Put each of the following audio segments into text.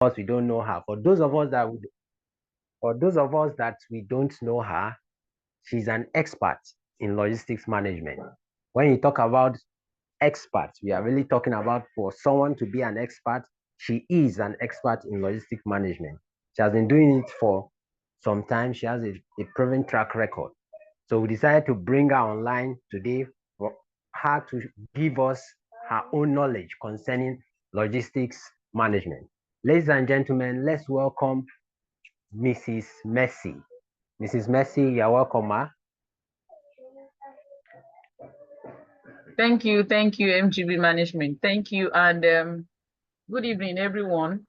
we don't know her. For those of us that we don't know her, she's an expert in logistics management. When you talk about expert, we are really talking about for someone to be an expert, she is an expert in logistics management. She has been doing it for some time. She has a proven track record. So we decided to bring her online today for her to give us her own knowledge concerning logistics management. Ladies and gentlemen, let's welcome Mrs. Mercy. Mrs. Mercy, you're welcome, ma. Thank you, MGB Management. Thank you, and good evening, everyone.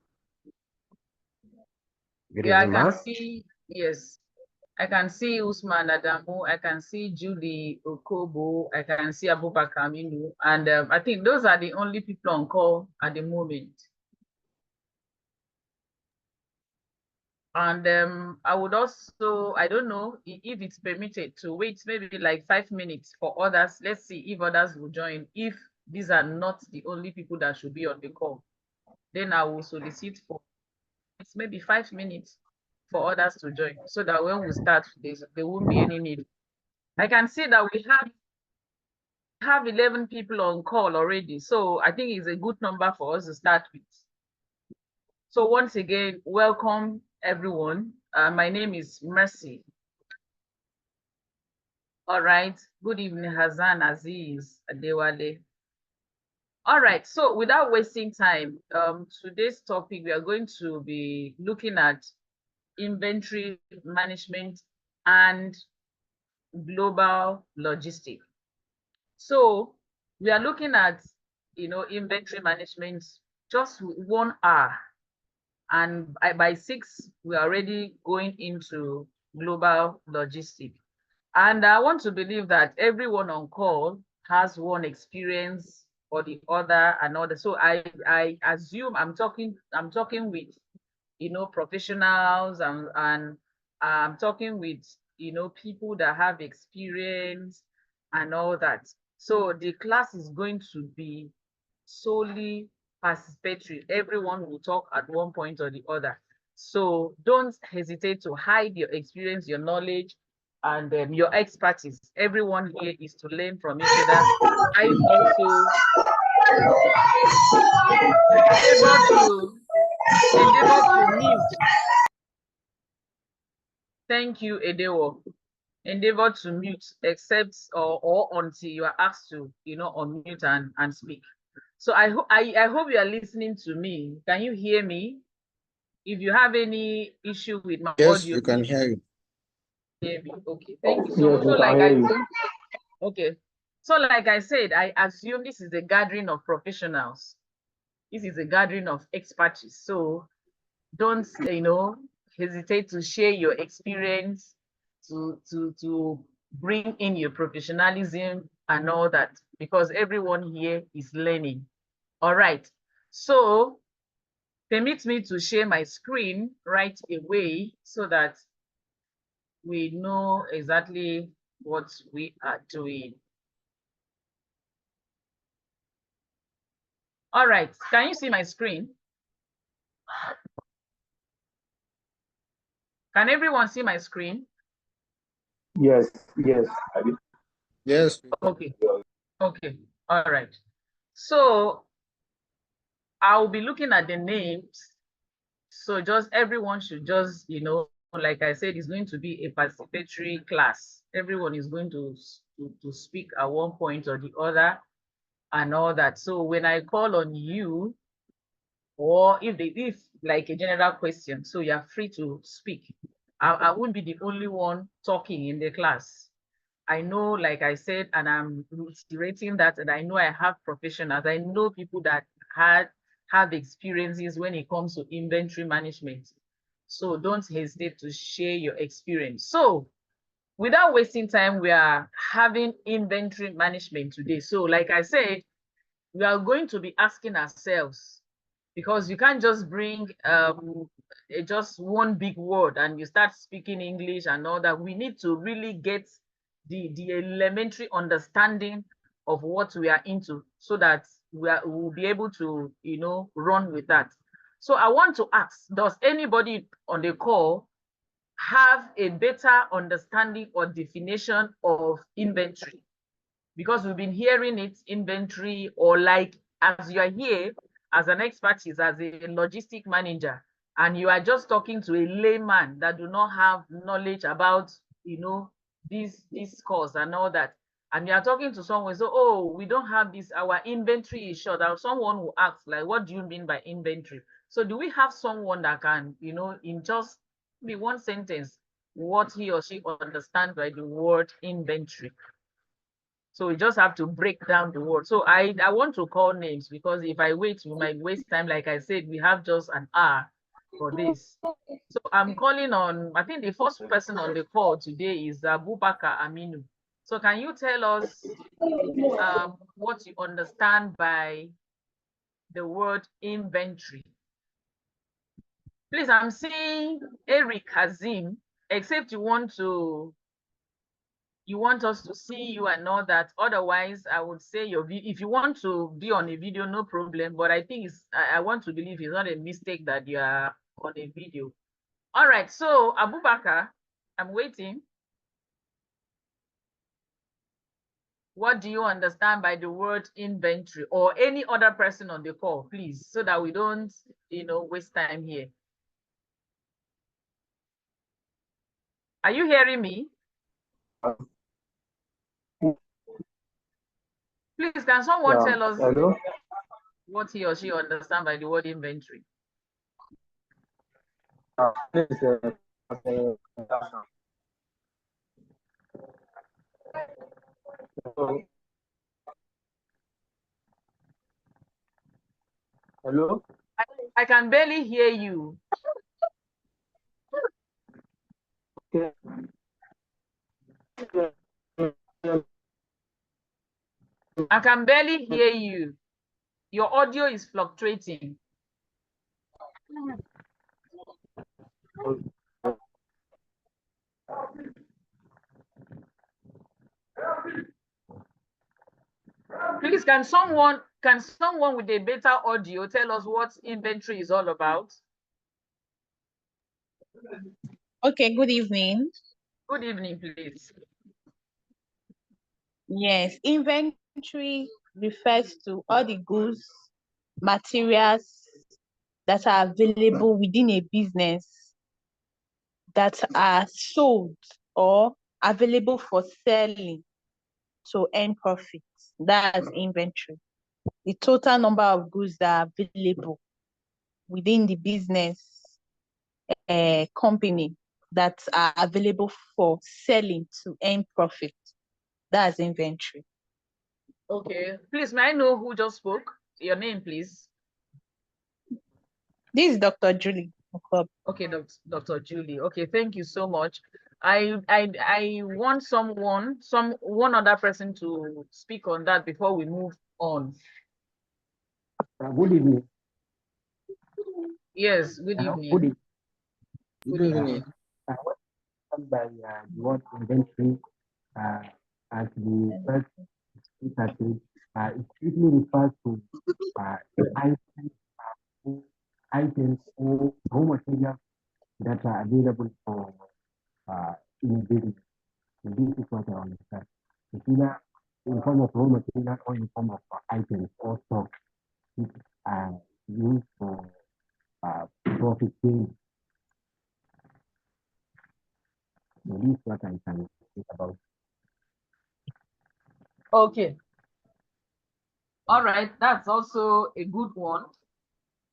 Good Yeah, I evening, can ma. see, yes, I can see Usman Adamu, I can see Julie Okobo, I can see Abubakar Aminu, and I think those are the only people on call at the moment. And I would also, I don't know if it's permitted to wait maybe like 5 minutes for others. Let's see if others will join. If these are not the only people that should be on the call, then I will solicit for it's maybe 5 minutes for others to join so that when we start, there won't be any need. I can see that we have 11 people on call already. So I think it's a good number for us to start with. So once again, welcome everyone. My name is Mercy. All right. Good evening, Hazan Aziz Adewale. All right. So without wasting time, today's topic, we are going to be looking at inventory management and global logistics. So we are looking at, inventory management just 1 hour. And by 6, we are already going into global logistics. And I want to believe that everyone on call has one experience or the other another. So I assume I'm talking with professionals and I'm talking with people that have experience and all that. So the class is going to be solely participatory. Everyone will talk at one point or the other. So don't hesitate to hide your experience, your knowledge, and your expertise. Everyone here is to learn from each other. I also endeavor to mute. Thank you, Edewo. Endeavor to mute except or until you are asked to, unmute and speak. So I hope you are listening to me. Can you hear me? If you have any issue with my Yes, audio, we can hear you. hear me. Okay, thank you so much. So like I said, okay. So like I said, I assume this is a gathering of professionals. This is a gathering of expertise. So don't hesitate to share your experience, to bring in your professionalism and all that, because everyone here is learning. All right. So permit me to share my screen right away so that we know exactly what we are doing. All right, can you see my screen? Can everyone see my screen? Yes, yes. Yes. Okay, okay, all right. So I'll be looking at the names. So just everyone should just, like I said, it's going to be a participatory class. Everyone is going to speak at one point or the other and all that. So when I call on you, or if like a general question, so you're free to speak. I won't be the only one talking in the class. I know, like I said, and I'm reiterating that, and I know I have professionals. I know people that have experiences when it comes to inventory management. So don't hesitate to share your experience. So without wasting time, we are having inventory management today. So like I said, we are going to be asking ourselves, because you can't just bring just one big word and you start speaking English and all that. We need to really get the elementary understanding of what we are into so that we'll be able to, run with that. So I want to ask, does anybody on the call have a better understanding or definition of inventory? Because we've been hearing it, inventory, or like as you are here as an expertise, as a logistic manager, and you are just talking to a layman that do not have knowledge about, this course and all that, and you are talking to someone, so, oh, we don't have this, our inventory is short. And someone will ask, like, what do you mean by inventory? So do we have someone that can, in just be one sentence, what he or she understands by the word inventory? So we just have to break down the word. So I want to call names, because if I wait, we might waste time. Like I said, we have just an hour for this. So I'm calling on, I think the first person on the call today is Abubakar Aminu. So can you tell us what you understand by the word inventory? Please, I'm seeing Eric Hazim, except you want us to see you and all that. Otherwise, I would say if you want to be on a video, no problem. But I think I want to believe it's not a mistake that you are on a video. All right. So Abubakar, I'm waiting. What do you understand by the word inventory, or any other person on the call, please, so that we don't, waste time here? Are you hearing me? Please, can someone tell us what he or she understand by the word inventory? Hello? I can barely hear you. Okay. I can barely hear you. Your audio is fluctuating. Please, can someone with a better audio tell us what inventory is all about? Okay, good evening. Good evening, please. Yes, inventory refers to all the goods, materials that are available within a business that are sold or available for selling to earn profit. That's inventory. The total number of goods that are available within the business company that are available for selling to earn profit. That's inventory. Okay. Please, may I know who just spoke? Your name, please. This is Dr. Julie. Okay, Dr. Julie. Okay, thank you so much. I want one other person to speak on that before we move on. Good evening. Yes, good evening. Good evening. Good evening. By the word inventory, as the first speaker said, it simply refers to items or raw materials that are available for in a business. So this is what I understand. It's either in form of raw material or in form of items or stock, which are used for profit gain. So this is what I can think about. Okay. All right, that's also a good one.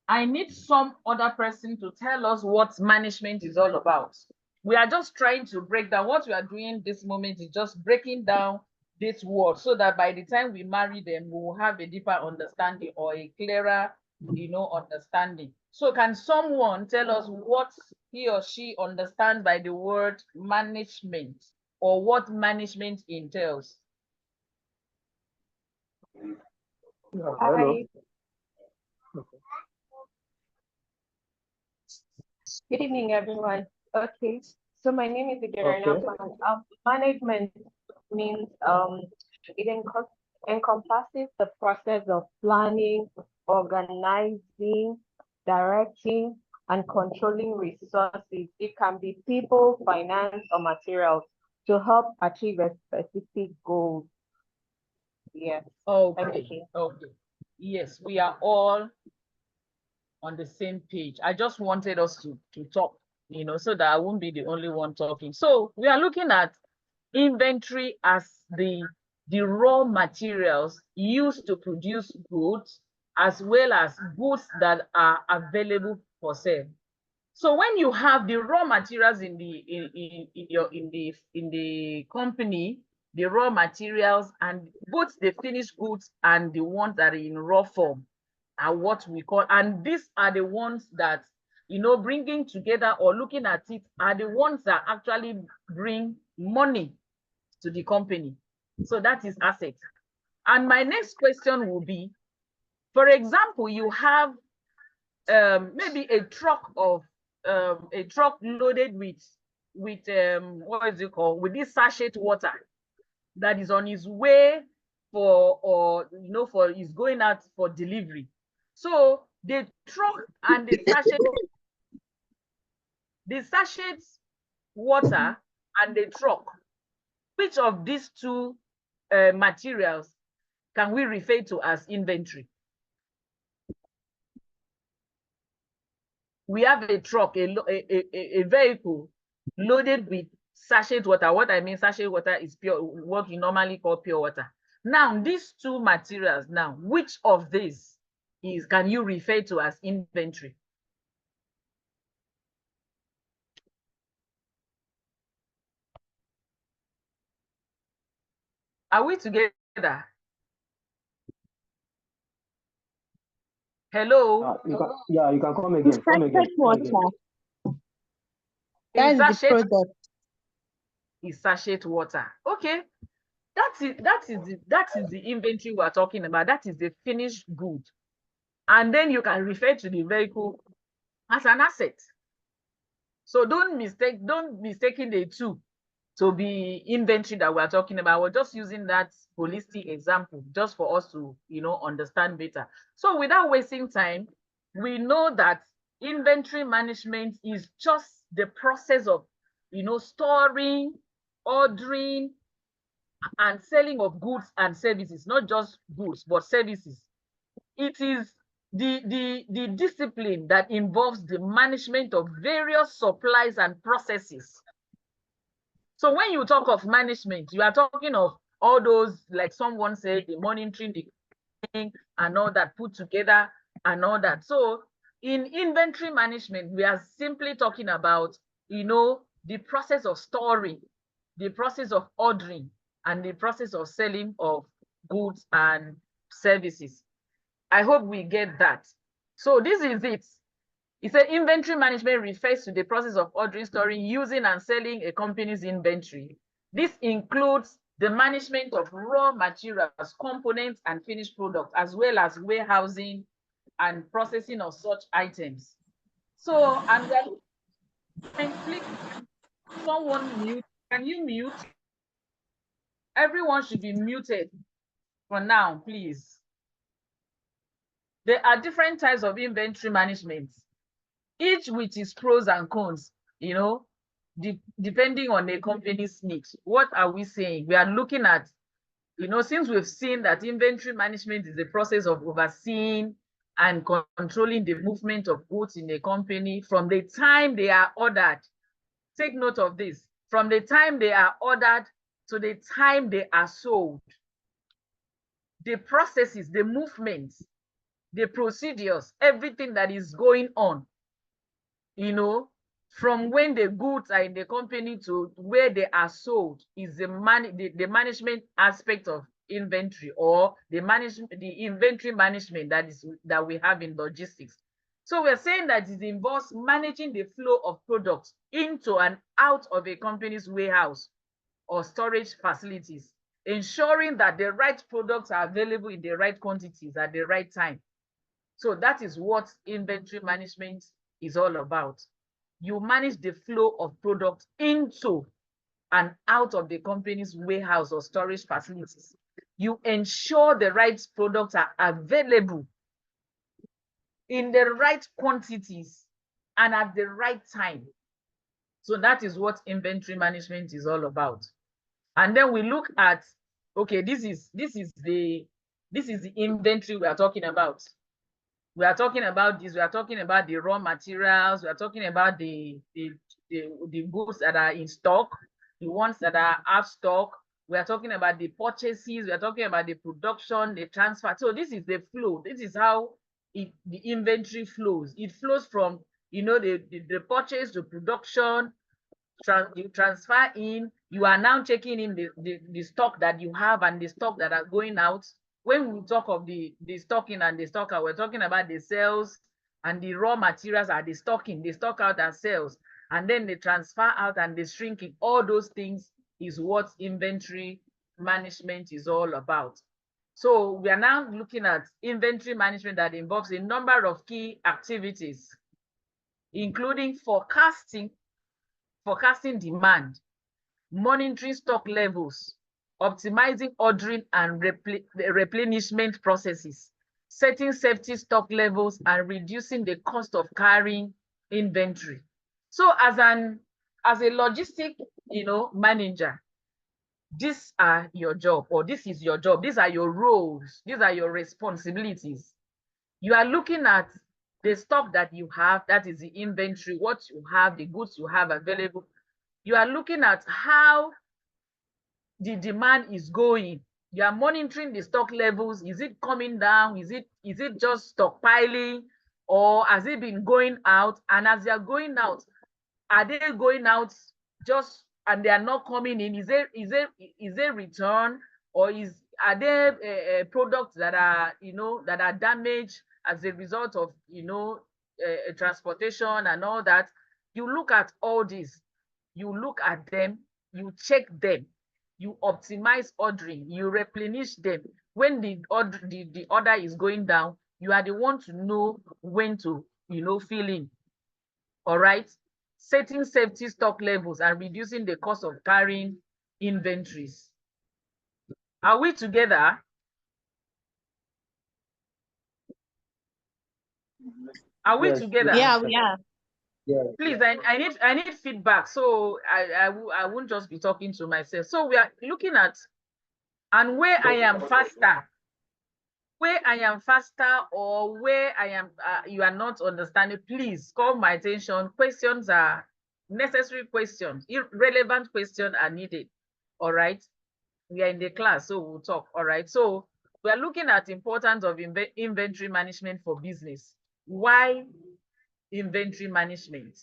I need some other person to tell us what management is all about. We are just trying to break down. What we are doing this moment is just breaking down this word, so that by the time we marry them, we will have a deeper understanding, or a clearer, understanding. So can someone tell us what he or she understands by the word management, or what management entails? Hello. Good evening, everyone. Okay, so my name is Igirina. Management means it encompasses the process of planning, organizing, directing, and controlling resources. It can be people, finance, or materials to help achieve a specific goal. Yes. Okay. Okay. Yes, we are all on the same page. I just wanted us to talk, so that I won't be the only one talking. So we are looking at inventory as the raw materials used to produce goods, as well as goods that are available for sale. So when you have the raw materials in the company, the raw materials, and both the finished goods and the ones that are in raw form are what we call, and these are the ones that, bringing together or looking at it, are the ones that actually bring money to the company. So that is asset. And my next question will be, for example, you have maybe a truck loaded with what is it called, with this sachet water that is on its way is going out for delivery. So the truck and the sachet water and the truck, which of these two materials can we refer to as inventory? We have a truck, a vehicle loaded with sachet water. What I mean sachet water is pure, what we normally call pure water. Now, these two materials, now, which of these can you refer to as inventory? Are we together? Hello? You can come again. Come again. That's the product. Is sachet water. Okay. That is the inventory we are talking about. That is the finished good. And then you can refer to the vehicle as an asset. So don't mistaking the two to be inventory that we're talking about. We're just using that holistic example just for us to, understand better. So without wasting time, we know that inventory management is just the process of, storing, ordering, and selling of goods and services, not just goods, but services. It is the discipline that involves the management of various supplies and processes. So when you talk of management, you are talking of all those, like someone said, the monitoring, the thing, and all that put together and all that. So in inventory management, we are simply talking about, the process of storing, the process of ordering, and the process of selling of goods and services. I hope we get that. So this is it. It said inventory management refers to the process of ordering, storing, using, and selling a company's inventory. This includes the management of raw materials, components, and finished products, as well as warehousing and processing of such items. So, and then please, someone mute. Can you mute? Everyone should be muted for now, please. There are different types of inventory management, each with its pros and cons, depending on the company's needs. What are we saying? We are looking at, since we've seen that inventory management is the process of overseeing and controlling the movement of goods in a company from the time they are ordered. Take note of this. From the time they are ordered to the time they are sold. The processes, the movements, the procedures, everything that is going on, from when the goods are in the company to where they are sold, is the management aspect of inventory, or the inventory management that we have in logistics. So we're saying that it involves managing the flow of products into and out of a company's warehouse or storage facilities, ensuring that the right products are available in the right quantities at the right time. So that is what inventory management is all about. You manage the flow of products into and out of the company's warehouse or storage facilities. You ensure the right products are available in the right quantities and at the right time. So that is what inventory management is all about. And then we look at, okay, this is the inventory we are talking about. We are talking about this. We are talking about the raw materials. We are talking about the goods that are in stock, the ones that are out stock. We are talking about the purchases. We are talking about the production, the transfer. So this is the flow. This is how the inventory flows. It flows from, you know, the purchase to production. You transfer in. You are now checking in the stock that you have and the stock that are going out. When we talk of the stocking and the stock out, we're talking about the sales, and the raw materials are the stocking, the stock out and sales, and then the transfer out and the shrinking. All those things is what inventory management is all about. So we are now looking at inventory management that involves a number of key activities, including forecasting demand, monitoring stock levels, optimizing ordering and replenishment processes, setting safety stock levels, and reducing the cost of carrying inventory. So as a logistic, manager, these are your job, or this is your job. These are your roles. These are your responsibilities. You are looking at the stock that you have, that is the inventory, what you have, the goods you have available. You are looking at how the demand is going. You are monitoring the stock levels. Is it coming down? Is it just stockpiling, or has it been going out? And as they are going out, are they going out just and they are not coming in? Is there return, or are there products that are that are damaged as a result of transportation and all that? You look at all this, you look at them, you check them, you optimize ordering, you replenish them. When the order is going down, you are the one to know when to fill in. All right. Setting safety stock levels and reducing the cost of carrying inventories. Are we together? Are we Yes, together? Yeah, we are. yes. Please, I need feedback, so I won't just be talking to myself. So we are looking at, and where I am faster, or where I am you are not understanding, please call my attention. Questions are necessary, questions, irrelevant questions are needed. All right, we are in the class, so we'll talk. All right, so we are looking at importance of inventory management for business. Why inventory management?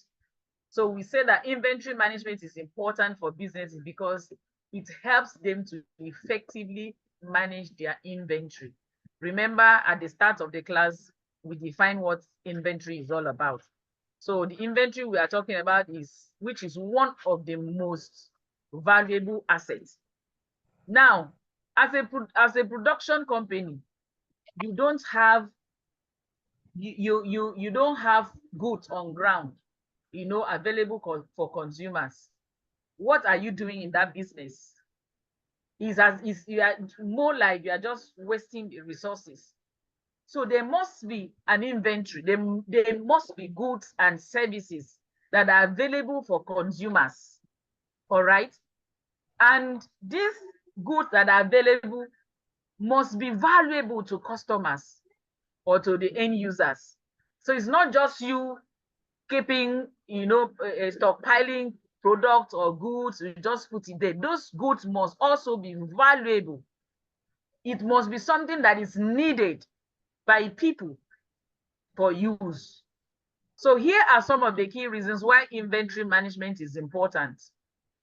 So we say that inventory management is important for businesses because it helps them to effectively manage their inventory. Remember, at the start of the class, we define what inventory is all about. So the inventory we are talking about which is one of the most valuable assets. Now, as a production company, you don't have you don't have goods on ground, available for consumers. What are you doing in that business? You are more like you are just wasting the resources. So there must be an inventory. There must be goods and services that are available for consumers. All right. And these goods that are available must be valuable to customers or to the end users. So it's not just you keeping, stockpiling products or goods, you just put it there. Those goods must also be valuable. It must be something that is needed by people for use. So here are some of the key reasons why inventory management is important.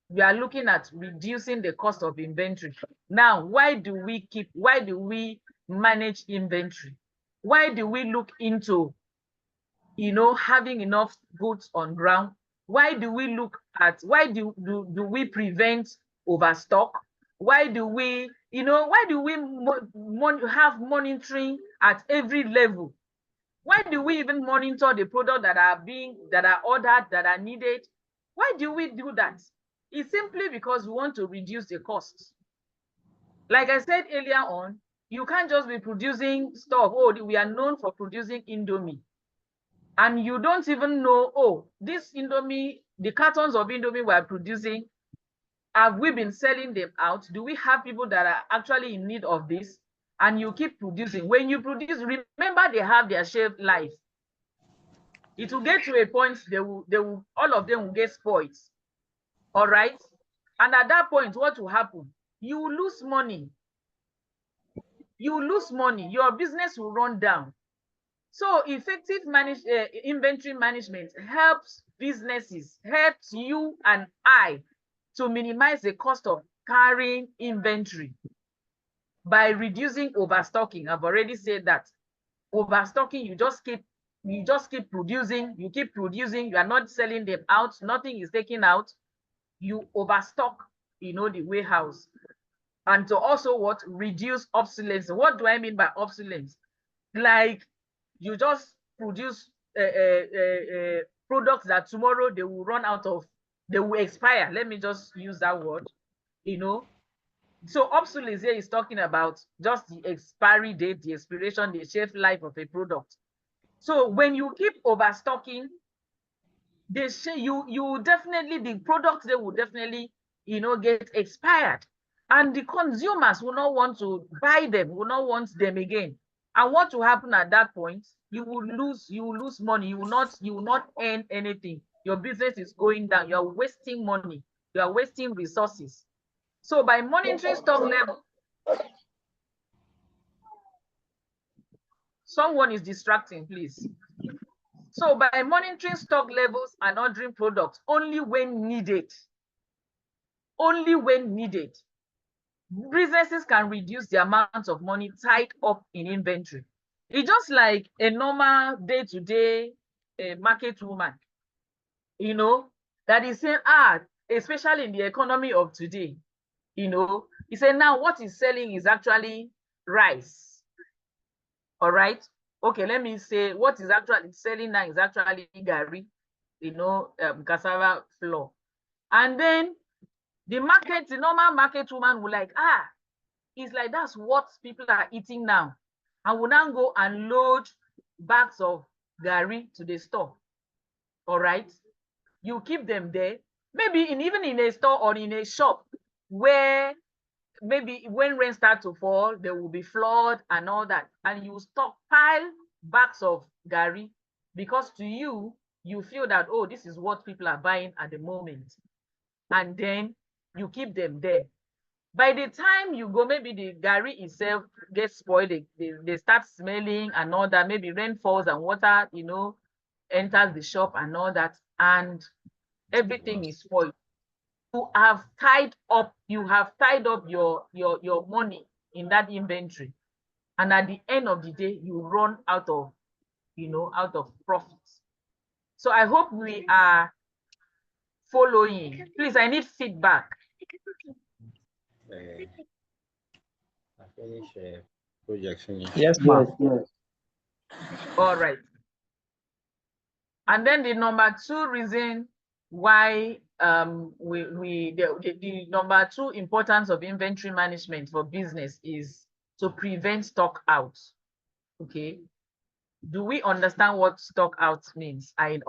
We are looking at reducing the cost of inventory. Now, why do we manage inventory? Why do we look into having enough goods on ground? Why do we we prevent overstock? Why do we have monitoring at every level? Why do we even monitor the products that are ordered, that are needed? Why do we do that? It's simply because we want to reduce the costs. Like I said earlier on, you can't just be producing stuff. Oh, we are known for producing Indomie. and you don't even know, oh, this Indomie, the cartons of Indomie we're producing, have we been selling them out? Do we have people that are actually in need of this? And you keep producing. When you produce, remember they have their shelf life. It will get to a point all of them will get spoiled. All right. And at that point, what will happen? You will lose money. You will lose money. Your business will run down. So effective inventory management helps businesses, helps you and I to minimize the cost of carrying inventory by reducing overstocking. I've already said that. Overstocking, you just keep producing, you are not selling them out, nothing is taken out, you overstock, the warehouse. And to also what? Reduce obsolescence. What do I mean by obsolescence? Like you just produce products that tomorrow they will run out of, they will expire. Let me just use that word, So obsolescence here is talking about just the expiry date, the expiration, the shelf life of a product. So when you keep overstocking, they say you definitely, the products, they will definitely, get expired. And the consumers will not want to buy them, will not want them again. And what will happen at that point? You will lose money. You will not earn anything. Your business is going down. You are wasting money. You are wasting resources. So by monitoring stock level, someone is distracting, please. So by monitoring stock levels and ordering products only when needed, businesses can reduce the amount of money tied up in inventory. It's just like a normal day-to-day market woman, that is saying, especially in the economy of today, he said now what is selling is actually rice. All right. Okay, let me say what is actually selling now is actually gari, cassava flour. And then the normal market woman will like, it's like that's what people are eating now. And will now go and load bags of gari to the store. All right. You keep them there, maybe even in a store or in a shop where maybe when rain starts to fall, there will be flood and all that. And you stockpile bags of gari because to you, you feel that, oh, this is what people are buying at the moment. And then you keep them there. By the time you go, maybe the gari itself gets spoiled, they start smelling and all that. Maybe rain falls and water, enters the shop and all that. And everything is spoiled. You have tied up your money in that inventory, and at the end of the day you run out of profits. So I hope we are following. Please, I need feedback. I finish project finish. Yes, ma'am. Yes. All right. And then the number two reason why the number two importance of inventory management for business is to prevent stock out. Okay. Do we understand what stock out means? I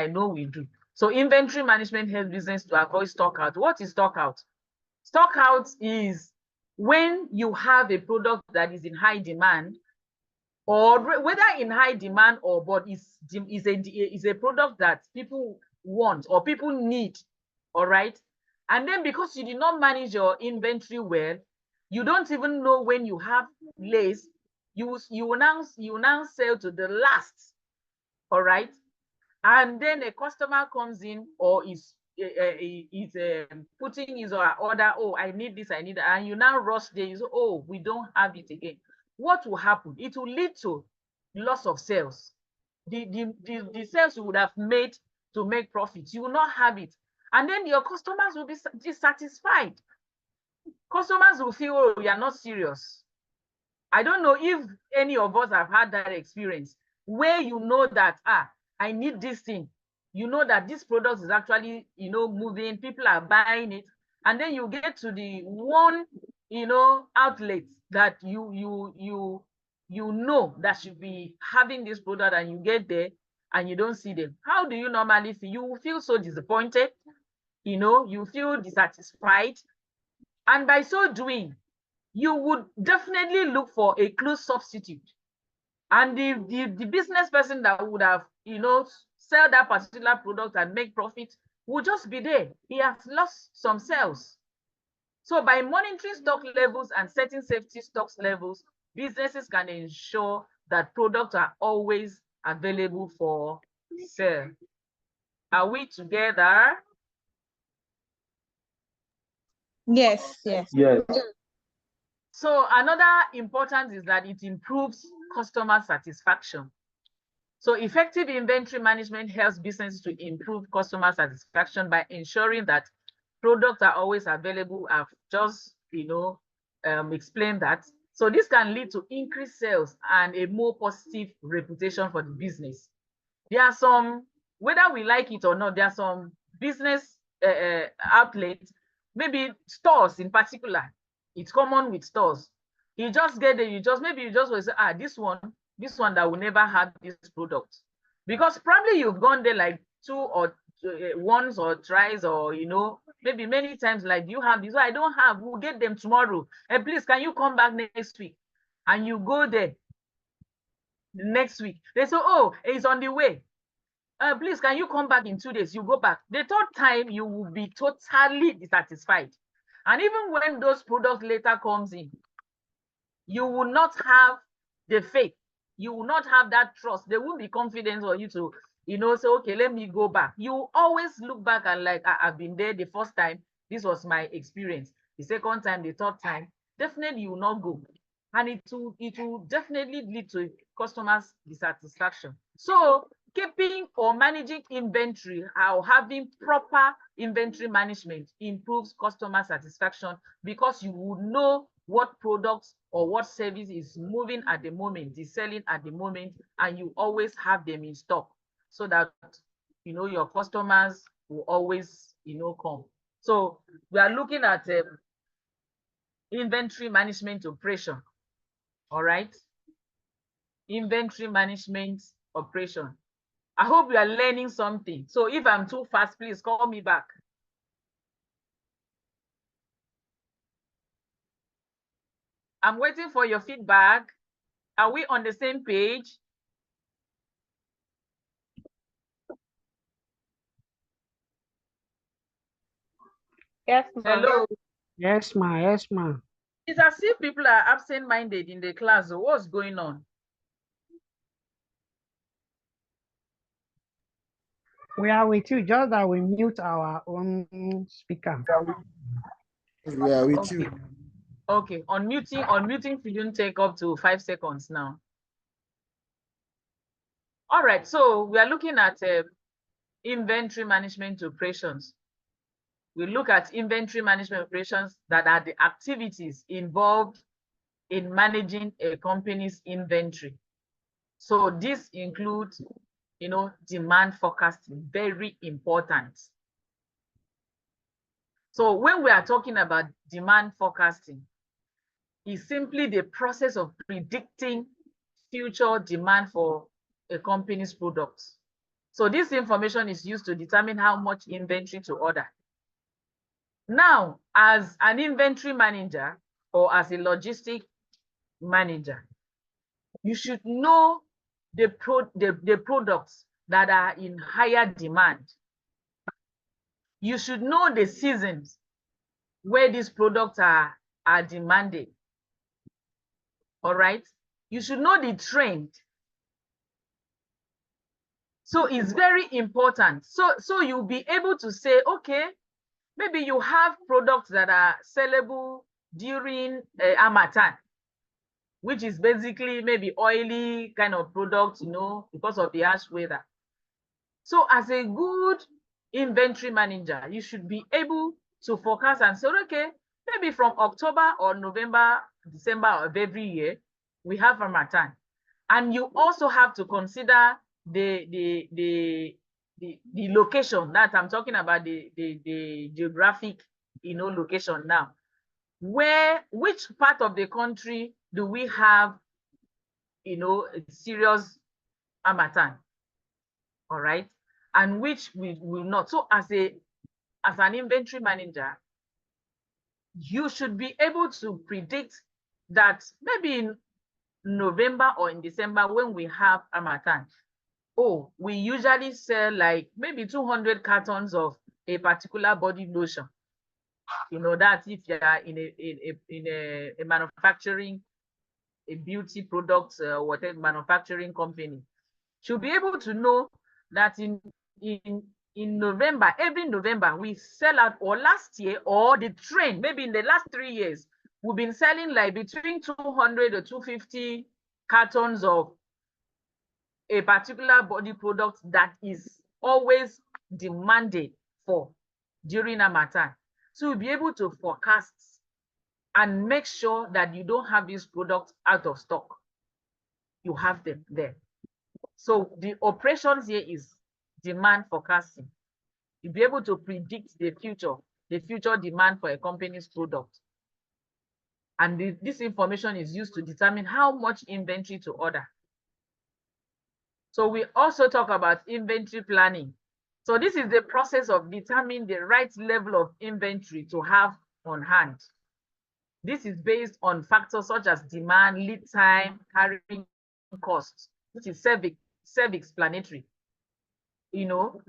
know we do. So inventory management helps business to avoid stock out. What is stock out? Stock out is when you have a product that is in high demand, or whether in high demand or but is a product that people want or people need. All right. And then because you did not manage your inventory well, you don't even know when you have lace, you will now sell to the last. All right. And then a customer comes in or is putting his order, oh, I need this, I need that, and you now rush there, you say, oh, we don't have it again. What will happen? It will lead to loss of sales. The sales you would have made to make profits, you will not have it. And then your customers will be dissatisfied. Customers will feel, oh, you are not serious. I don't know if any of us have had that experience where you know that, I need this thing. You know that this product is actually, moving, people are buying it. And then you get to the one, outlet that you know that should be having this product, and you get there and you don't see them, how do you normally feel? You will feel so disappointed, you know, you feel dissatisfied. And by so doing, you would definitely look for a close substitute. And the business person that would have, you know, sell that particular product and make profit will just be there. He has lost some sales. So by monitoring stock levels and setting safety stocks levels, businesses can ensure that products are always available for sale. Are we together? Yes, yes. Yes. So another important is that it improves customer satisfaction. So effective inventory management helps businesses to improve customer satisfaction by ensuring that products are always available. I've just, you know, explained that. So this can lead to increased sales and a more positive reputation for the business. There are some, whether we like it or not, there are some business outlets, maybe stores in particular. It's common with stores. You just get there, you just will say, this one that will never have this product. Because probably you've gone there like two or once or twice, or you know, maybe many times, like, you have this? I don't have, we'll get them tomorrow. And please, can you come back next week? And you go there next week. They say, oh, it's on the way. Please, can you come back in 2 days? You go back. The third time, you will be totally dissatisfied. And even when those products later comes in, you will not have the faith. You will not have that trust. There won't be confidence for you to, you know, say, okay, let me go back. You always look back and like, I've been there the first time. This was my experience. The second time, the third time, definitely you will not go. And it will definitely lead to customers' dissatisfaction. So keeping or managing inventory or having proper inventory management improves customer satisfaction, because you will know what products or what service is moving at the moment, is selling at the moment, and you always have them in stock so that, you know, your customers will always, you know, come. So we are looking at inventory management operation. All right. Inventory management operation. I hope you are learning something. So if I'm too fast, please call me back. I'm waiting for your feedback. Are we on the same page? Yes, ma'am. Hello. Yes, ma. Yes, ma. It's as if people are absent-minded in the class. So what's going on? We are with you, just that we mute our own speaker. We are with Okay. you. Okay, unmuting shouldn't take up to 5 seconds now. All right, so we are looking at inventory management operations. We look at inventory management operations that are the activities involved in managing a company's inventory. So this includes, you know, demand forecasting, very important. So when we are talking about demand forecasting, it's simply the process of predicting future demand for a company's products. So this information is used to determine how much inventory to order. Now, as an inventory manager or as a logistic manager, you should know the products that are in higher demand. You should know the seasons where these products are demanded. All right. You should know the trend. So it's very important. So you'll be able to say, okay, maybe you have products that are sellable during Harmattan, which is basically maybe oily kind of product, you know, because of the harsh weather. So as a good inventory manager, you should be able to forecast and say, okay, maybe from October or November, December of every year, we have Harmattan. And you also have to consider the location that I'm talking about, the geographic, you know, location now. Which part of the country do we have, you know, serious Harmattan? all right, and which we will not. So as an inventory manager, you should be able to predict that maybe in November or in December when we have Harmattan, oh, we usually sell like maybe 200 cartons of a particular body lotion. You know, that's if you are in a manufacturing, a beauty products, whatever manufacturing company, should be able to know that in November, every November, we sell out, or last year, or the trend, maybe in the last 3 years, we've been selling like between 200 or 250 cartons of a particular body product that is always demanded for during Harmattan. So you'll be able to forecast and make sure that you don't have these products out of stock. You have them there. So the operations here is demand forecasting. You'll be able to predict the future demand for a company's product. And this information is used to determine how much inventory to order. So we also talk about inventory planning. So this is the process of determining the right level of inventory to have on hand. This is based on factors such as demand, lead time, carrying costs, which is self-explanatory. You know,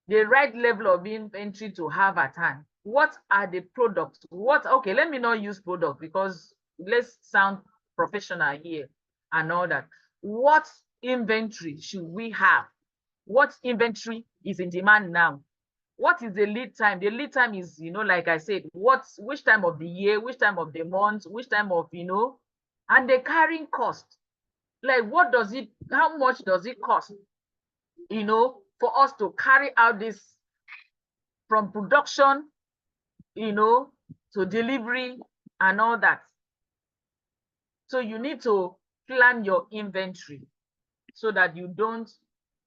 the right level of inventory to have at hand. What are the products? Okay, let me not use product because let's sound professional here and all that. What inventory should we have? What inventory is in demand now? What is the lead time? The lead time is, you know, like I said, which time of the year, which time of the month, which time of, you know, and the carrying cost. Like how much does it cost, you know, for us to carry out this from production, you know, to delivery and all that. So you need to plan your inventory so that you don't,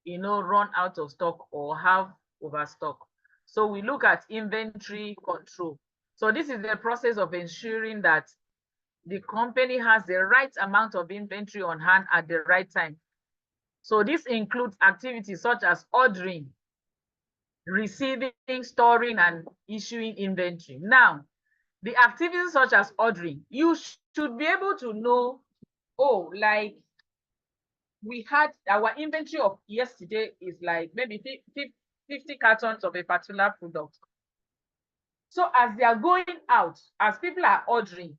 you know, run out of stock or have overstock. So we look at inventory control. So this is the process of ensuring that the company has the right amount of inventory on hand at the right time. So this includes activities such as ordering, receiving, storing, and issuing inventory. Now, the activities such as ordering, you should be able to know, oh, like we had our inventory of yesterday is like maybe 50 cartons of a particular product. So as they are going out, as people are ordering,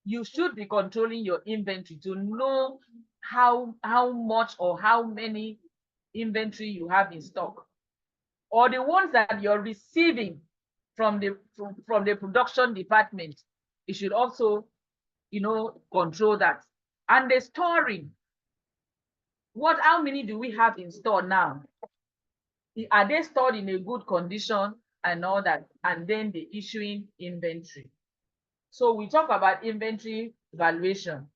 you should be controlling your inventory to know how much or how many inventory you have in stock, or the ones that you're receiving from the production department. You should also, you know, control that. And the storing, how many do we have in store now? Are they stored in a good condition and all that? And then the issuing inventory. So we talk about inventory valuation.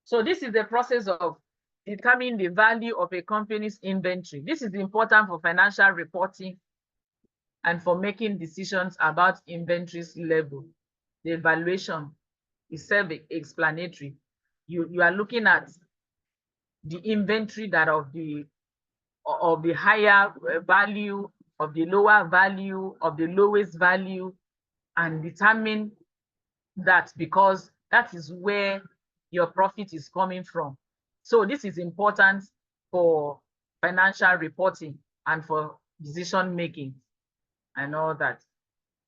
So this is the process of determining the value of a company's inventory. This is important for financial reporting and for making decisions about inventory's level. The valuation is self-explanatory. You are looking at the inventory that of the higher value, of the lower value, of the lowest value, and determine that, because that is where your profit is coming from. So this is important for financial reporting and for decision making and all that.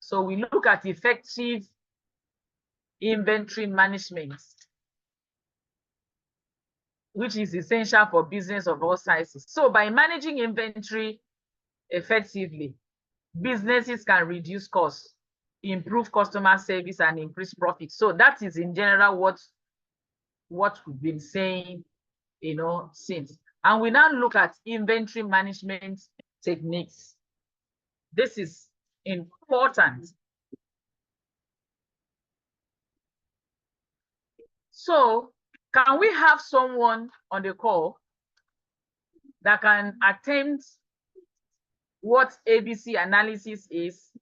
So we look at effective inventory management, which is essential for business of all sizes. So by managing inventory effectively, businesses can reduce costs, improve customer service, and increase profit. So that is in general what we've been saying, you know, since. And we now look at inventory management techniques. This is important. So can we have someone on the call that can attempt what ABC analysis is,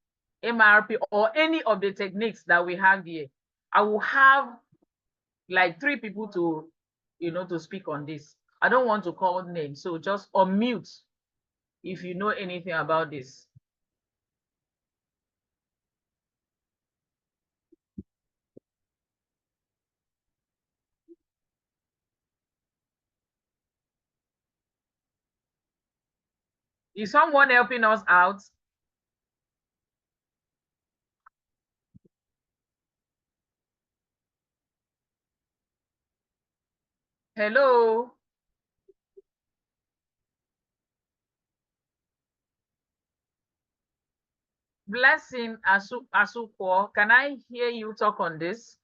MRP, or any of the techniques that we have here? I will have like 3 people to, you know, to speak on this. I don't want to call names, so just unmute if you know anything about this. Is someone helping us out? Hello? Blessing Asukwo, can I hear you talk on this?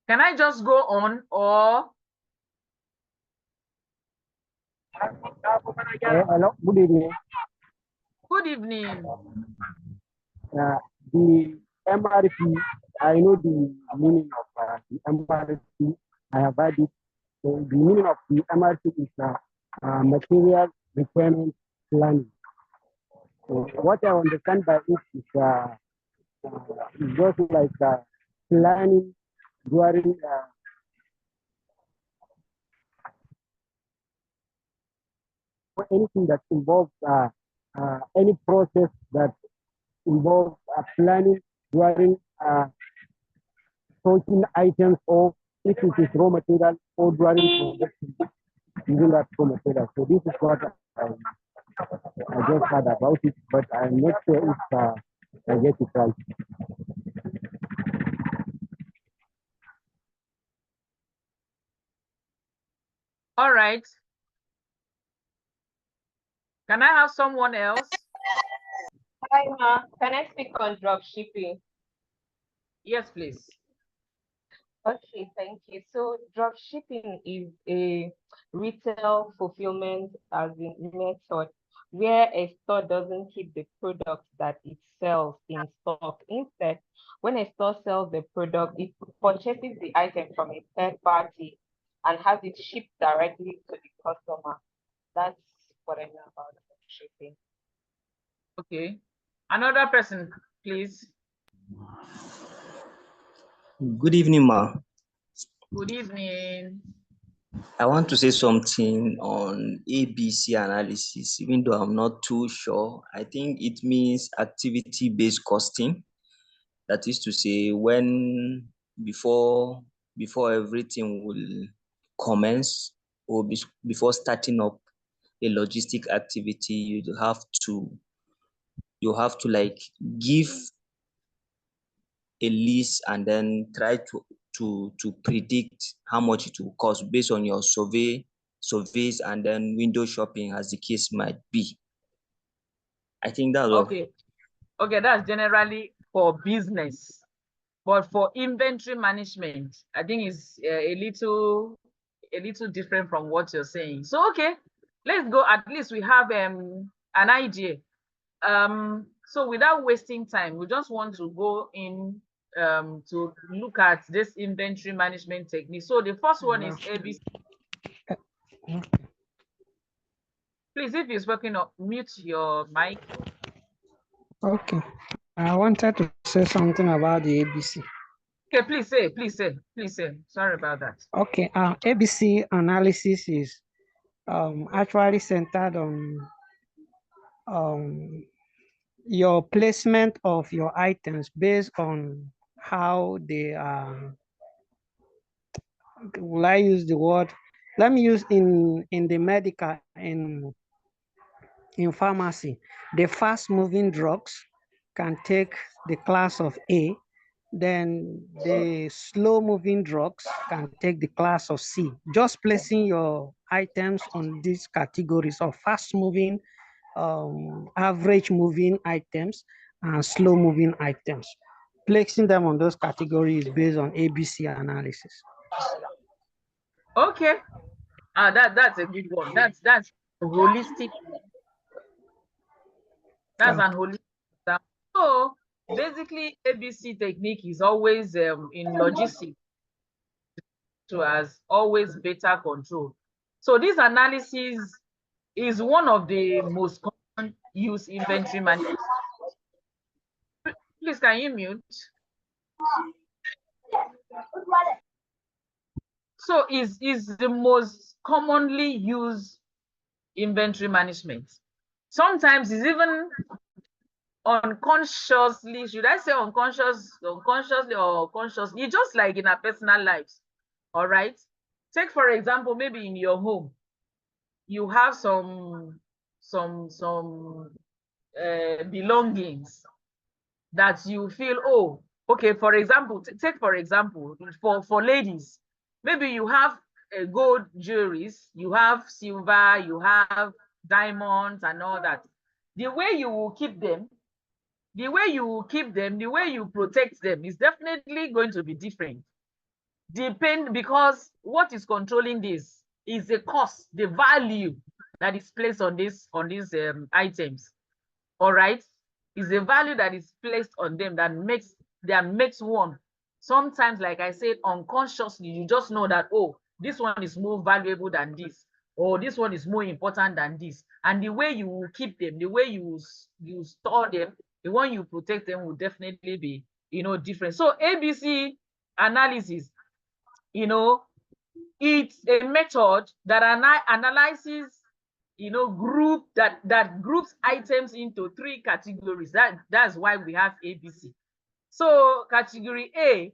Can I just go on, or? Hello, good evening. Good evening. The MRP, I know the meaning of the MRP. I have heard it. So the meaning of the MRP is material requirement planning. So what I understand by it is it's just like planning during anything that involves any process that involves planning during sourcing items, or if it is raw material or during production using that raw material. So this is what I just heard about it, but I'm not sure if I get it right. All right. Can I have someone else? Hi, Ma. Can I speak on drop shipping? Yes, please. Okay, thank you. So drop shipping is a retail fulfillment as in method where a store doesn't keep the product that it sells in stock. Instead, when a store sells the product, it purchases the item from a third party and has it shipped directly to the customer. That's what I know about drop shipping. Okay. Another person, please. Good evening, Ma. Good evening. I want to say something on ABC analysis, even though I'm not too sure. I think it means activity-based costing. That is to say, when before everything will commence, or before starting up a logistic activity, you have to like give a list and then try to predict how much it will cost based on your surveys and then window shopping, as the case might be. I think that's all. Okay, that's generally for business, but for inventory management, I think it's a little different from what you're saying. So okay, let's go. At least we have an idea. So without wasting time, we just want to go in to look at this inventory management technique. So the first one is ABC. Please, if you're working, mute your mic. Okay. I wanted to say something about the ABC. Okay, please say. Sorry about that. Okay, ABC analysis is actually centered on your placement of your items based on how they are. Will I use the word? Let me use in the medical, in pharmacy. The fast-moving drugs can take the class of A, then the slow-moving drugs can take the class of C. Just placing your items on these categories of fast-moving, average-moving items, and slow-moving items. Placing them on those categories based on ABC analysis. Okay. That's a good one. That's holistic. That's an holistic. So basically, ABC technique is always in logistics to has always better control. So this analysis is one of the most common use inventory management. Please, can you mute? So is the most commonly used inventory management. Sometimes it's even unconsciously, should I say unconsciously or consciously, it's just like in our personal lives. All right. Take for example, maybe in your home, you have some belongings that you feel, oh, okay, for example, take for example, for ladies, maybe you have gold jewelries, you have silver, you have diamonds and all that. The way you will keep them, the way you protect them is definitely going to be different. Because what is controlling this is the cost, the value that is placed on these items. All right, is the value that is placed on them that makes one. Sometimes, like I said, unconsciously, you just know that, oh, this one is more valuable than this, or this one is more important than this. And the way you will keep them, the way you store them, the one you protect them will definitely be, different. So ABC analysis, it's a method that analyzes, group that groups items into 3 categories. That's why we have ABC. So category A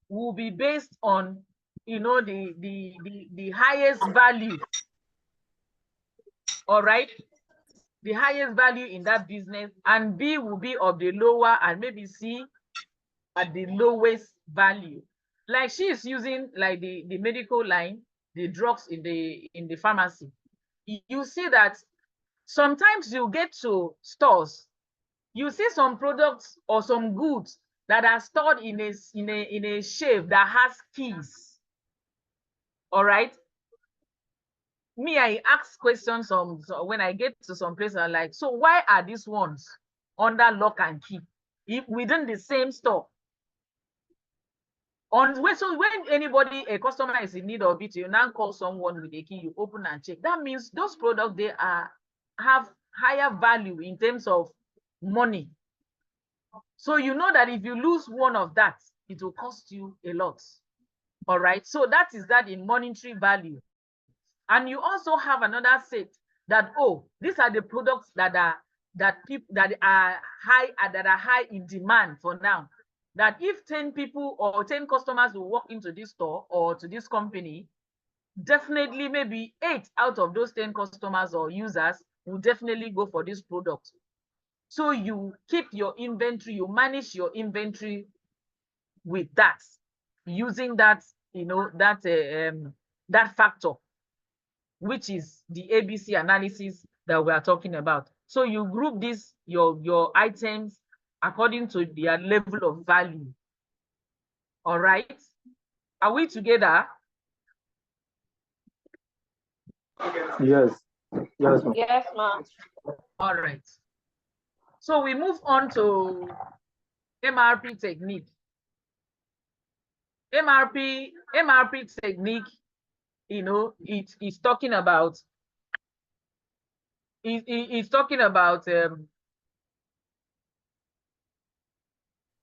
will be based on, the highest value. All right, the highest value in that business, and B will be of the lower, and maybe C at the lowest value. Like she is using like the medical line, the drugs in the pharmacy. You see that sometimes you get to stores, you see some products or some goods that are stored in a shelf that has keys. All right. Me, I ask questions when I get to some place, I'm like, so why are these ones under lock and key if within the same store? So when a customer is in need of it, you now call someone with a key, you open and check. That means those products, they have higher value in terms of money. So you know that if you lose one of that, it will cost you a lot. All right. So that is that in monetary value. And you also have another set that, oh, these are the products that are high in demand for now. That if 10 people or 10 customers will walk into this store or to this company, definitely maybe 8 out of those 10 customers or users will definitely go for this product. So you keep your inventory, you manage your inventory with that, using that, that factor, which is the ABC analysis that we are talking about. So you group your items according to their level of value. All right. Are we together? Yes. Yes, ma'am. Yes, ma'am. All right. So we move on to MRP technique. MRP technique, it's talking about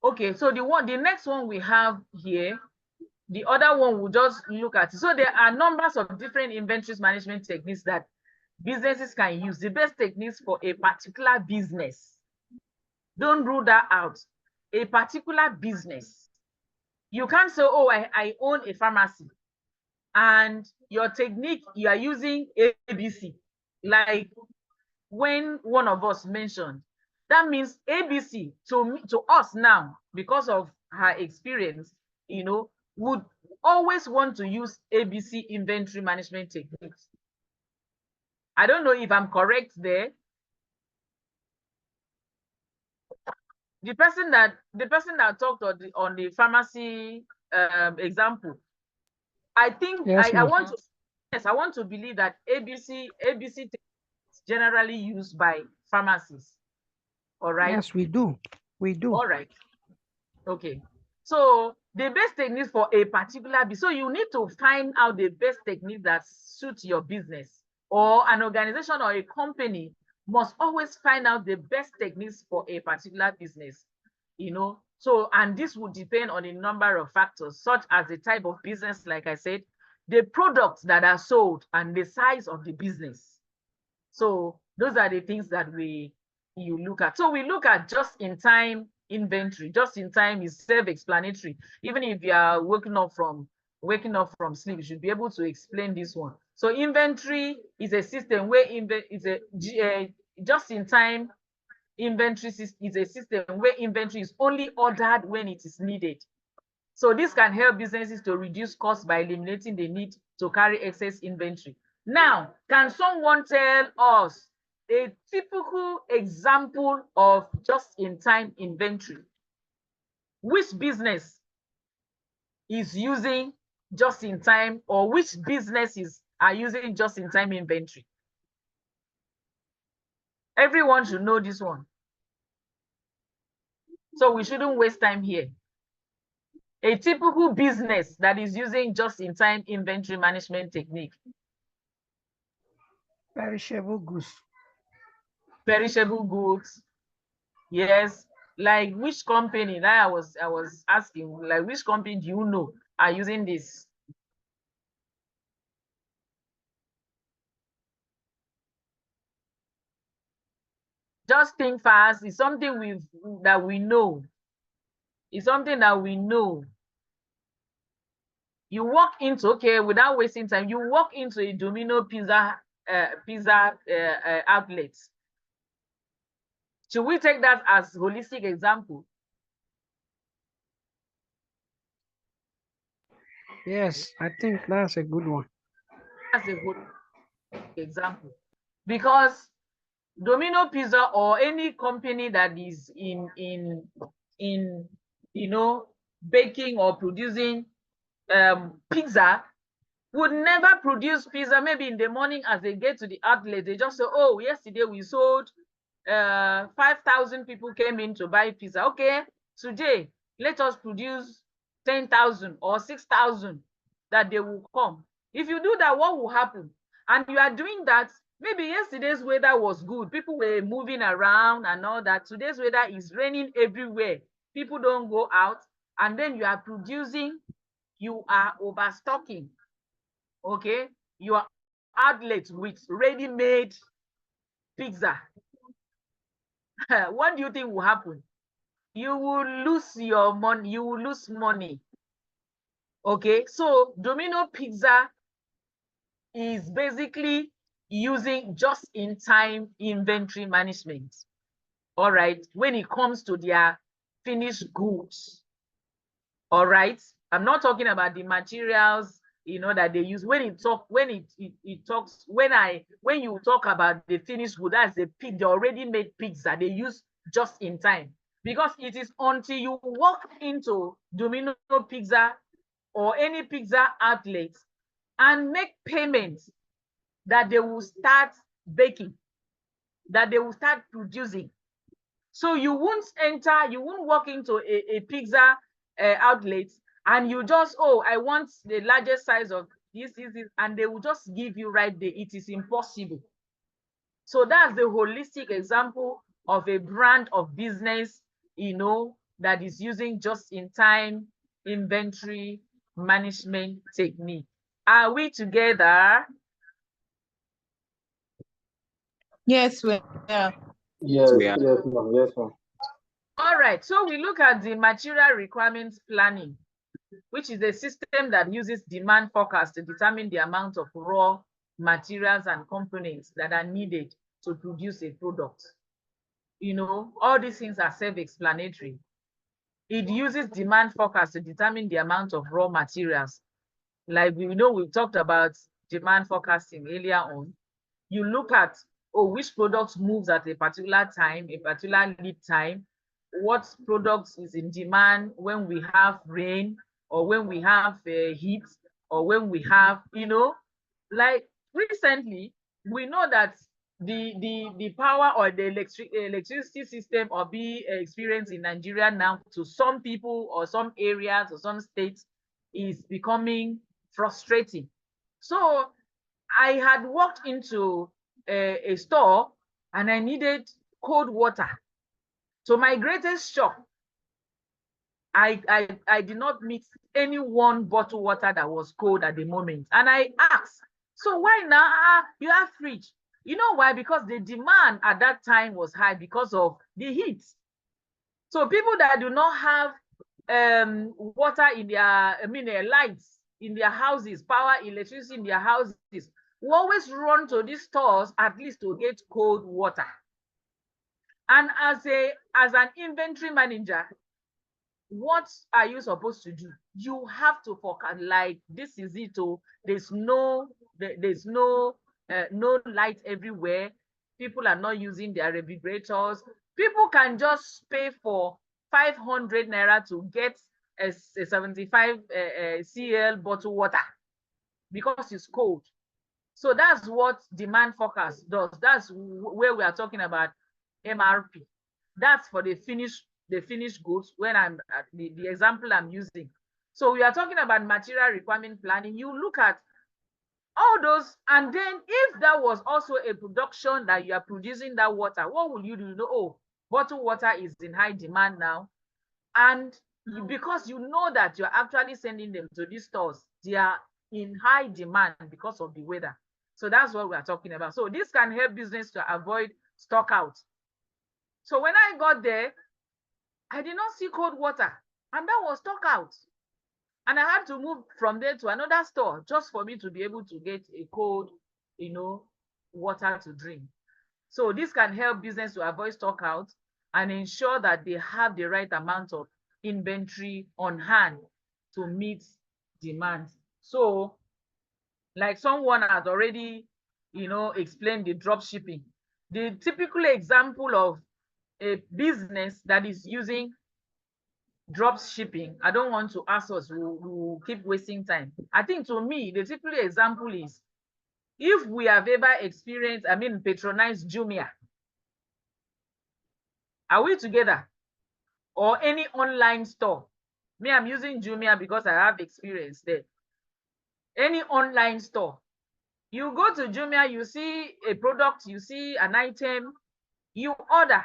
okay, so the next one we have here, the other one we'll just look at. So there are numbers of different inventories management techniques that businesses can use. The best techniques for a particular business. Don't rule that out. A particular business. You can't say, oh, I own a pharmacy, and your technique, you are using ABC. Like when one of us mentioned, that means ABC to us now, because of her experience, would always want to use ABC inventory management techniques. I don't know if I'm correct there. The person that talked on the pharmacy example, I think Yes, I ma'am. want to believe that ABC is generally used by pharmacists. All right. Yes, we do. We do. All right. Okay. So the best techniques for a particular business. So you need to find out the best technique that suits your business. or an organization or a company must always find out the best techniques for a particular business, you know. So, and this would depend on a number of factors, such as the type of business, like I said, the products that are sold, and the size of the business. So those are the things that you look at. So we look at just-in-time inventory. Just-in-time is self-explanatory. Even if you are waking up from sleep, you should be able to explain this one. So inventory is a system where just-in-time inventory is a system where inventory is only ordered when it is needed. So this can help businesses to reduce costs by eliminating the need to carry excess inventory. Now, can someone tell us a typical example of just-in-time inventory? Which business is using just-in-time, or which businesses are using just-in-time inventory? Everyone should know this one. So we shouldn't waste time here. A typical business that is using just-in-time inventory management technique. Perishable goods. Perishable goods. Yes. Like which company that I was asking, like which company do you know are using this? Just think fast. It's something that we know. It's something that we know. You walk into, okay, without wasting time, you walk into a Domino pizza outlet. Should we take that as holistic example? Yes, I think that's a good one. That's a good example, because Domino Pizza or any company that is in you know, baking or producing pizza would never produce pizza maybe in the morning. As they get to the outlet, they just say, oh, yesterday we sold 5,000 people came in to buy pizza. Okay, today let us produce 10,000 or 6,000 that they will come. If you do that, what will happen? And you are doing that, maybe yesterday's weather was good, people were moving around and all that. Today's weather is raining everywhere, people don't go out, and then you are producing, you are overstocking, okay, your outlet with ready-made pizza. What do you think will happen? You will lose your money. You will lose money. Okay, so Domino Pizza is basically using just-in-time inventory management. All right, when it comes to their finished goods. All right, I'm not talking about the materials, you know, that they use. When you talk about the finished good, that's the already made pizza they use just in time. Because it is until you walk into Domino Pizza or any pizza outlet and make payments that they will start baking, that they will start producing. So you won't walk into a pizza outlet and you just, oh, I want the largest size of this, and they will just give you right there. It is impossible. So that's the holistic example of a brand of business, you know, that is using just-in-time inventory management technique. Are we together? Yes, we are. Yes, We are. yes, ma'am. Yes, ma'am. All right, so we look at the material requirements planning, which is a system that uses demand forecast to determine the amount of raw materials and components that are needed to produce a product. You know, all these things are self-explanatory. It uses demand forecast to determine the amount of raw materials. Like we know, we talked about demand forecasting earlier on. You look at, oh, which product moves at a particular time, a particular lead time, what products is in demand when we have rain, or when we have heat, or when we have, you know, like recently, we know that the power or the electricity system or be experienced in Nigeria now, to some people or some areas or some states, is becoming frustrating. So I had walked into a store and I needed cold water. To my greatest shock, I did not meet any one bottled water that was cold at the moment. And I asked, so why now? You have fridge. You know why? Because the demand at that time was high because of the heat. So people that do not have water in their, lights in their houses, power, electricity in their houses, will always run to these stores at least to get cold water. And as an inventory manager, what are you supposed to do? You have to focus, like, this is it. Oh, there's no no light everywhere. People are not using their refrigerators. People can just pay for 500 naira to get a 75 cl bottled water because it's cold. So that's what demand forecast does. That's where we are talking about MRP. That's for the finished goods. When I'm the example I'm using. So we are talking about material requirement planning. You look at all those, and then if that was also a production that you are producing that water, what will you do? Oh, bottled water is in high demand now, and because you know that you're actually sending them to these stores, they are in high demand because of the weather. So that's what we are talking about. So this can help business to avoid stock out. So when I got there, I did not see cold water, and that was stock out. And I had to move from there to another store just for me to be able to get a cold, water to drink. So this can help business to avoid stock out and ensure that they have the right amount of inventory on hand to meet demand. So, like someone has already, explained the drop shipping. The typical example of a business that is using drop shipping, I don't want to ask us, we'll keep wasting time. I think to me, the typical example is, if we have ever experienced, patronized Jumia. Are we together? Or any online store? Me, I'm using Jumia because I have experience there. Any online store. You go to Jumia, you see a product, you see an item, you order.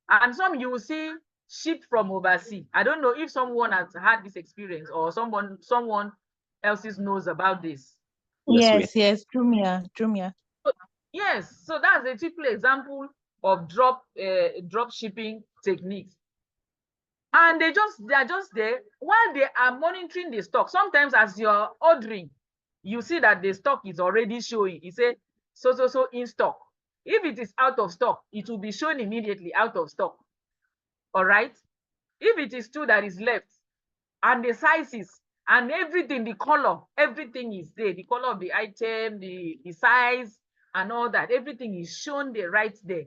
And some you will see shipped from overseas. I don't know if someone has had this experience or someone else knows about this. Yes, Jumia. Yes, so that's a typical example of drop shipping techniques. And they are just there while they are monitoring the stock. Sometimes as you're ordering, you see that the stock is already showing. It say so in stock. If it is out of stock, it will be shown immediately out of stock. All right. If it is two that is left, and the sizes and everything, the color, everything is there. The color of the item, the size, and all that, everything is shown there, right there.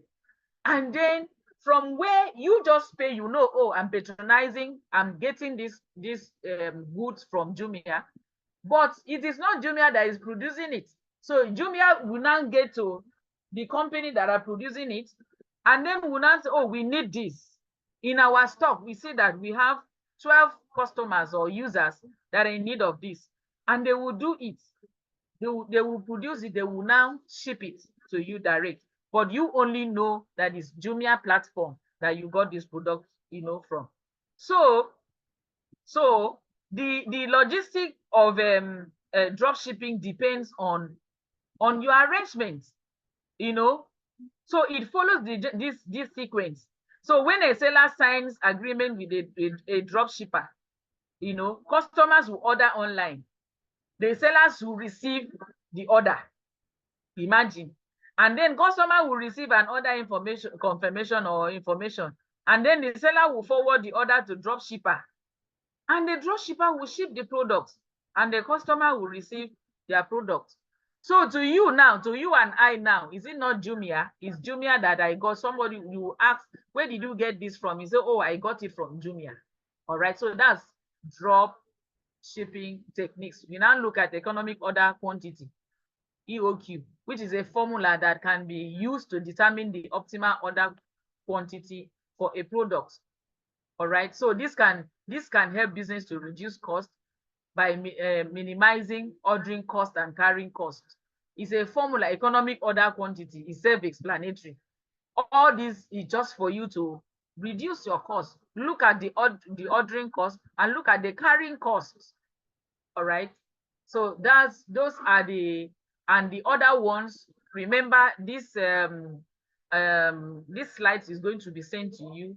And then from where you just pay, oh, I'm patronizing, I'm getting this goods from Jumia, but it is not Jumia that is producing it. So Jumia will now get to the company that are producing it, and then will now say, oh, we need this in our stock. We see that we have 12 customers or users that are in need of this, and they will do it. They will produce it. They will now ship it to you direct, but you only know that it's Jumia platform that you got this product, from. So the logistic of drop shipping depends on your arrangements, so it follows this sequence. So when a seller signs agreement with a drop shipper, customers will order online. The sellers will receive the order. Imagine. And then customer will receive an order confirmation, and then the seller will forward the order to drop shipper, and the drop shipper will ship the product, and the customer will receive their product. So to you and I now, is it not Jumia? It's Jumia that I got. Somebody, you ask, where did you get this from? You say, oh, I got it from Jumia. All right, so that's drop shipping techniques. We now look at economic order quantity, EOQ, which is a formula that can be used to determine the optimal order quantity for a product. All right, so this can help business to reduce cost by minimizing ordering cost and carrying cost. It's a formula, economic order quantity, is self-explanatory. All this is just for you to reduce your cost. Look at the ordering cost and look at the carrying costs. All right. So those are the, and the other ones. Remember this this slide is going to be sent to you,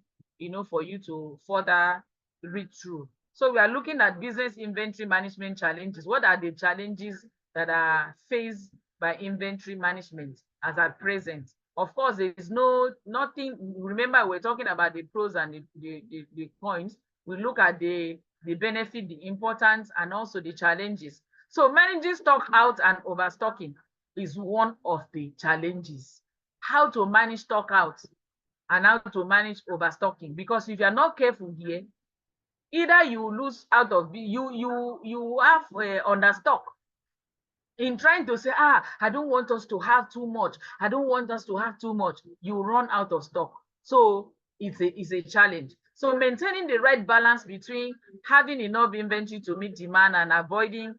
for you to further read through. So we are looking at business inventory management challenges. What are the challenges that are faced by inventory management as at present? Of course, there is nothing. Remember, we're talking about the pros and the cons. We look at the benefit, the importance, and also the challenges. So managing stock out and overstocking is one of the challenges. How to manage stock out and how to manage overstocking. Because if you're not careful here, either you lose out of, you have understock. In trying to say, I don't want us to have too much, I don't want us to have too much, you run out of stock. So it's a challenge. So maintaining the right balance between having enough inventory to meet demand and avoiding,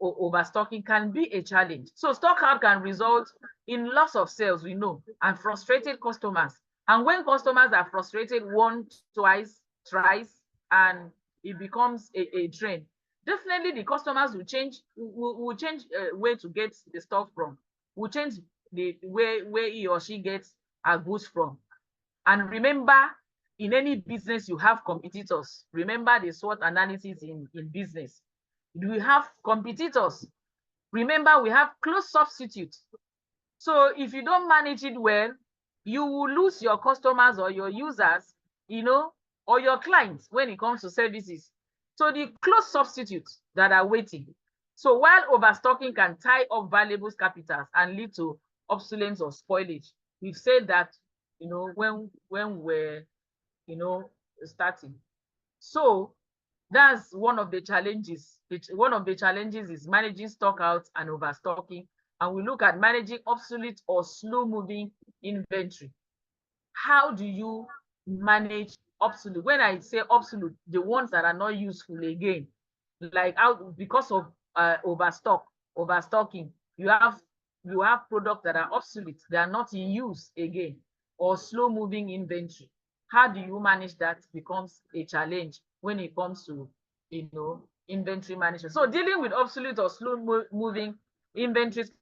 overstocking can be a challenge. So stock out can result in loss of sales, we know, and frustrated customers. And when customers are frustrated once, twice, thrice, and it becomes a trend, definitely the customers will change where to get the stuff from, will change the where he or she gets our goods from. And remember, in any business you have competitors. Remember the SWOT analysis in business. We have competitors. Remember, we have close substitutes. So if you don't manage it well, you will lose your customers or your users, or your clients when it comes to services. So the close substitutes that are waiting. So while overstocking can tie up valuable capitals and lead to obsolescence or spoilage, we've said that, when we're, starting. So that's one of the challenges. One of the challenges is managing stock out and overstocking. And we look at managing obsolete or slow-moving inventory. How do you manage obsolete? When I say obsolete, the ones that are not useful again, like out because of overstocking, you have products that are obsolete, they are not in use again, or slow-moving inventory. How do you manage that? Becomes a challenge when it comes to inventory management. So dealing with obsolete or slow-moving inventories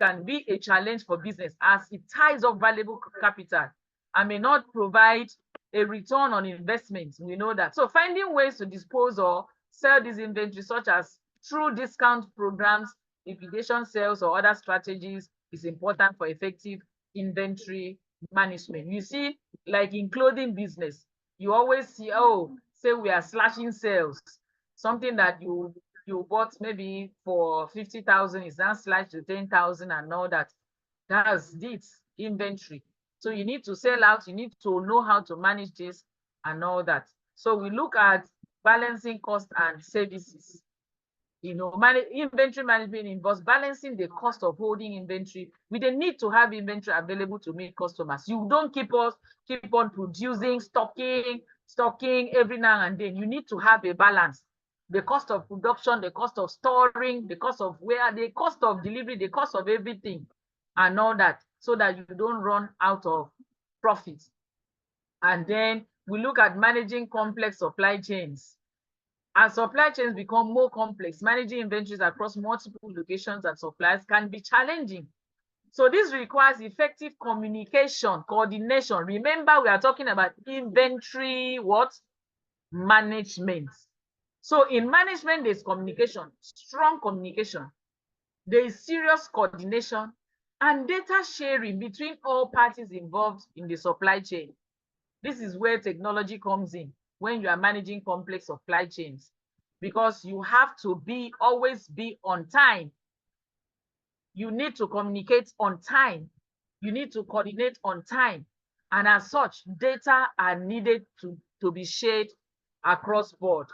can be a challenge for business as it ties up valuable capital and may not provide a return on investment. We know that. So finding ways to dispose or sell these inventories, such as through discount programs, liquidation sales, or other strategies, is important for effective inventory management. You see, like in clothing business, you always see, say we are slashing sales. Something that you bought maybe for 50,000 is now slashed to 10,000 and all that. That's this inventory. So you need to sell out, you need to know how to manage this and all that. So we look at balancing cost and services. Inventory management involves balancing the cost of holding inventory with the need to have inventory available to meet customers. You don't keep on producing, stocking every now and then. You need to have a balance. The cost of production, the cost of storing, the cost of the cost of delivery, the cost of everything and all that, so that you don't run out of profit. And then we look at managing complex supply chains. As supply chains become more complex, managing inventories across multiple locations and suppliers can be challenging. So this requires effective communication, coordination. Remember, we are talking about inventory management. So in management, there's communication, strong communication. There is serious coordination and data sharing between all parties involved in the supply chain. This is where technology comes in when you are managing complex supply chains, because you have to always be on time. You need to communicate on time. You need to coordinate on time. And as such, data are needed to be shared across board.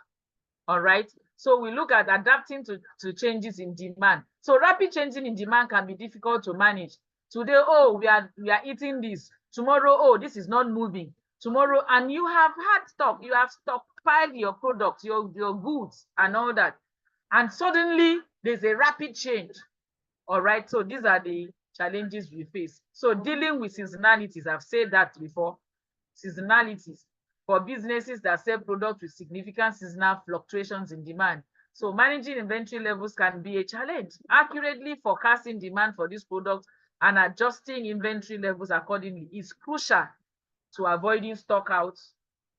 All right. So we look at adapting to changes in demand. So rapid changing in demand can be difficult to manage. Today, we are eating this. Tomorrow, this is not moving. Tomorrow, and you have had stock, you have stockpiled your products, your goods and all that. And suddenly there's a rapid change. All right, so these are the challenges we face. So dealing with seasonalities, I've said that before. Seasonalities for businesses that sell products with significant seasonal fluctuations in demand. So managing inventory levels can be a challenge. Accurately forecasting demand for these products and adjusting inventory levels accordingly is crucial to avoiding stockouts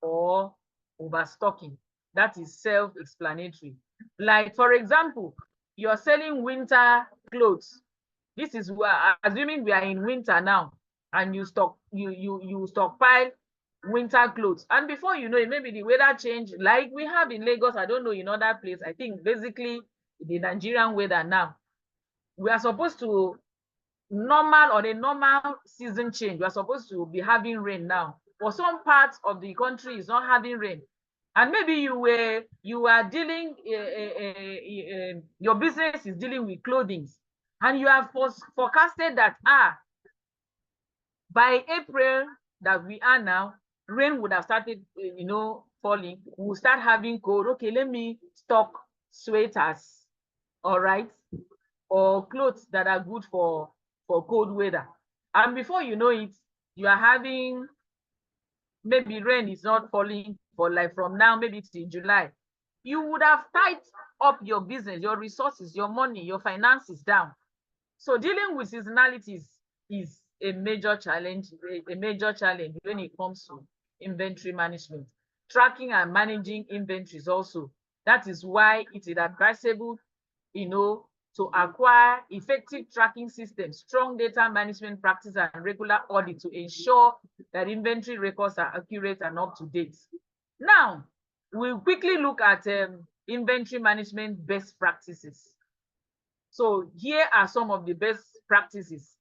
or overstocking. That is self-explanatory. Like, for example, you're selling winter clothes. This is where, assuming we are in winter now, and you stockpile winter clothes, and before you know it, maybe the weather change, like we have in Lagos. I don't know in other place. I think basically the Nigerian weather now, we are supposed to on a normal season change, we are supposed to be having rain now. For some parts of the country, is not having rain, and maybe you are dealing your business is dealing with clothing, and you have forecasted that by April that we are now, rain would have started falling. We'll start having cold. Okay, let me stock sweaters, all right, or clothes that are good for cold weather. And before you know it, you are having, maybe rain is not falling for like from now maybe till July. You would have tied up your business, your resources, your money, your finances down. So dealing with seasonalities is a major challenge when it comes to inventory management. Tracking and managing inventories also. That is why it is advisable, to acquire effective tracking systems, strong data management practice, and regular audit to ensure that inventory records are accurate and up to date. Now, we'll quickly look at inventory management best practices. So here are some of the best practices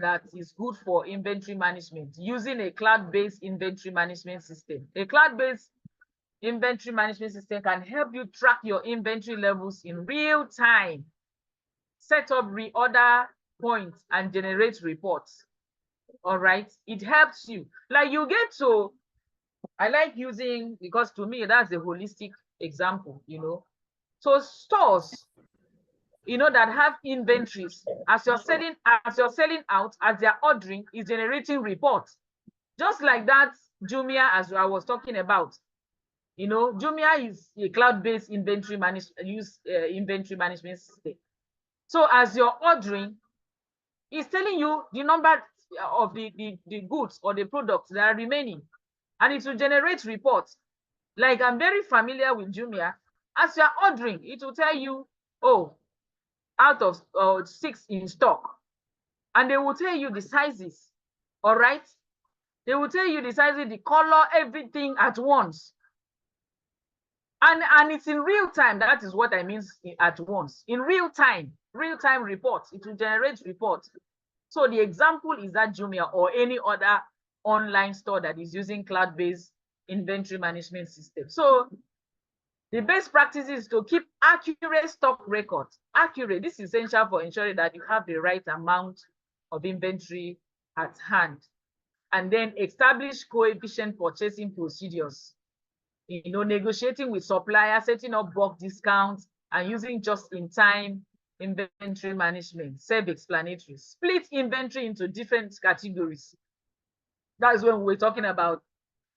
that is good for inventory management using a cloud-based inventory management system. A cloud-based inventory management system can help you track your inventory levels in real time, set up reorder points, and generate reports. All right, it helps you. Like you get to, I like using, because to me that's a holistic example, So stores, that have inventories, as you're selling out, as they're ordering, is generating reports. Just like that Jumia, as I was talking about. Jumia is a cloud-based inventory management system. So as you're ordering, it's telling you the number of the goods or the products that are remaining, and it will generate reports. Like, I'm very familiar with Jumia. As you're ordering, it will tell you, oh, out of 6 in stock, and they will tell you the sizes. All right, they will tell you the sizes, the color, everything at once, and it's in real time. That is what I mean at once. In real time reports. It will generate reports. So the example is that Jumia or any other online store that is using cloud-based inventory management system. So the best practice is to keep accurate stock records. Accurate, this is essential for ensuring that you have the right amount of inventory at hand. And then establish coefficient purchasing procedures. Negotiating with suppliers, setting up bulk discounts, and using just-in-time inventory management. Self-explanatory. Split inventory into different categories. That's when we're talking about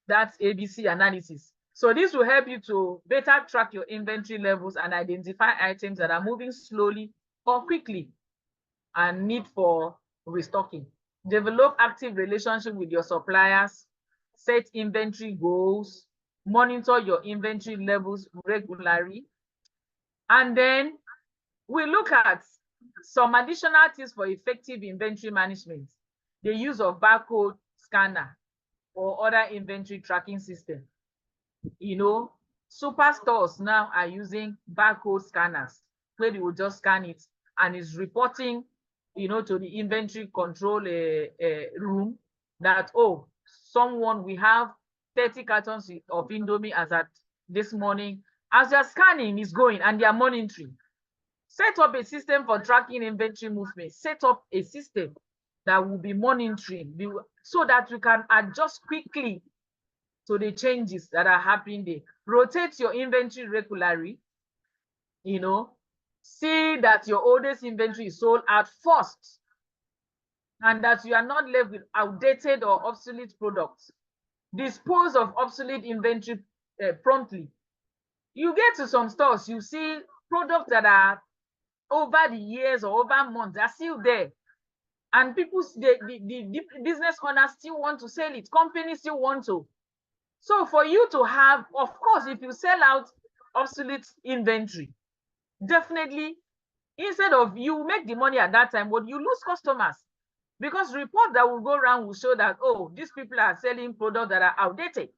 that ABC analysis. So this will help you to better track your inventory levels and identify items that are moving slowly or quickly and need for restocking. Develop active relationship with your suppliers, set inventory goals, monitor your inventory levels regularly. And then we look at some additional tips for effective inventory management. The use of barcode scanner or other inventory tracking system. Superstores now are using barcode scanners where they will just scan it and it's reporting, to the inventory control room that, oh, we have 30 cartons of Indomie as at this morning. As they're scanning, it's going and they are monitoring. Set up a system for tracking inventory movement. Set up a system that will be monitoring so that we can adjust quickly to the changes that are happening there. Rotate your inventory regularly, See that your oldest inventory is sold out first, and that you are not left with outdated or obsolete products. Dispose of obsolete inventory promptly. You get to some stores, you see products that are over the years or over months are still there. And people, the business owners still want to sell it. Companies still want to. So for you to have, of course, if you sell out obsolete inventory, definitely, instead of you make the money at that time, but you lose customers, because reports that will go around will show that, oh, these people are selling products that are outdated.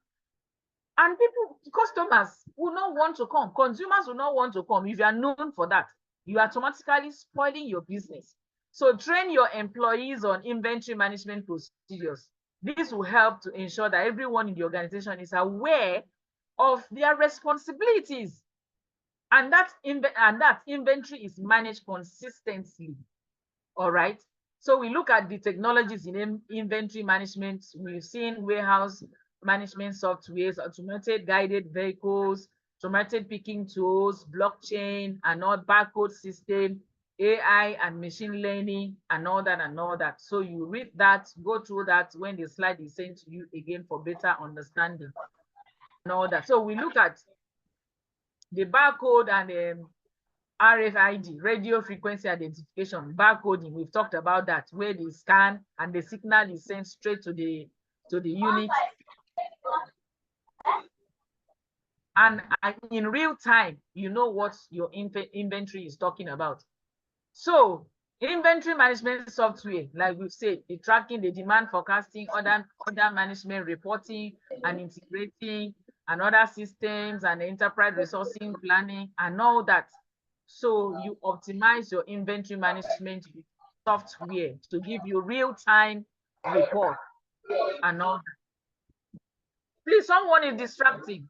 And people, customers will not want to come. Consumers will not want to come. If you are known for that, you are automatically spoiling your business. So train your employees on inventory management procedures. This will help to ensure that everyone in the organization is aware of their responsibilities, and that inventory is managed consistently. All right. So we look at the technologies in inventory management. We've seen warehouse management softwares, automated guided vehicles, automated picking tools, blockchain, and all barcode system, AI and machine learning, and all that. So you read that, go through that when the slide is sent to you again for better understanding and all that. So we look at the barcode and RFID, radio frequency identification, barcoding. We've talked about that, where the scan and the signal is sent straight to the unit. And in real time, you know what your inventory is talking about. So inventory management software, like we've said, the tracking, the demand forecasting, order management reporting and integrating, and other systems and enterprise resourcing planning and all that. So you optimize your inventory management software to give you real-time report and all that. Please, someone is distracting.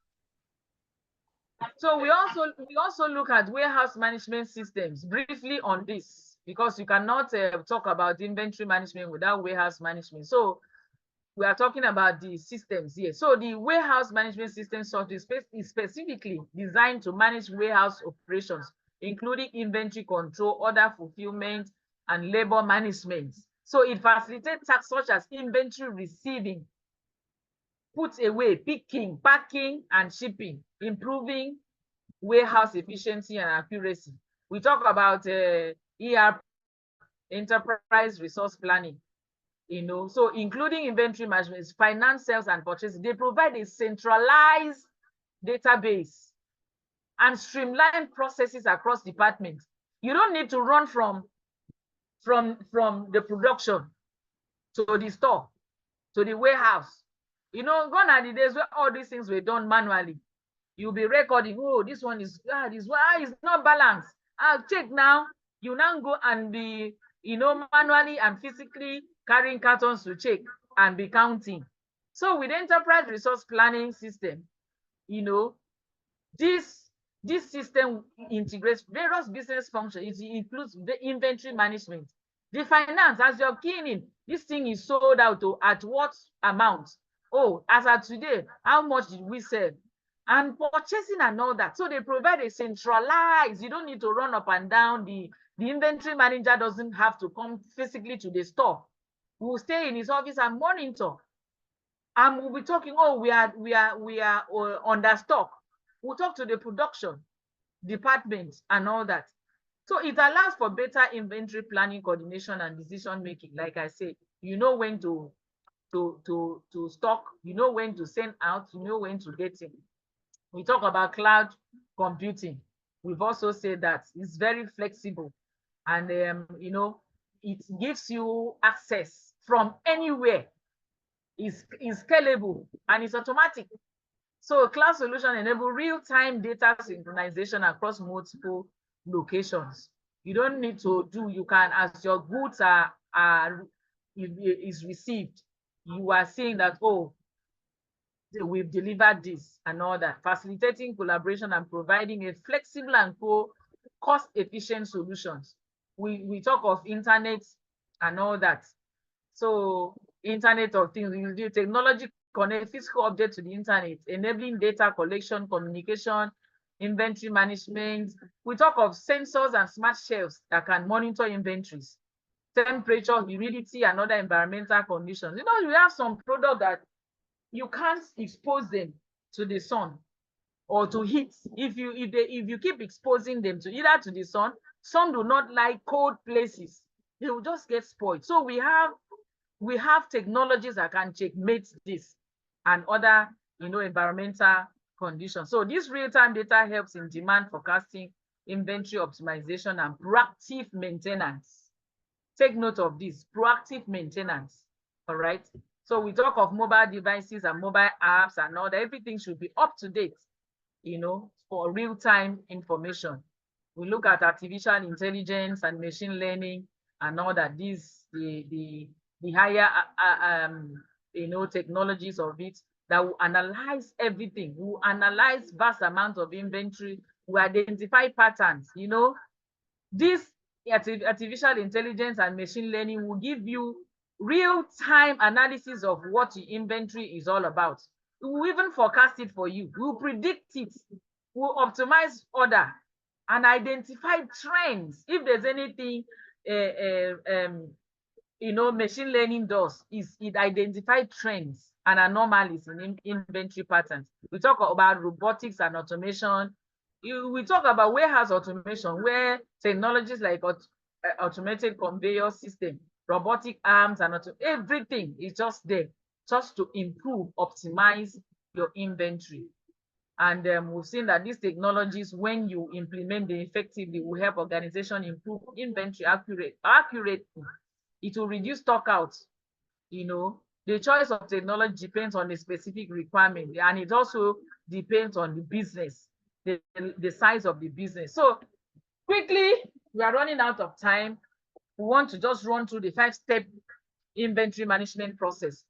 So we also look at warehouse management systems briefly on this, because you cannot talk about inventory management without warehouse management. So we are talking about the systems here. So the warehouse management system software is specifically designed to manage warehouse operations, including inventory control, order fulfillment, and labor management. So it facilitates tasks such as inventory receiving, put away, picking, packing, and shipping, improving warehouse efficiency and accuracy. We talk about ERP, enterprise resource planning, so including inventory management, finance, sales, and purchasing. They provide a centralized database and streamlined processes across departments. You don't need to run from the production to the store, to the warehouse. Gone are the days where all these things were done manually. You'll be recording, oh, this one is not balanced. I'll check now. You now go and be, manually and physically carrying cartons to check and be counting. So with enterprise resource planning system, this system integrates various business functions. It includes the inventory management, the finance. As you're keying in, this thing is sold out to at what amount? Oh, as of today, how much did we sell? And purchasing and all that. So they provide a centralized, you don't need to run up and down. The inventory manager doesn't have to come physically to the store. We'll stay in his office and monitor. And we'll be talking, oh, we are under stock. We'll talk to the production department and all that. So it allows for better inventory planning, coordination, and decision making. Like I said, you know when to stock, you know when to send out, you know when to get in. We talk about cloud computing. We've also said that it's very flexible, and it gives you access from anywhere. It's scalable and it's automatic. So cloud solution enable real-time data synchronization across multiple locations. You don't need to you can, as your goods is received, you are seeing that, oh, we've delivered this and all that, facilitating collaboration and providing a flexible and cost-efficient solutions. We talk of internet and all that. So Internet of Things, the technology connect physical objects to the internet, enabling data collection, communication, inventory management. We talk of sensors and smart shelves that can monitor inventories, temperature, humidity, and other environmental conditions. You know, we have some product that you can't expose them to the sun or to heat. If you keep exposing them to either to the sun, some do not like cold places. They will just get spoiled. So we have technologies that can checkmate this and other, you know, environmental conditions. So this real-time data helps in demand forecasting, inventory optimization, and proactive maintenance. Take note of this, proactive maintenance. All right. So we talk of mobile devices and mobile apps and all that. Everything should be up to date, you know, for real-time information. We look at artificial intelligence and machine learning and all that. These the higher you know, technologies of it that will analyze everything. Will analyze vast amounts of inventory. Will identify patterns. You know, this artificial intelligence and machine learning will give you real-time analysis of what your inventory is all about. We will even forecast it for you. We will predict it. We will optimize order and identify trends. If there's anything, you know, machine learning does is it identifies trends and anomalies in inventory patterns. We talk about robotics and automation. We talk about warehouse automation, where technologies like automated conveyor system, robotic arms, and everything is just there just to improve, optimize your inventory. And we've seen that these technologies, when you implement them effectively, will help organizations improve inventory accurately. It will reduce stockouts. You know, the choice of technology depends on the specific requirement, and it also depends on the business, the size of the business. So quickly, we are running out of time. We want to just run through the 5-step inventory management process.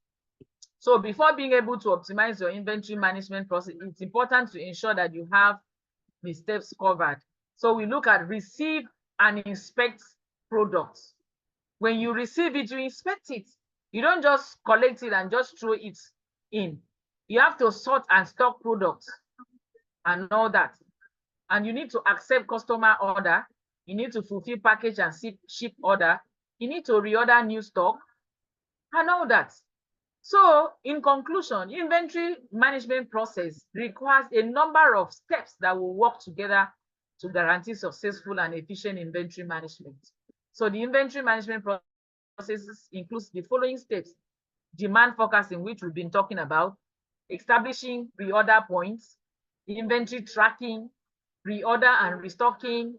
So before being able to optimize your inventory management process, it's important to ensure that you have the steps covered. So we look at receive and inspect products. When you receive it, you inspect it. You don't just collect it and just throw it in. You have to sort and stock products and all that. And you need to accept customer order. You need to fulfill package and ship order. You need to reorder new stock and all that. So in conclusion, inventory management process requires a number of steps that will work together to guarantee successful and efficient inventory management. So the inventory management processes includes the following steps: demand forecasting, which we've been talking about, establishing reorder points, inventory tracking, reorder and restocking,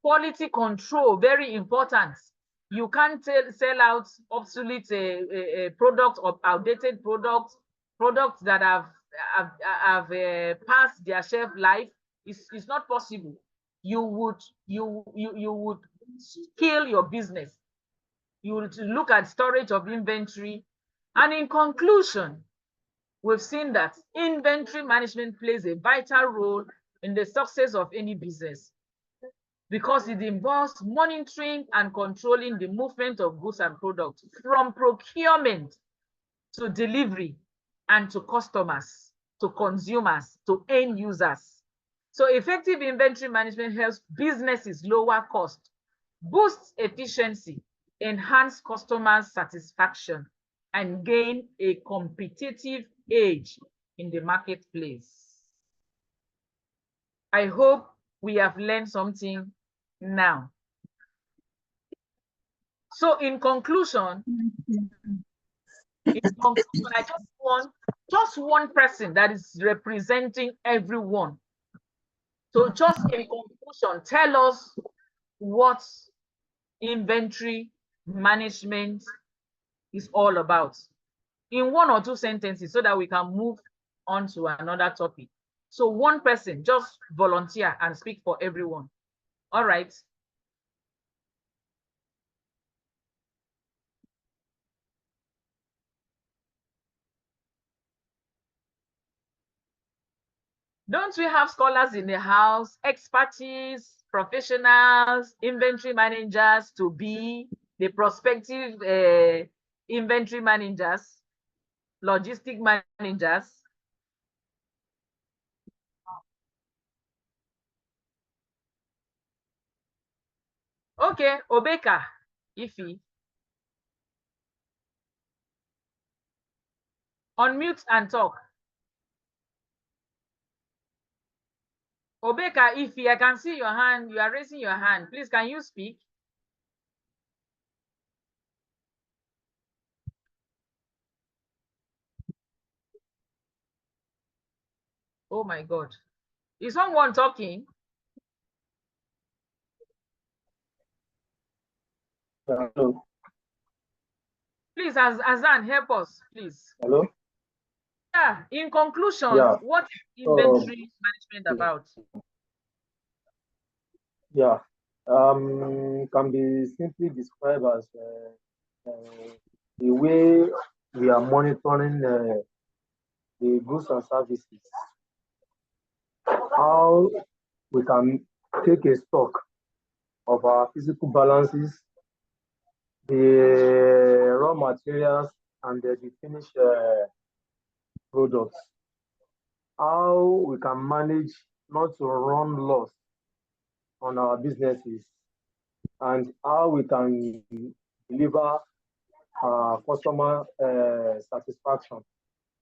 quality control, very important. You can't sell out obsolete products or outdated products that have passed their shelf life. It's not possible. You would kill your business. You would look at storage of inventory. And in conclusion, we've seen that inventory management plays a vital role in the success of any business, because it involves monitoring and controlling the movement of goods and products from procurement to delivery and to customers, to consumers, to end users. So effective inventory management helps businesses lower cost, boost efficiency, enhance customer satisfaction, and gain a competitive edge in the marketplace. I hope we have learned something now. So in conclusion, I just want one person that is representing everyone. So just in conclusion, tell us what inventory management is all about in 1 or 2 sentences, so that we can move on to another topic. So one person, just volunteer and speak for everyone. All right. Don't we have scholars in the house, expertise, professionals, inventory managers to be the prospective inventory managers, logistic managers? Okay, Obeka, Ifi. Unmute and talk. Obeka, Ifi, I can see your hand. You are raising your hand. Please, can you speak? Oh my God. Is someone talking? Hello. Please, Azan, help us, please. Hello. Yeah, in conclusion, Yeah. what is inventory management about? Yeah. Can be simply described as the way we are monitoring the goods and services, how we can take a stock of our physical balances, the raw materials, and the finished products. How we can manage not to run loss on our businesses, and how we can deliver customer satisfaction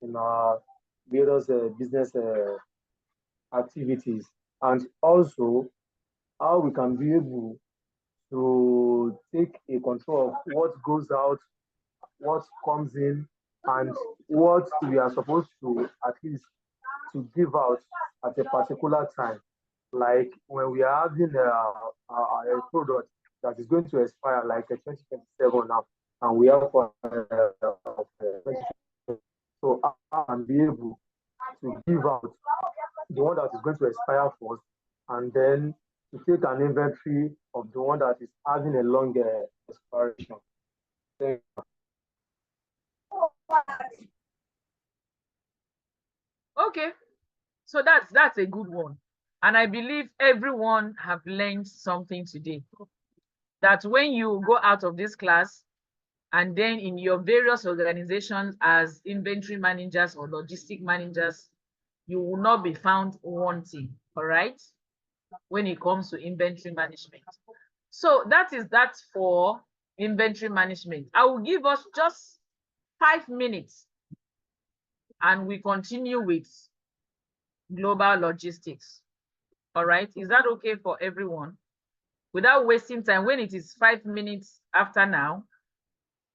in our various business activities, and also how we can be able to take a control of what goes out, what comes in, and what we are supposed to at least to give out at a particular time. Like when we are having a product that is going to expire like a 2027 now, and we have so I can be able to give out the one that is going to expire first, and then to take an inventory of the one that is having a longer expiration. Okay, so that's a good one. And I believe everyone have learned something today. That when you go out of this class, and then in your various organizations as inventory managers or logistic managers, you will not be found wanting, all right, when it comes to inventory management. So that is that for inventory management. I will give us just 5 minutes and we continue with global logistics. All right, is that okay for everyone? Without wasting time, when it is 5 minutes after now,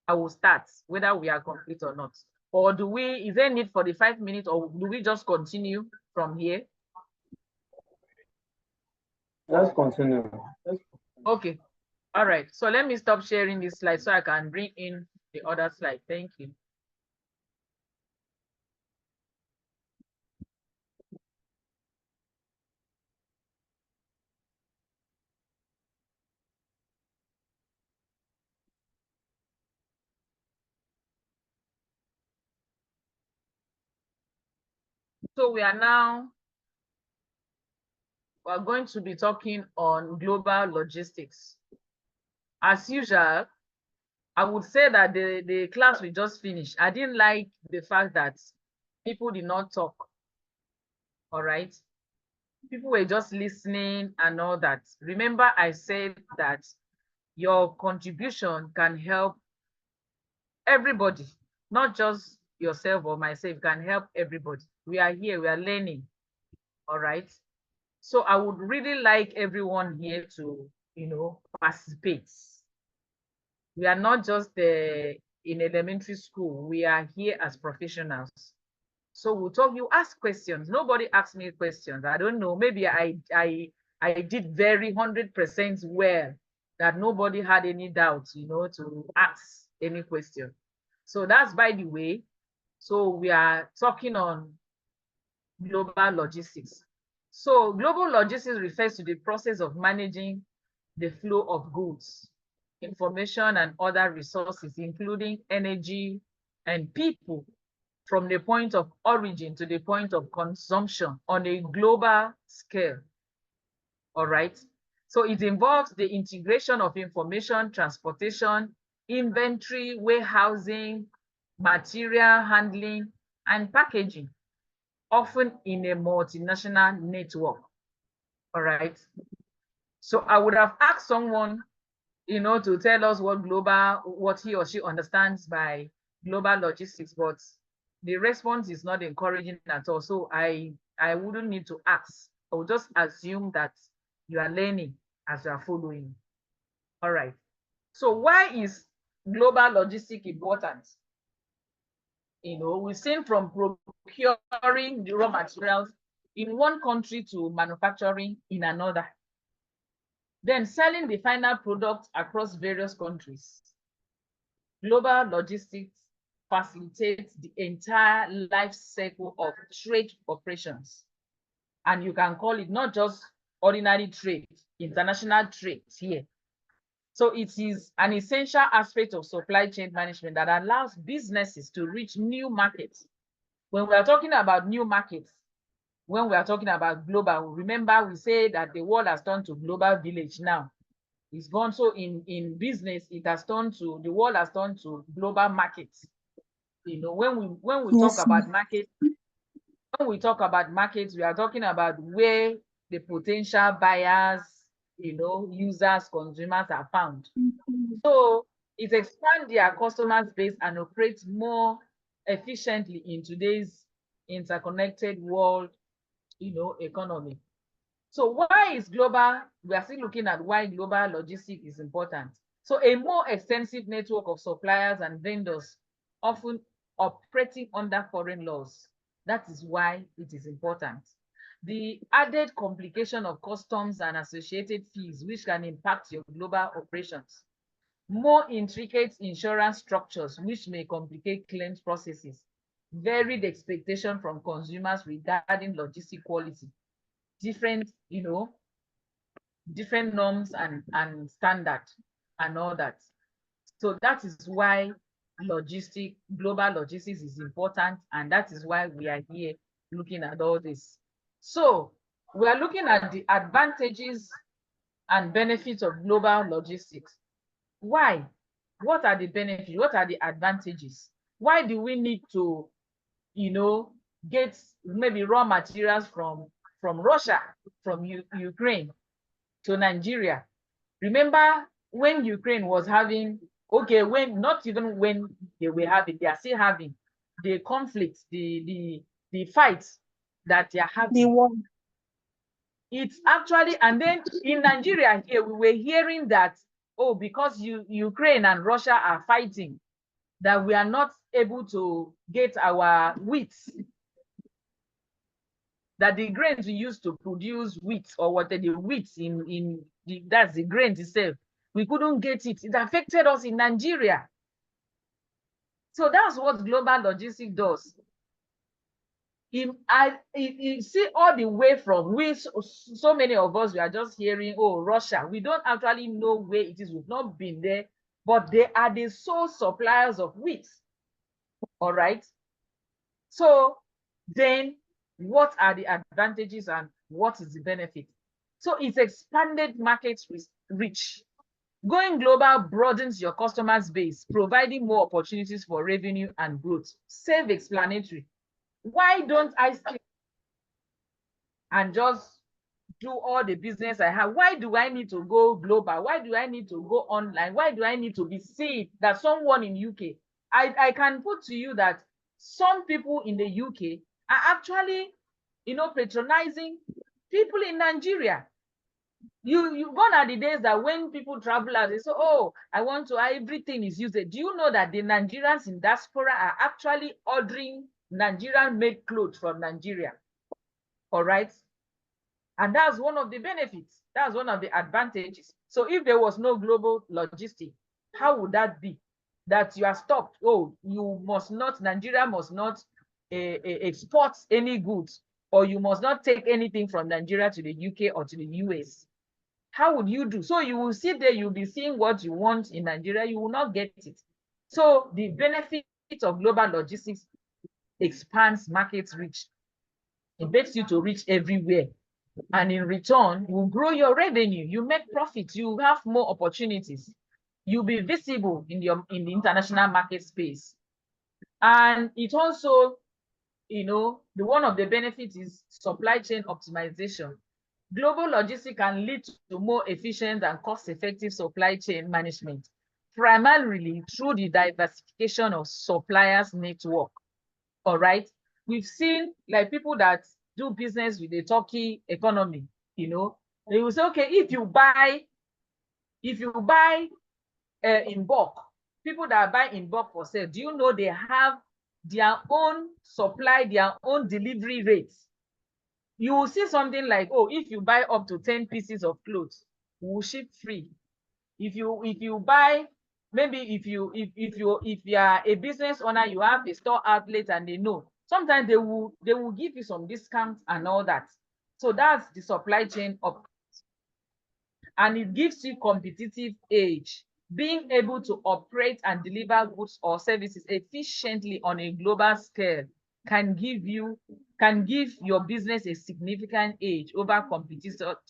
I will start, whether we are complete or not. Or is there need for the 5 minutes, or do we just continue from here? Let's continue. Okay, all right. So let me stop sharing this slide so I can bring in the other slide. Thank you. So we're going to be talking on global logistics. As usual, I would say that the class we just finished, I didn't like the fact that people did not talk, all right? People were just listening and all that. Remember, I said that your contribution can help everybody, not just yourself or myself, can help everybody. We are here, we are learning, all right? So I would really like everyone here to, participate. We are not just in elementary school, we are here as professionals. So we'll talk, you ask questions. Nobody asked me questions. I don't know, maybe I did very 100% well, that nobody had any doubts, to ask any question. So that's by the way. So we are talking on global logistics. So global logistics refers to the process of managing the flow of goods, information, and other resources, including energy and people, from the point of origin to the point of consumption on a global scale. All right. So it involves the integration of information, transportation, inventory, warehousing, material handling, and packaging, often in a multinational network. All right. So I would have asked someone to tell us what he or she understands by global logistics, but the response is not encouraging at all. So I wouldn't need to ask. I would just assume that you are learning as you are following. All right. So why is global logistics important? We've seen from procuring the raw materials in one country to manufacturing in another, then selling the final product across various countries. Global logistics facilitates the entire life cycle of trade operations. And you can call it not just ordinary trade, international trade here. So it is an essential aspect of supply chain management that allows businesses to reach new markets. When we are talking about new markets, when we are talking about global, remember we say that the world has turned to global village now. It's gone. So in business, it has turned to, the world has turned to global markets. When we talk about markets, when we talk about markets, we are talking about where the potential buyers, users, consumers are found. So it expands their customers base and operates more efficiently in today's interconnected world, economy. So why is global, we are still looking at why global logistics is important. So a more extensive network of suppliers and vendors, often operating under foreign laws. That is why it is important. The added complication of customs and associated fees, which can impact your global operations. More intricate insurance structures, which may complicate claims processes. Varied expectation from consumers regarding logistic quality. Different, different norms and standard and all that. So that is why global logistics is important, and that is why we are here looking at all this. So we are looking at the advantages and benefits of global logistics. Why? What are the benefits? What are the advantages? Why do we need to, get maybe raw materials from Russia, from Ukraine to Nigeria? Remember when Ukraine was having, okay, not even when they were having, they are still having the conflicts, the fights that they are having. The one. It's actually, and then in Nigeria here, we were hearing that, oh, because Ukraine and Russia are fighting, that we are not able to get our wheat, that the grains we use to produce wheat, or what the wheat that's the grains itself, we couldn't get it. It affected us in Nigeria. So that's what global logistics does. You see all the way from so many of us, we are just hearing, oh, Russia. We don't actually know where it is. We've not been there, but they are the sole suppliers of wheat. All right. So then what are the advantages and what is the benefit? So it's expanded market reach. Going global broadens your customers base, providing more opportunities for revenue and growth. Self-explanatory. Why don't I stay and just do all the business I have? Why do I need to go global? Why do I need to go online? Why do I need to be seen that someone in UK? I can put to you that some people in the UK are actually, patronizing people in Nigeria. You gone are the days that when people travel out, they say, oh, everything is used. Do you know that the Nigerians in diaspora are actually ordering Nigerian made clothes from Nigeria? All right. And that's one of the benefits. That's one of the advantages. So if there was no global logistics, how would that be? That you are stopped. Oh, Nigeria must not export any goods, or you must not take anything from Nigeria to the UK or to the US. How would you do? So you will sit there, you'll be seeing what you want in Nigeria, you will not get it. So the benefit of global logistics expands market reach. It makes you to reach everywhere. And in return, you will grow your revenue, you make profit, you have more opportunities, you'll be visible in the international market space. And it also, one of the benefits is supply chain optimization. Global logistics can lead to more efficient and cost-effective supply chain management, primarily through the diversification of suppliers network. All right. We've seen like people that do business with the Turkey economy, you know, they will say, okay, if you buy in bulk, people that buy in bulk for sale, do you know they have their own supply, their own delivery rates? You will see something like, oh, if you buy up to 10 pieces of clothes, we'll ship free. If you buy, maybe if you are a business owner, you have a store outlet and they know, sometimes they will give you some discounts and all that. So that's the supply chain of, and it gives you competitive edge. Being able to operate and deliver goods or services efficiently on a global scale can give your business a significant edge over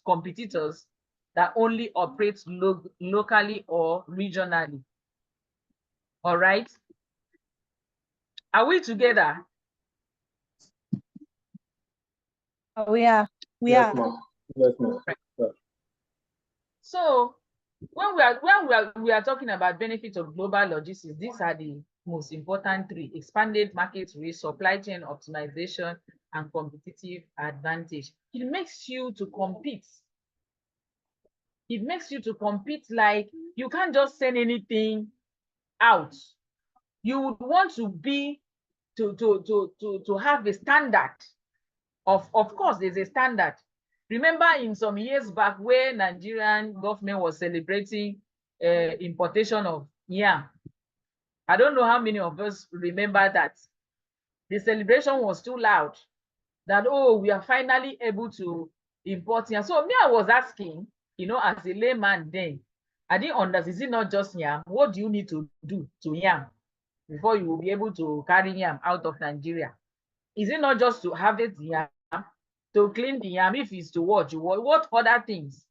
competitors that only operate locally or regionally. All right. Are we together? We are. Yes, ma'am. Yes, ma'am. Yes. So when we are talking about benefits of global logistics, these are the most important three: expanded market reach, supply chain optimization, and competitive advantage. It makes you to compete. It makes you to compete. Like, you can't just send anything out. You would want to be to have a standard. Of course, there's a standard. Remember in some years back where Nigerian government was celebrating importation of yam. I don't know how many of us remember that. The celebration was too loud that, oh, we are finally able to import yam. So me, I was asking, as a layman then, I didn't understand, is it not just yam? What do you need to do to yam before you will be able to carry yam out of Nigeria? Is it not just to harvest the yam, to clean the yam? If it's to what other things?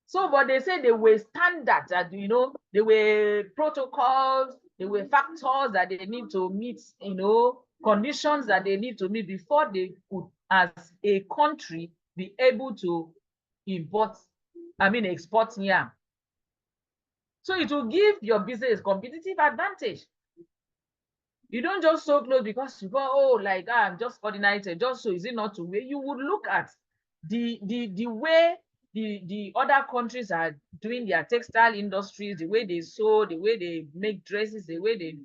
So, but they say there were standards that, there were protocols, there were factors that they need to meet, conditions that they need to meet before they could, as a country, be able to export yam. So it will give your business competitive advantage. You don't just sew clothes because you go, oh, like, I'm just coordinated, just so. Is it not to way? You would look at the way the other countries are doing their textile industries, the way they sew, the way they make dresses, the way they,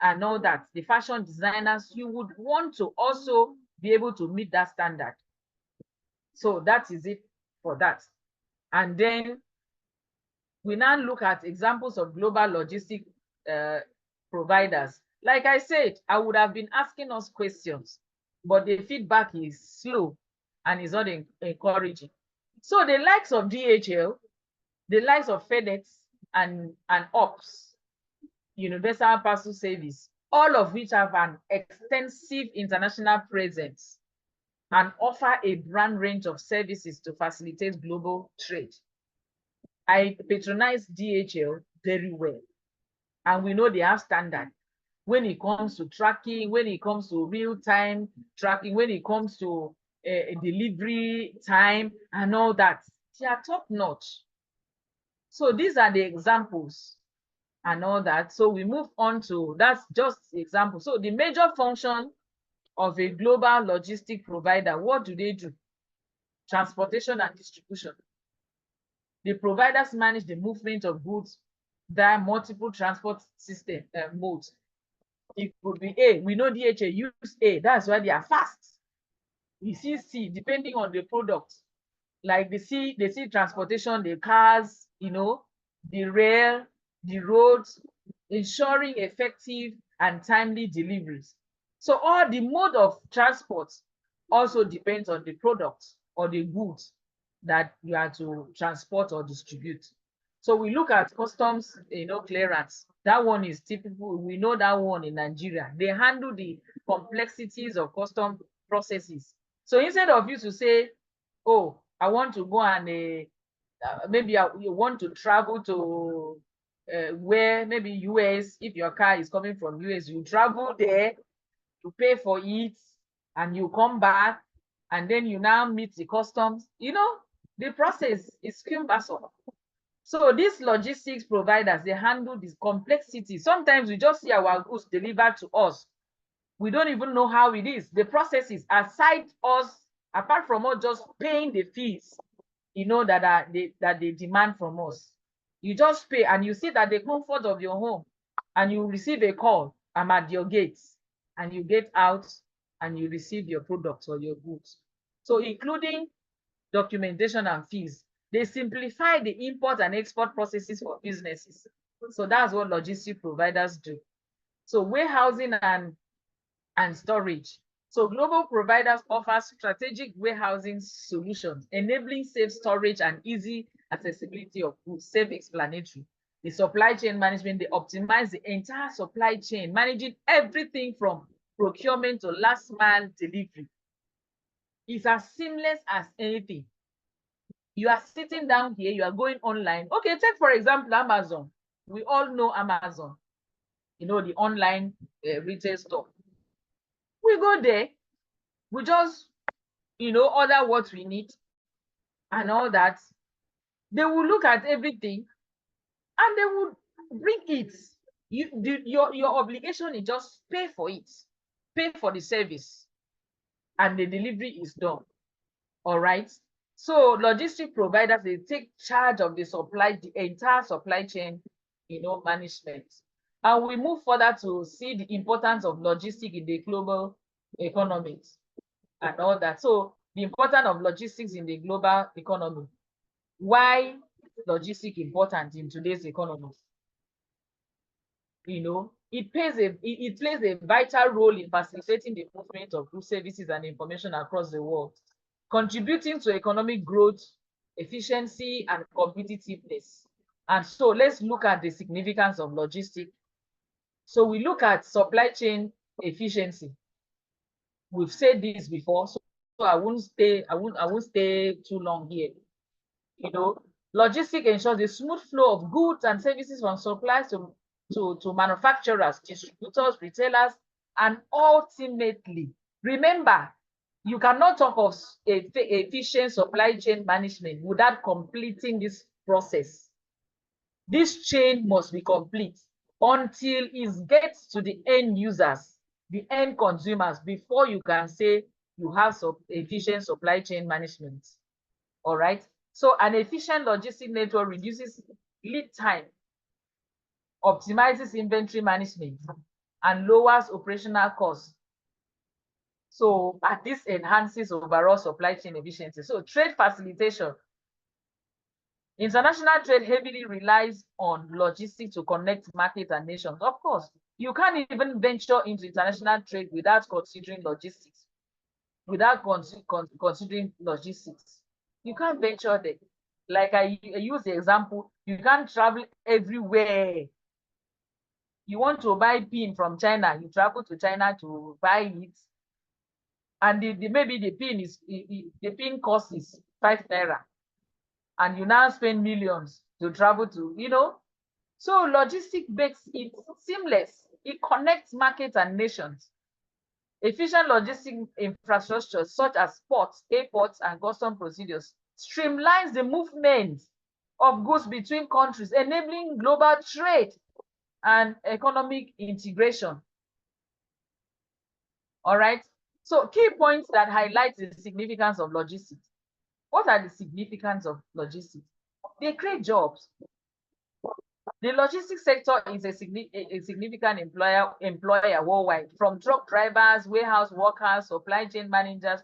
and all that. The fashion designers, you would want to also be able to meet that standard. So that is it for that. And then we now look at examples of global logistic providers. Like I said, I would have been asking us questions, but the feedback is slow and is not encouraging. So the likes of DHL, the likes of FedEx and OPS, Universal Parcel Service, all of which have an extensive international presence and offer a brand range of services to facilitate global trade. I patronize DHL very well, and we know they have standard when it comes to tracking, when it comes to real-time tracking, when it comes to delivery time and all that. They are top-notch. So these are the examples and all that. So we move on to, that's just example. So the major function of a global logistic provider, what do they do? Transportation and distribution. The providers manage the movement of goods via multiple transport system modes. It could be A. We know DHL use A. That's why they are fast. We see C, depending on the product. Like the sea transportation, the cars, the rail, the roads, ensuring effective and timely deliveries. So all the mode of transport also depends on the product or the goods that you are to transport or distribute. So we look at customs, clearance. That one is typical. We know that one in Nigeria. They handle the complexities of custom processes. So instead of you to say, oh, I want to go and maybe you want to travel to where maybe US, if your car is coming from US, you travel there, you pay for it, and you come back. and then you now meet the customs. You know, the process is cumbersome. So these logistics providers, they handle this complexity. Sometimes we just see our goods delivered to us. We don't even know how it is. The processes, aside us, apart from us just paying the fees, you know, that they demand from us. You just pay and you sit at the comfort of your home and you receive a call, I'm at your gates, and you get out and you receive your products or your goods. So including documentation and fees, they simplify the import and export processes for businesses. So that's what logistic providers do. So warehousing and storage. So global providers offer strategic warehousing solutions, enabling safe storage and easy accessibility of goods, self-explanatory. The supply chain management, they optimize the entire supply chain, managing everything from procurement to last mile delivery. It's as seamless as anything. You are sitting down here, you are going online. Okay, take for example, Amazon. We all know Amazon, you know, the online retail store. We go there, we just, you know, order what we need and all that. They will look at everything and they will bring it. Your obligation is just pay for it, pay for the service, and the delivery is done. All right. So logistic providers, they take charge of the entire supply chain, you know, management. And we move further to see the importance of logistics in the global economy and all that. So the importance of logistics in the global economy. Why logistics important in today's economy? You know, it plays a vital role in facilitating the movement of goods, services, and information across the world, contributing to economic growth, efficiency, and competitiveness. And so let's look at the significance of logistics. So we look at supply chain efficiency. We've said this before, so I won't stay too long here. You know, logistics ensures the smooth flow of goods and services from suppliers to manufacturers, distributors, retailers, and ultimately, remember, you cannot talk of efficient supply chain management without completing this process. This chain must be complete until it gets to the end users, the end consumers, before you can say you have efficient supply chain management. All right. So an efficient logistic network reduces lead time, optimizes inventory management, and lowers operational costs. So this enhances overall supply chain efficiency. So trade facilitation. International trade heavily relies on logistics to connect markets and nations. Of course, you can't even venture into international trade without considering logistics. Considering logistics, you can't venture there. Like I use the example, you can't travel everywhere. You want to buy pin from China, you travel to China to buy it, and maybe the pin cost is 5 naira, and you now spend millions to travel to, you know. So logistics makes it seamless. It connects markets and nations. Efficient logistic infrastructure such as ports, airports, and custom procedures streamlines the movement of goods between countries, enabling global trade and economic integration. All right. So key points that highlight the significance of logistics. What are the significance of logistics? They create jobs. The logistics sector is a significant employer worldwide, from truck drivers, warehouse workers, supply chain managers,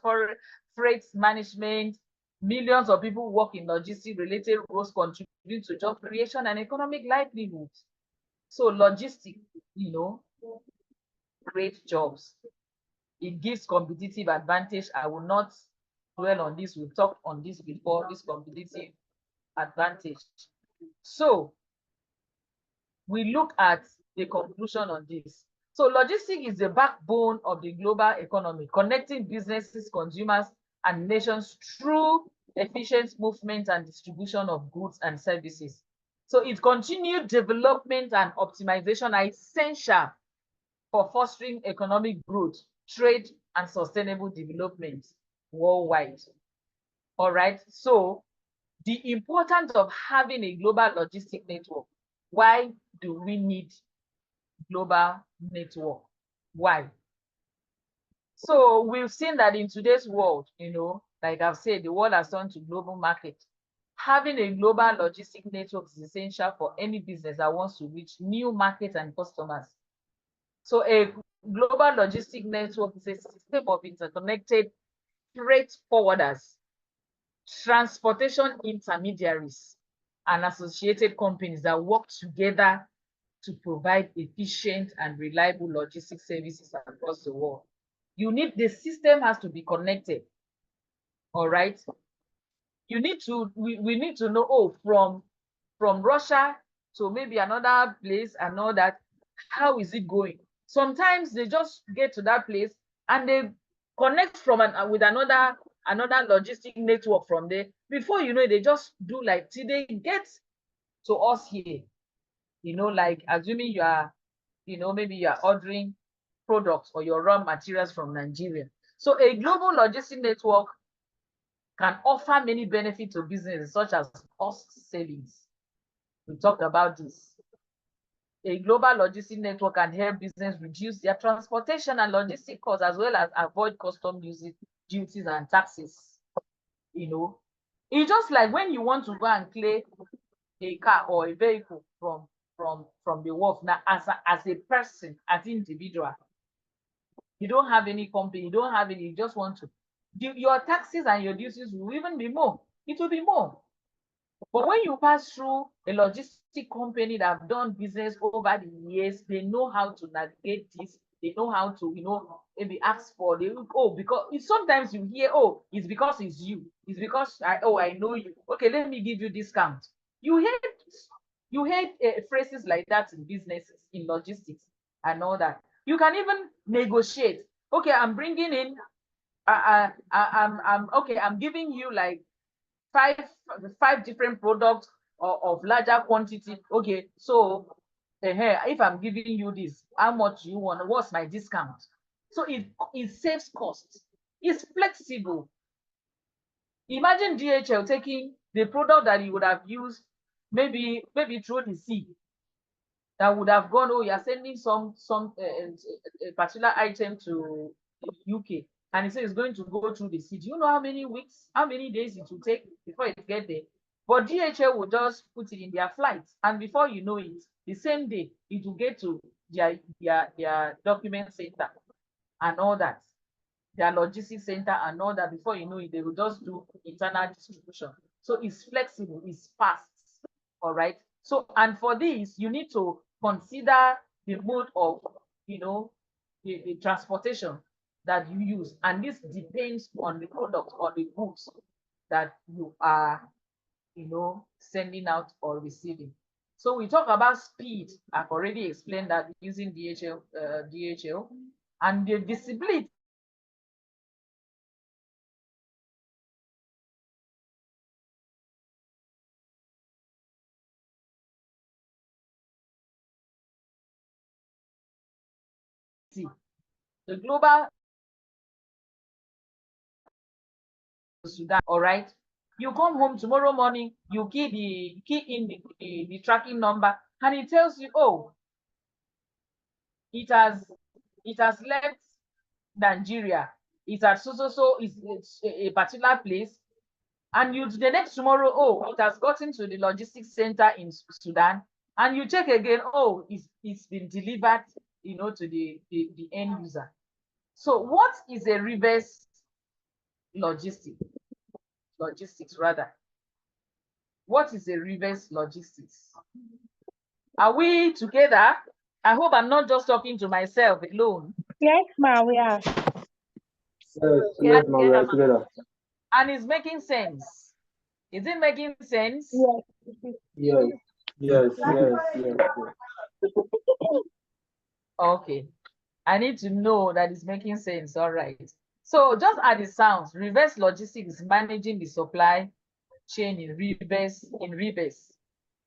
freight management. Millions of people work in logistics-related roles, contribute to job creation and economic livelihoods. So logistics, you know, create jobs. It gives competitive advantage. I will not dwell on this. We've talked on this before, this competitive advantage. So we look at the conclusion on this. So logistics is the backbone of the global economy, connecting businesses, consumers, and nations through efficient movement and distribution of goods and services. So its continued development and optimization are essential for fostering economic growth, trade, and sustainable development worldwide. All right. So the importance of having a global logistic network. Why do we need global network? Why? So we've seen that in today's world, like I've said, the world has turned to global market. Having a global logistic network is essential for any business that wants to reach new markets and customers. So a global logistic network is a system of interconnected freight forwarders, transportation intermediaries, and associated companies that work together to provide efficient and reliable logistics services across the world. The system has to be connected. All right. We need to know, oh, from Russia to maybe another place and all that, how is it going? Sometimes they just get to that place and they connect with another logistic network from there. Before you know it, they just do like till they get to us here. Like assuming you are, maybe you are ordering products or your raw materials from Nigeria. So a global logistic network can offer many benefits to businesses, such as cost savings. We talked about this. A global logistic network can help business reduce their transportation and logistic costs, as well as avoid custom duties and taxes. It's just like when you want to go and clear a car or a vehicle from the wharf. Now, as a person, as individual, you don't have any company, you don't have any, you just want to. Your taxes and your duties will even be more. It will be more. But when you pass through a logistic company that have done business over the years, they know how to navigate this. They know how to, maybe ask for because sometimes you hear, oh, it's because it's you. It's because I know you. Okay, let me give you discount. You heard phrases like that in businesses, in logistics, and all that. You can even negotiate. Okay, I'm bringing in. I'm giving you like five different products of larger quantity. Okay, so if I'm giving you this, how much do you want? What's my discount? So it saves costs. It's flexible. Imagine DHL taking the product that you would have used maybe through the sea, that would have gone, oh, you're sending some a particular item to UK, and it says it's going to go through the sea. Do you know how many weeks, how many days it will take before it gets there? But DHL will just put it in their flights, and before you know it, the same day it will get to their document center and all that, their logistics center and all that. Before you know it, they will just do internal distribution. So it's flexible, it's fast. All right. So, and for this, you need to consider the mode of, the transportation that you use. And this depends on the product or the goods that you are, sending out or receiving. So we talk about speed. I've already explained that using DHL, and the visibility. The global Sudan, all right. You come home tomorrow morning, you key in the tracking number, and it tells you, oh, it has left Nigeria. It's at it's a particular place, and the next tomorrow, oh, it has gotten to the logistics center in Sudan, and you check again, oh, it's been delivered, to the end user. So what is a reverse logistics rather? What is a reverse logistics? Are we together? I hope I'm not just talking to myself alone. Yes, ma, we are. Yes, ma, we are together. And it's making sense. Is it making sense? Yes. Yes. Okay. I need to know that it's making sense. All right. So just as it sounds, reverse logistics is managing the supply chain in reverse.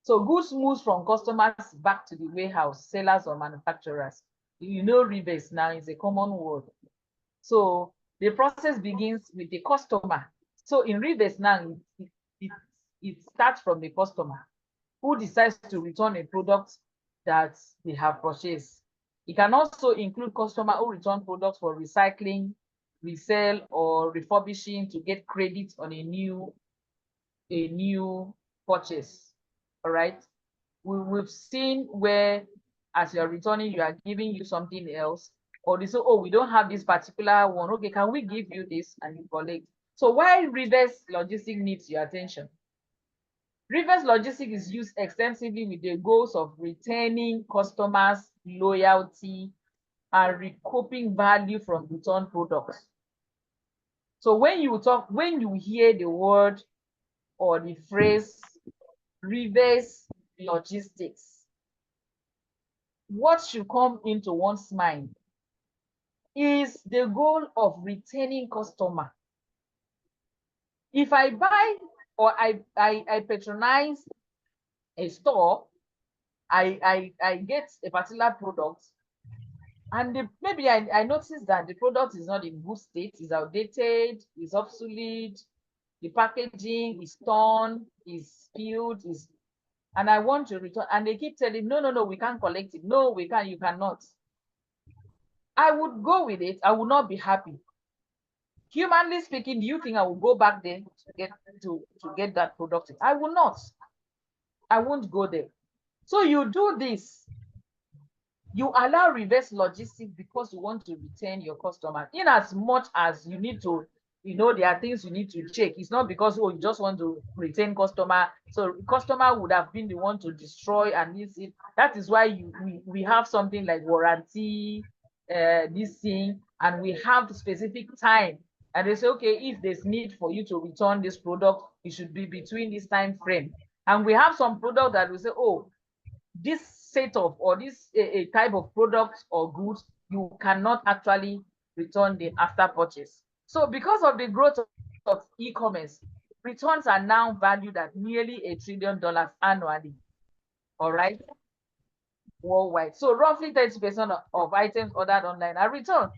So goods moves from customers back to the warehouse, sellers or manufacturers. Reverse now is a common word. So The process begins with the customer. So in reverse now, it starts from the customer who decides to return a product that they have purchased. It can also include customer who return products for recycling, resell, or refurbishing to get credit on a new purchase. All right. We've seen where as you're returning, you are giving you something else, or they say, oh, we don't have this particular one. Okay, can we give you this and you collect? So why reverse logistics needs your attention? Reverse logistics is used extensively with the goals of retaining customers' loyalty and recouping value from returned products. So when you hear the word or the phrase reverse logistics, what should come into one's mind is the goal of retaining customer. If I buy or I patronize a store, I get a particular product, and maybe I notice that the product is not in good state, is outdated, is obsolete, the packaging is torn, is spilled, and I want to return, and they keep telling, no, we can't collect it. No, we can't, you cannot. I would go with it. I would not be happy. Humanly speaking, do you think I will go back there to get that product? I will not. I won't go there. So you do this. You allow reverse logistics because you want to retain your customer. In as much as you need to, there are things you need to check. It's not because, oh, you just want to retain customer. So customer would have been the one to destroy and use it. That is why we have something like warranty, this thing, and we have specific time. And they say, okay, if there's need for you to return this product, it should be between this time frame. And we have some product that we say, oh, this set of or this a type of products or goods, you cannot actually return them after purchase. So because of the growth of e-commerce, returns are now valued at nearly $1 trillion annually. All right, worldwide. So roughly 30% of items ordered online are returned.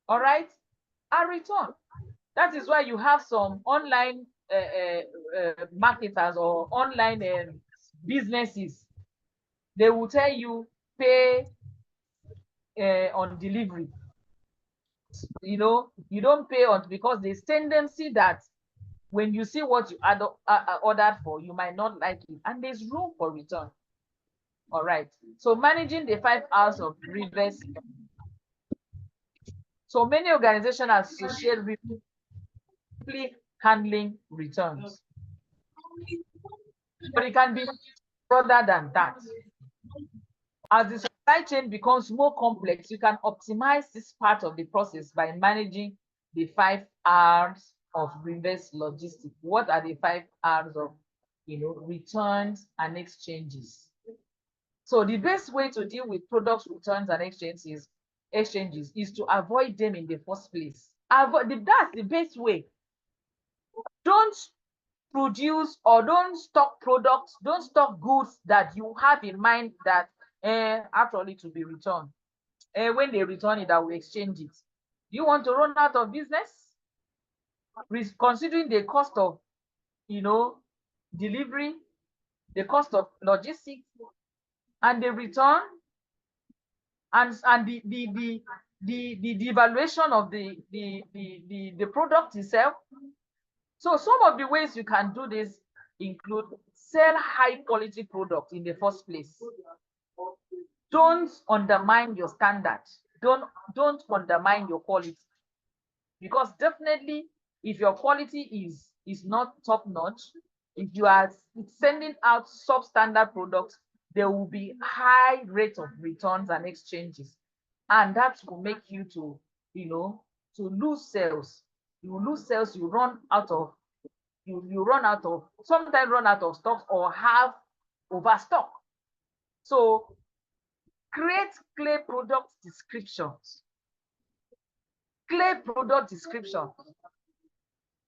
All right, are returned. That is why you have some online marketers or online businesses. They will tell you pay on delivery. You don't pay on, because there's tendency that when you see what you ordered for, you might not like it, and there's room for return. All right. So managing the 5 hours of reverse. So many organizations associate with handling returns, but it can be broader than that. As the supply chain becomes more complex, you can optimize this part of the process by managing the 5 R's of reverse logistics. What are the 5 R's of returns and exchanges? So the best way to deal with product returns and exchanges is to avoid them in the first place. That's the best way. Don't produce or don't stock products, don't stock goods that you have in mind that actually to be returned. When they return it, I will exchange it. Do you want to run out of business? Considering the cost of delivery, the cost of logistics, and the return, and the devaluation of the product itself. So some of the ways you can do this include sell high quality products in the first place. Don't undermine your standard. Don't undermine your quality, because definitely if your quality is not top notch, if you are sending out substandard products, there will be high rate of returns and exchanges, and that will make you to lose sales. You lose sales, you run out of sometimes run out of stocks or have overstock. So create clear product descriptions. Clear product description.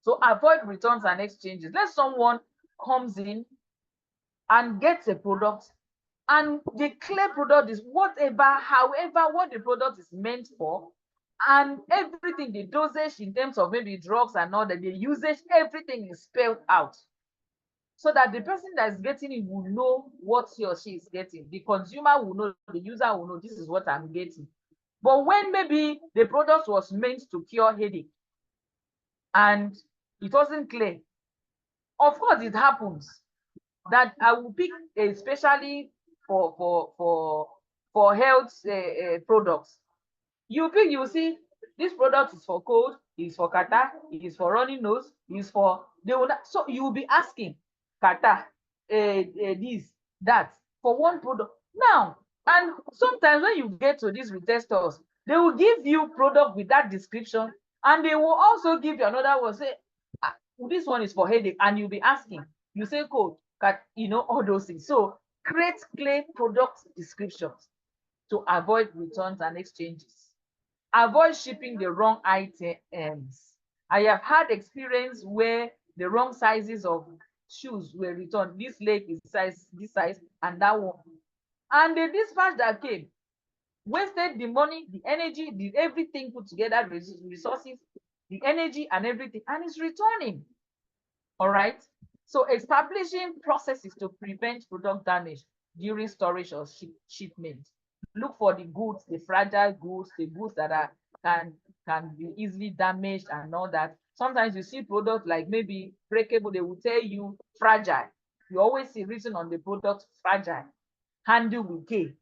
So avoid returns and exchanges. Let someone comes in and gets a product, and the clear product is however what the product is meant for, And everything, the dosage in terms of maybe drugs and all that, the usage, everything is spelled out. So that the person that is getting it will know what he or she is getting. The consumer will know, the user will know, this is what I'm getting. But when maybe the product was meant to cure headache and it wasn't clear, of course it happens that I will pick especially for health products. You pick, you see, this product is for cold, is for kata, is for running nose, is for they will not, so you will be asking kata, this, that for one product. Now, and sometimes when you get to these retail stores, they will give you product with that description, and they will also give you another one, say, ah, this one is for headache, and you'll be asking, you say cold, you know, all those things. So create clear product descriptions to avoid returns and exchanges. Avoid shipping the wrong items. I have had experience where the wrong sizes of shoes were returned. This leg is size, this size, and that one. And the dispatch that came wasted the money, the energy, the everything put together, resources, the energy and everything, and it's returning. All right. So establishing processes to prevent product damage during storage or shipment. Look for the goods, the fragile goods, the goods that are can be easily damaged and all that. Sometimes you see products like maybe breakable, they will tell you fragile. You always see written on the product fragile, handle with K.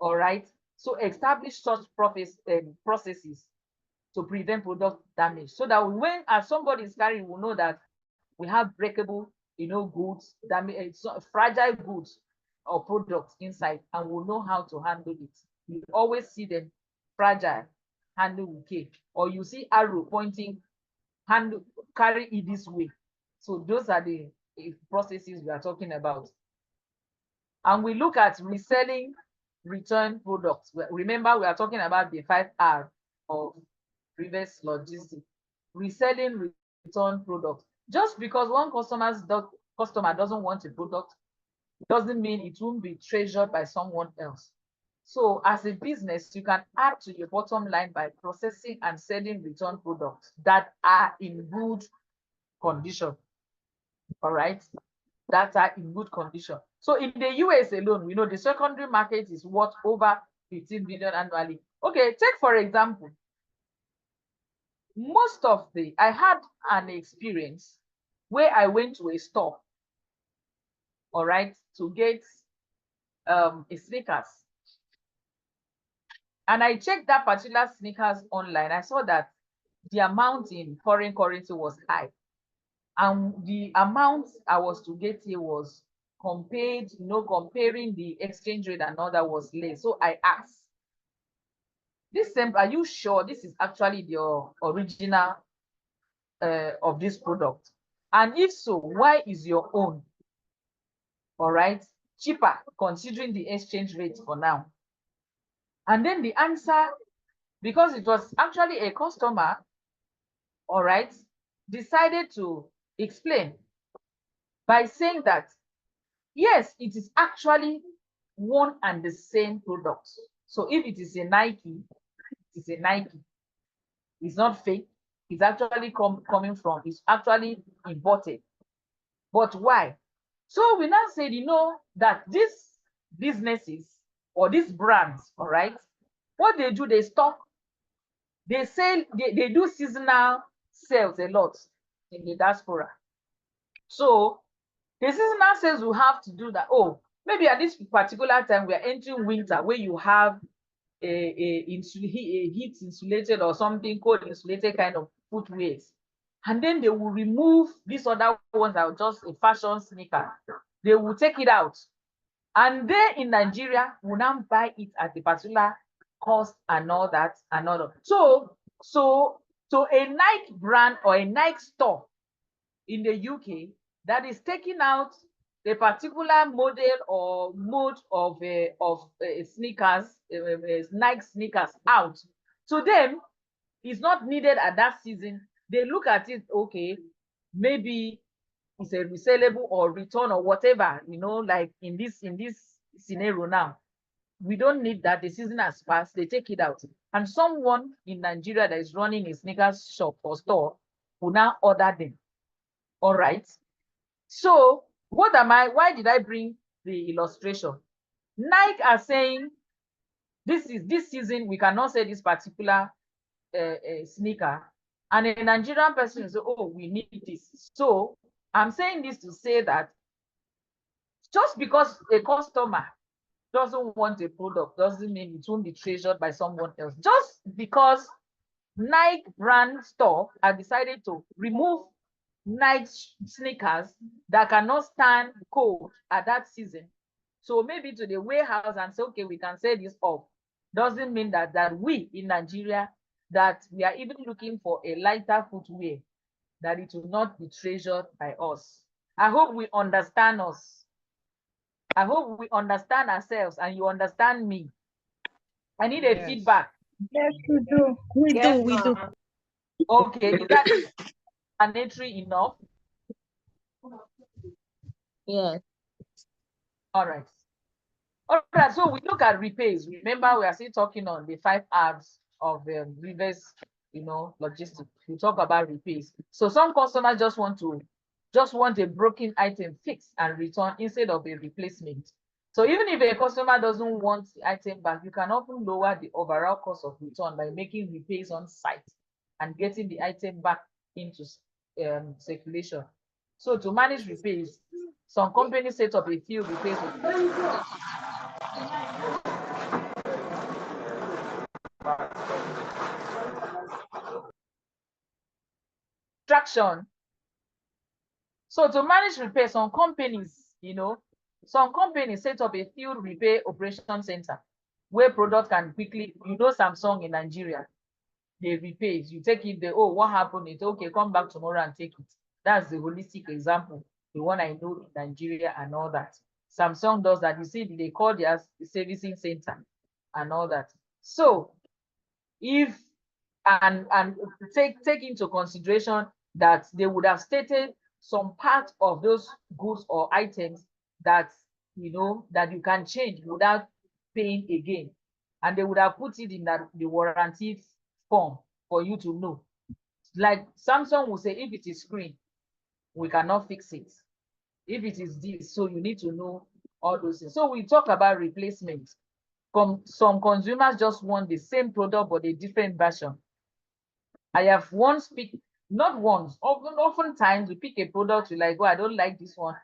All right. So establish such processes to prevent product damage, so that when as somebody is carrying, we'll know that we have breakable, you know, goods, damage, fragile goods or products inside, and we'll know how to handle it. You always see them fragile, handle with K, or you see arrow pointing, handle, carry it this way. So those are the processes we are talking about. And we look at reselling return products. Remember, we are talking about the 5R of reverse logistics. Reselling return products. Just because one customer doesn't want a product doesn't mean it won't be treasured by someone else. So as a business, you can add to your bottom line by processing and selling return products that are in good condition. All right, that are in good condition. So in the US alone, we know the secondary market is worth over 15 billion annually. Okay, take for example, I had an experience where I went to a store, all right, to get a sneakers. And I checked that particular sneakers online. I saw that the amount in foreign currency was high. And the amount I was to get here was comparing the exchange rate and all that was less. So I asked, are you sure this is actually the original of this product? And if so, why is your own, all right, cheaper considering the exchange rate for now? And then the answer, because it was actually a customer, all right, decided to explain by saying that, yes, it is actually one and the same product. So if it is a Nike, it's a Nike. It's not fake. It's actually coming from, it's actually imported. But why? So we now said, you know, that these businesses or these brands, all right, what they do, they stock, they sell, they do seasonal sales a lot in the diaspora. So the seasonal sales will have to do that. Oh, maybe at this particular time we are entering winter, where you have a heat insulated or something cold insulated kind of footwear, and then they will remove these other ones that are just a fashion sneaker. They will take it out, and they in Nigeria will now buy it at a particular cost and all that and all that. So a Nike brand or a Nike store in the UK that is taking out a particular model or mode of sneakers, Nike sneakers out, to them it's not needed at that season. They look at it, okay, maybe it's a resellable or return or whatever, you know, like in this scenario now. We don't need that. The season has passed. They take it out. And someone in Nigeria that is running a sneakers shop or store will now order them. All right. So why did I bring the illustration? Nike are saying this season we cannot say this particular sneaker, and a Nigerian person will say, oh, we need this. So I'm saying this to say that just because a customer doesn't want a product doesn't mean it won't be treasured by someone else. Just because Nike brand store have decided to remove Nike sneakers that cannot stand cold at that season. So maybe to the warehouse and say, okay, we can say this off. Doesn't mean that we in Nigeria, that we are even looking for a lighter footwear, that it will not be treasured by us. I hope we understand us. I hope we understand ourselves and you understand me. I need a feedback. Yes, we do. We do. Okay, is that explanatory enough? Yes. All right. All right, so we look at repays. Remember, we are still talking on the 5 R's of reverse, logistics. We talk about repays. So some customers just want a broken item fixed and returned instead of a replacement. So even if a customer doesn't want the item back, you can often lower the overall cost of return by making repays on site and getting the item back into circulation. So to manage repays, some companies set up a few repays. Traction. So to manage repair, some companies set up a field repair operation center where product can quickly, Samsung in Nigeria, they repay. You take it, what happened? It's okay, come back tomorrow and take it. That's the holistic example, the one I know in Nigeria and all that. Samsung does that. You see, they call their servicing center and all that. So if and take into consideration that they would have stated some part of those goods or items that that you can change without paying again, and they would have put it in the warranty form for you to know. Like Samsung will say, if it is screen, we cannot fix it. If it is this, so you need to know all those things. So we talk about replacement. Some consumers just want the same product but a different version. I have not once, oftentimes we pick a product, we like, oh, I don't like this one.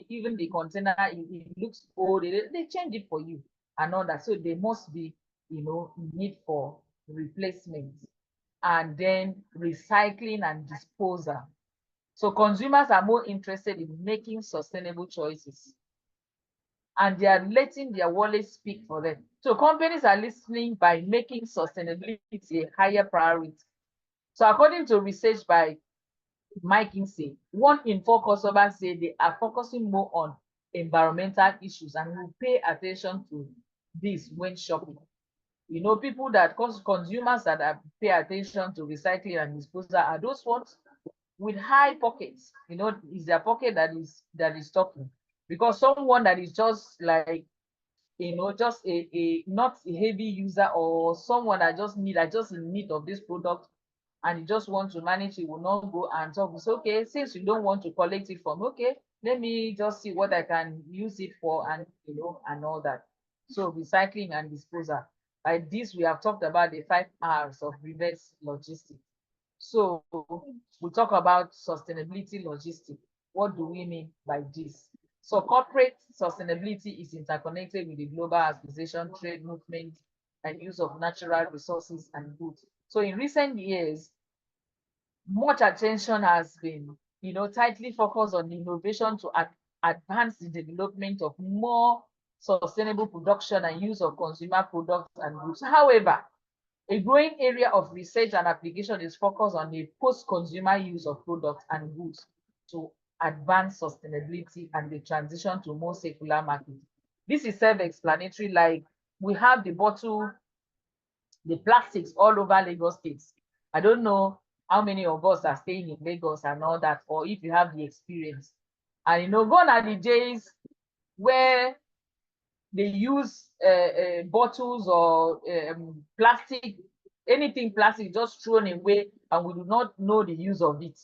Even the container, it looks old, they change it for you and all that. So there must be, need for replacement and then recycling and disposal. So consumers are more interested in making sustainable choices and they are letting their wallet speak for them. So companies are listening by making sustainability a higher priority. So according to research by McKinsey, 1 in 4 customers say they are focusing more on environmental issues and will pay attention to this when shopping. People consumers that pay attention to recycling and disposal are those ones with high pockets. It's their pocket that is talking. Because someone that is just like, just a not a heavy user, or someone that just in need of this product and you just want to manage it, will not go and talk. It's okay, since you don't want to collect it from, okay, let me just see what I can use it for, and and all that. So recycling and disposal. By this, we have talked about the 5 R's of reverse logistics. So we talk about sustainability logistics. What do we mean by this? So corporate sustainability is interconnected with the global aspiration, trade movement, and use of natural resources and goods. So in recent years, much attention has been, tightly focused on innovation to advance the development of more sustainable production and use of consumer products and goods. However, a growing area of research and application is focused on the post-consumer use of products and goods to advance sustainability and the transition to more circular market. This is self-explanatory. Like we have the bottle, the plastics all over Lagos State. I don't know how many of us are staying in Lagos and all that, or if you have the experience. And gone are the days where they use bottles or plastic, anything plastic just thrown away, and we do not know the use of it.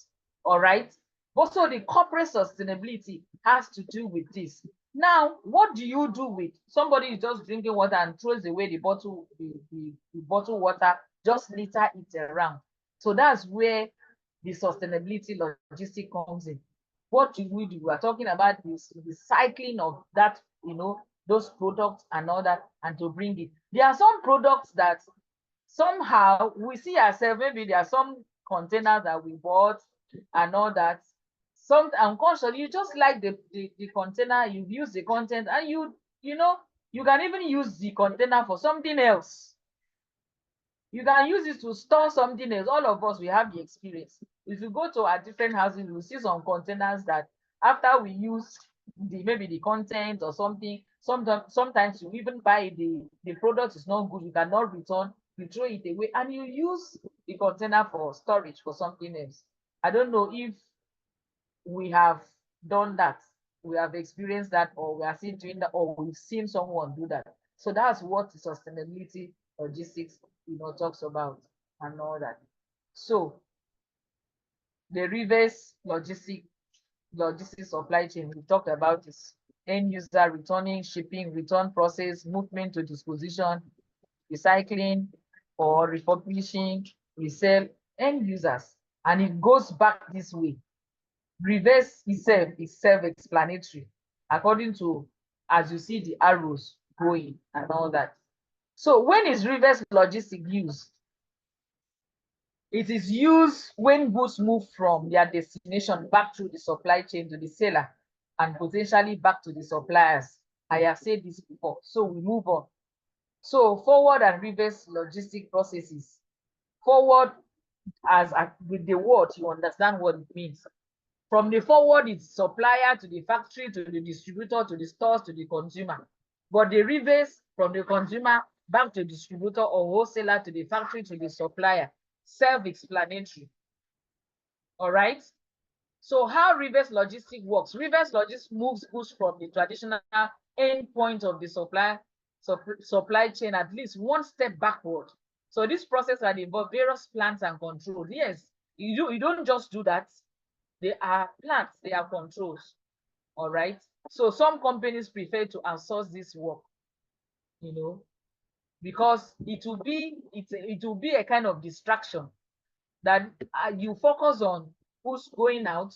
All right. Also, the corporate sustainability has to do with this. Now, what do you do with somebody is just drinking water and throws away the bottle, the bottle water, just litter it around? So that's where the sustainability logistic comes in. What do we do? We're talking about this recycling of that, those products and all that, and to bring it. There are some products that somehow we see ourselves, maybe there are some containers that we bought and all that. Some unconsciously, you just like the container, you use the content, and you can even use the container for something else. You can use it to store something else. All of us, we have the experience. If you go to our different houses, you'll see some containers that after we use maybe the content or something, sometimes you even buy the product is not good, you cannot return, you throw it away, and you use the container for storage for something else. I don't know if we have done that, we have experienced that, or we are still doing that, or we've seen someone do that. So that's what sustainability logistics talks about and all that. So the reverse logistics supply chain, we talked about this: end user, returning, shipping, return process, movement to disposition, recycling or refurbishing, resell, end users. And it goes back this way. Reverse itself is self-explanatory, according to as you see the arrows going and all that. So when is reverse logistic used? It is used when goods move from their destination back through the supply chain to the seller and potentially back to the suppliers. I have said this before, so we move on. So forward and reverse logistic processes. Forward, as with the word, you understand what it means. From the forward, it's supplier to the factory, to the distributor, to the stores, to the consumer. But the reverse, from the consumer back to distributor or wholesaler, to the factory, to the supplier. Self-explanatory. All right. So how reverse logistics works? Reverse logistics moves goods from the traditional end point of the supply chain at least one step backward. So this process can involve various plans and controls. Yes, you don't just do that. They are plans, they are controls. All right. So some companies prefer to outsource this work, because it will be a kind of distraction that you focus on who's going out,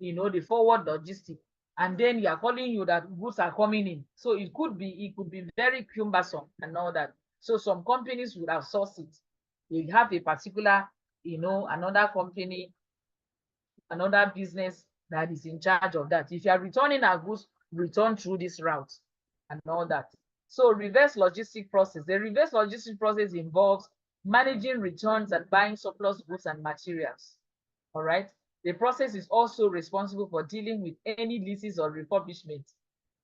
the forward logistic, and then you are calling you that goods are coming in. So it could be very cumbersome and all that. So some companies would outsource it. They have a particular, another company, another business that is in charge of that. If you are returning our goods, return through this route and all that. So reverse logistic process. The reverse logistic process involves managing returns and buying surplus goods and materials. All right. The process is also responsible for dealing with any leases or refurbishment.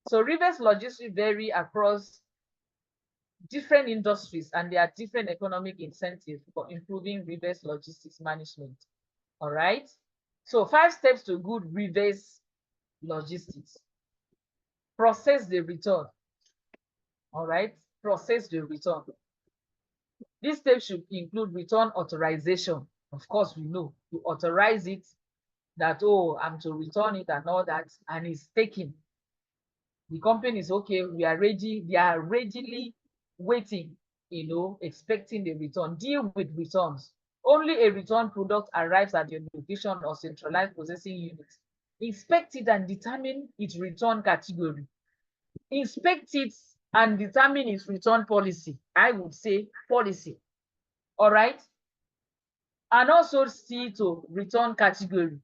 So reverse logistics vary across different industries, and there are different economic incentives for improving reverse logistics management. All right. So 5 steps to good reverse logistics. Process the return. All right. Process the return. These steps should include return authorization. Of course, we know you authorize it that, oh, I'm to return it and all that, and it's taken. The company is okay, we are ready, they are readily waiting, expecting the return. Deal with returns. Only a return product arrives at your location or centralized processing unit. Inspect it and determine its return category. Inspect it and determine its return policy. I would say policy. All right. And also see to return category.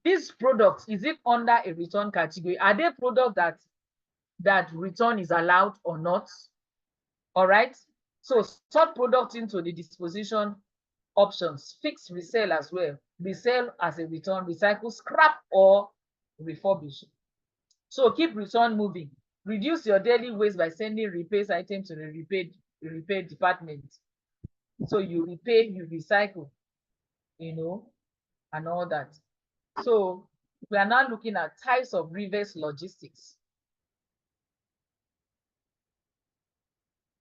These products, is it under a return category? Are they products that return is allowed or not? All right. So sort product into the disposition options. Fix resell as well. Resell as a return, recycle, scrap, or refurbish. So keep return moving. Reduce your daily waste by sending repairs items to the repair department. So you repair, you recycle, and all that. So we are now looking at types of reverse logistics.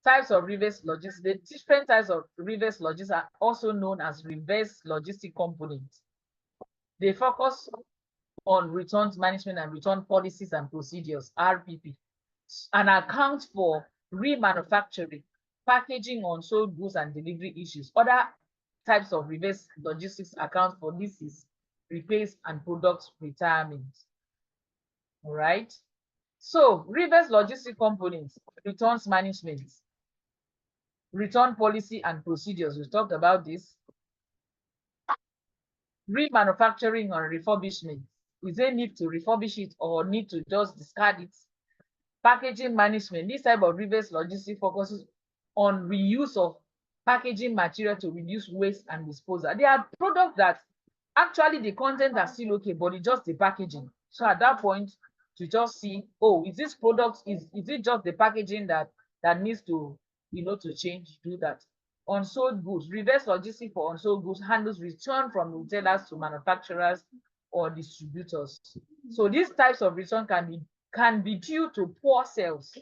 types of reverse logistics. The different types of reverse logistics are also known as reverse logistic components. They focus on returns management and return policies and procedures, RPP, and account for remanufacturing, packaging, unsold goods, and delivery issues. Other types of reverse logistics account for this is repairs and product retirement. All right. So reverse logistic components, returns management, return policy and procedures. We talked about this. Remanufacturing or refurbishment. Is there need to refurbish it or need to just discard it? Packaging management. This type of reverse logistics focuses on reuse of packaging material to reduce waste and disposal. There are products that actually the content are still okay, but it's just the packaging. So at that point, to just see, oh, is this product, is it just the packaging that needs to, to change, do that. Unsold goods, reverse logistics for unsold goods handles return from retailers to manufacturers or distributors. So these types of return can be due to poor sales,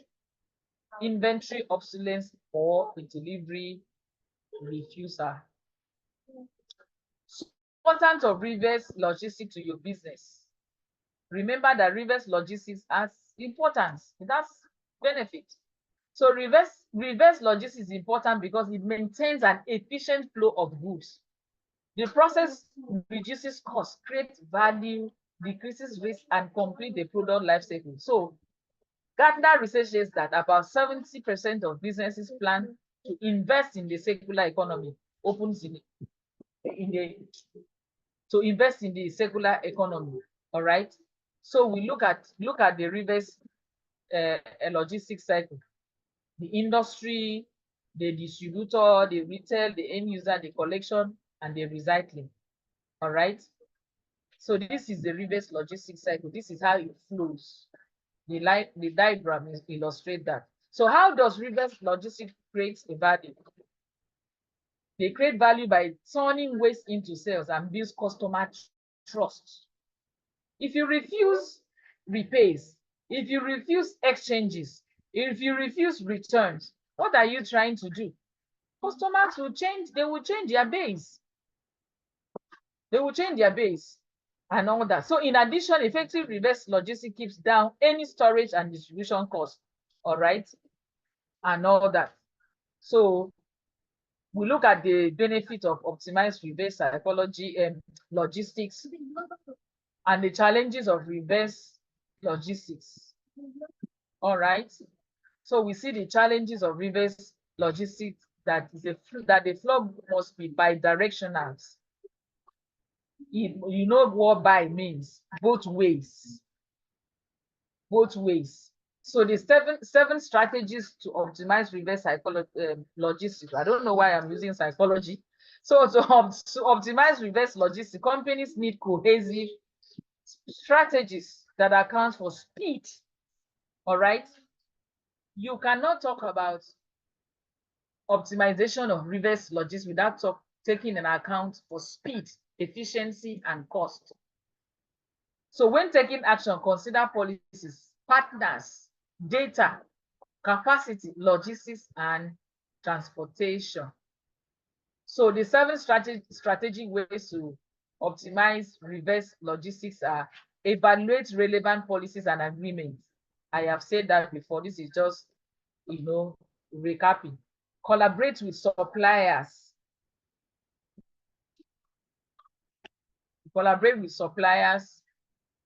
inventory obsolescence, or a delivery refusal. Importance of reverse logistics to your business. Remember that reverse logistics has importance, it has benefit. So reverse logistics is important because it maintains an efficient flow of goods. The process reduces cost, creates value, decreases risk, and complete the product life cycle. So Gartner research says that about 70% of businesses plan to invest in the circular economy, to invest in the circular economy. All right. So we look at the reverse logistics cycle. The industry, the distributor, the retail, the end user, the collection, and the recycling. All right. So this is the reverse logistics cycle. This is how it flows. The diagram illustrates that. So how does reverse logistics create a value? They create value by turning waste into sales and builds customer trust. If you refuse repairs, if you refuse exchanges, if you refuse returns, what are you trying to do? Customers will change, they will change their base. They will change their base and all that. So in addition, effective reverse logistics keeps down any storage and distribution costs, all right, and all that. So we look at the benefit of optimized reverse psychology and logistics and the challenges of reverse logistics. All right. So we see the challenges of reverse logistics, that the flow must be bi-directional. You know what bi means, both ways. Both ways. So the seven strategies to optimize reverse logistics. I don't know why I'm using psychology. So to optimize reverse logistics, companies need cohesive strategies that account for speed. All right. You cannot talk about optimization of reverse logistics without taking an account for speed, efficiency, and cost. So when taking action, consider policies, partners, data, capacity, logistics, and transportation. So the 7 strategic ways to optimize reverse logistics are: evaluate relevant policies and agreements. I have said that before. This is just, recapping. Collaborate with suppliers. Collaborate with suppliers.